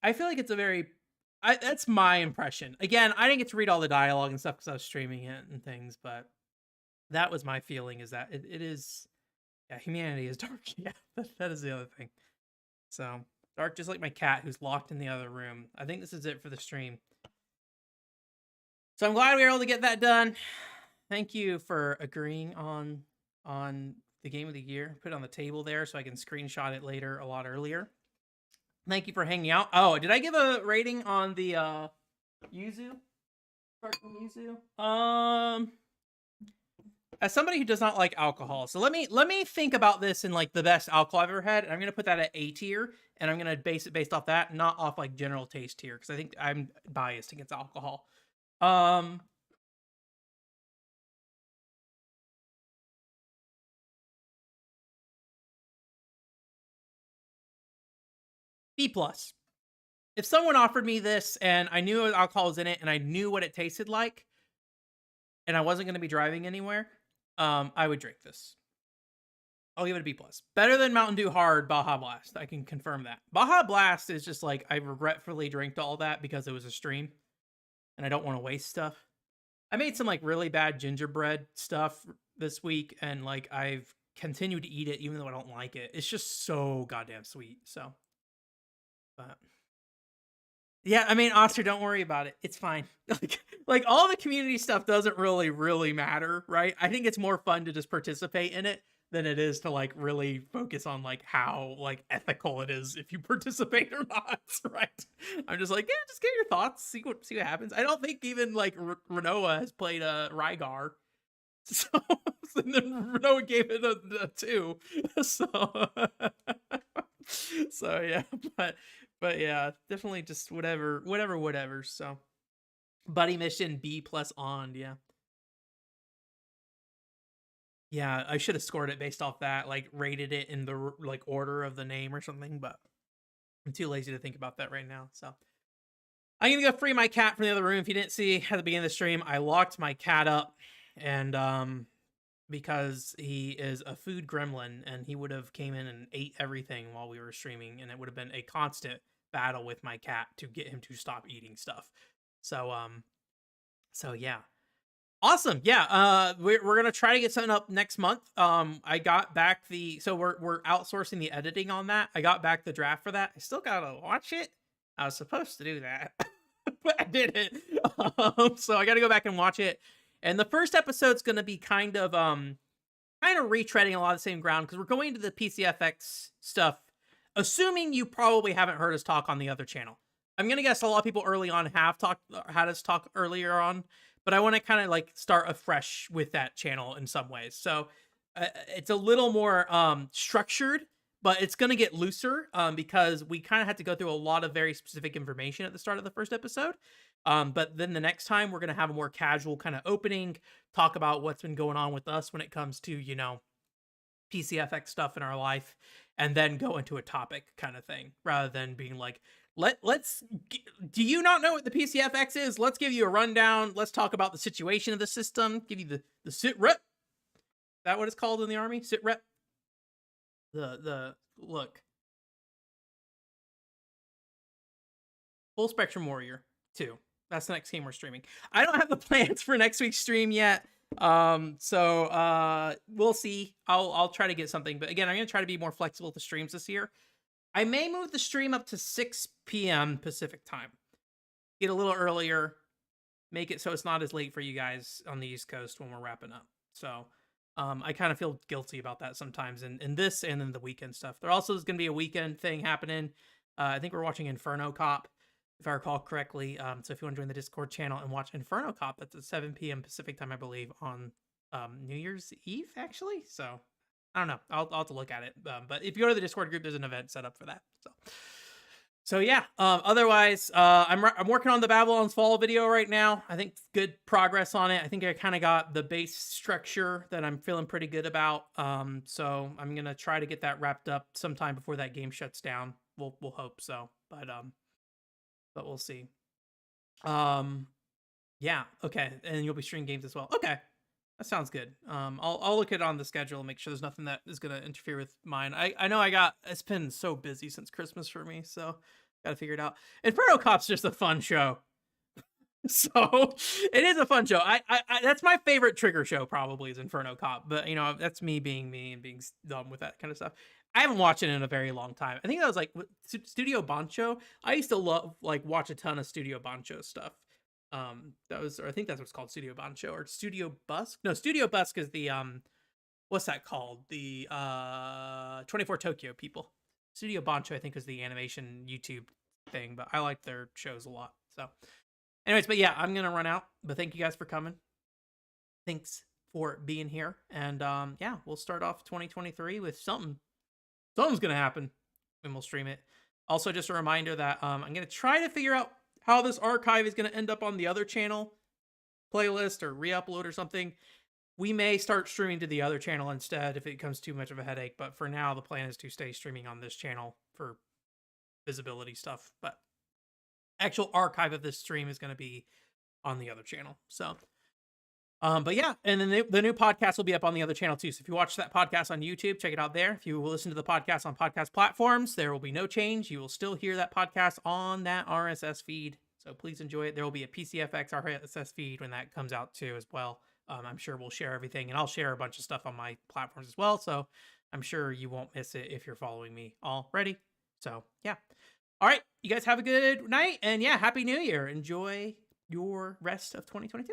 I feel like it's a very that's my impression. Again, I didn't get to read all the dialogue and stuff because I was streaming it and things, but that was my feeling is that it is, yeah, humanity is dark. Yeah, that is the other thing. So, dark just like my cat who's locked in the other room. I think this is it for the stream. So I'm glad we were able to get that done. Thank you for agreeing on the game of the year. Put it on the table there so I can screenshot it later a lot earlier. Thank you for hanging out. Oh, did I give a rating on the Yuzu? Sparkling Yuzu? As somebody who does not like alcohol, so let me think about this in like the best alcohol I've ever had. And I'm gonna put that at A tier, and I'm gonna base it based off that, not off like general taste tier, because I think I'm biased against alcohol. B+. If someone offered me this and I knew alcohol was in it and I knew what it tasted like, and I wasn't going to be driving anywhere, I would drink this. I'll give it a B+. Better than Mountain Dew Hard Baja Blast. I can confirm that. Baja Blast is just like, I regretfully drank all that because it was a stream and I don't want to waste stuff. I made some like really bad gingerbread stuff this week and like I've continued to eat it even though I don't like it. It's just so goddamn sweet. So, but yeah, I mean, Oscar, don't worry about it. It's fine. Like all the community stuff doesn't really matter, right? I think it's more fun to just participate in it than it is to like really focus on like how like ethical it is if you participate or not, right? I'm just like, yeah, just get your thoughts, see what happens. I don't think even like Renoa has played Rygar, so and then Renoa gave it a 2, so so yeah, but yeah, definitely just whatever. So, buddy mission B+ on, yeah. Yeah, I should have scored it based off that, like rated it in the like order of the name or something, but I'm too lazy to think about that right now. So I'm gonna go free my cat from the other room. If you didn't see at the beginning of the stream, I locked my cat up, and because he is a food gremlin and he would have came in and ate everything while we were streaming, and it would have been a constant battle with my cat to get him to stop eating stuff. So yeah. Awesome. Yeah. We're gonna try to get something up next month. I got back so we're outsourcing the editing on that. I got back the draft for that. I still gotta watch it. I was supposed to do that, but I didn't. So I gotta go back and watch it. And the first episode's gonna be kind of retreading a lot of the same ground because we're going to the PCFX stuff. Assuming you probably haven't heard us talk on the other channel. I'm gonna guess a lot of people early on have had us talk earlier on. But I want to kind of like start afresh with that channel in some ways. So it's a little more structured, but it's going to get looser because we kind of had to go through a lot of very specific information at the start of the first episode. But then the next time we're going to have a more casual kind of opening, talk about what's been going on with us when it comes to, you know, PCFX stuff in our life, and then go into a topic kind of thing rather than being like, do you not know what the PCFX is? Let's give you a rundown. Let's talk about the situation of the system. Give you the sit rep. Is that what it's called in the army? Sit rep. The look. Full Spectrum Warrior 2. That's the next game we're streaming. I don't have the plans for next week's stream yet. So we'll see. I'll try to get something. But again, I'm gonna try to be more flexible with the streams this year. I may move the stream up to 6 p.m. Pacific time. Get a little earlier. Make it so it's not as late for you guys on the East Coast when we're wrapping up. So I kind of feel guilty about that sometimes in this and in the weekend stuff. There also is going to be a weekend thing happening. I think we're watching Inferno Cop, if I recall correctly. So if you want to join the Discord channel and watch Inferno Cop, that's at 7 p.m. Pacific time, I believe, on New Year's Eve, actually. So I don't know. I'll have to look at it. But if you go to the Discord group, there's an event set up for that. So yeah. Otherwise, I'm working on the Babylon's Fall video right now. I think good progress on it. I think I kind of got the base structure that I'm feeling pretty good about. So I'm gonna try to get that wrapped up sometime before that game shuts down. We'll hope so. But we'll see. Yeah. Okay. And you'll be streaming games as well. Okay. That sounds good. I'll look at it on the schedule and make sure there's nothing that is going to interfere with mine. I know it's been so busy since Christmas for me, so got to figure it out. Inferno Cop's just a fun show. So it is a fun show. I that's my favorite Trigger show probably is Inferno Cop, but you know, that's me being me and being dumb with that kind of stuff. I haven't watched it in a very long time. I think that was like Studio Bancho. I used to watch a ton of Studio Bancho stuff. I think that's what's called Studio Bancho or Studio Busk. No, Studio Busk is the what's that called? The 24 Tokyo people. Studio Bancho, I think, is the animation YouTube thing, but I like their shows a lot. So anyways, but yeah, I'm gonna run out. But thank you guys for coming. Thanks for being here. And yeah, we'll start off 2023 with something. Something's gonna happen and we'll stream it. Also, just a reminder that I'm gonna try to figure out how this archive is going to end up on the other channel playlist or re-upload or something. We may start streaming to the other channel instead if it becomes too much of a headache, but for now the plan is to stay streaming on this channel for visibility stuff. But actual archive of this stream is going to be on the other channel. So But yeah, and then the new podcast will be up on the other channel too. So if you watch that podcast on YouTube, check it out there. If you listen to the podcast on podcast platforms, there will be no change. You will still hear that podcast on that RSS feed. So please enjoy it. There will be a PCFX RSS feed when that comes out too as well. I'm sure we'll share everything, and I'll share a bunch of stuff on my platforms as well. So I'm sure you won't miss it if you're following me already. So yeah. All right, you guys have a good night, and yeah, Happy New Year. Enjoy your rest of 2022.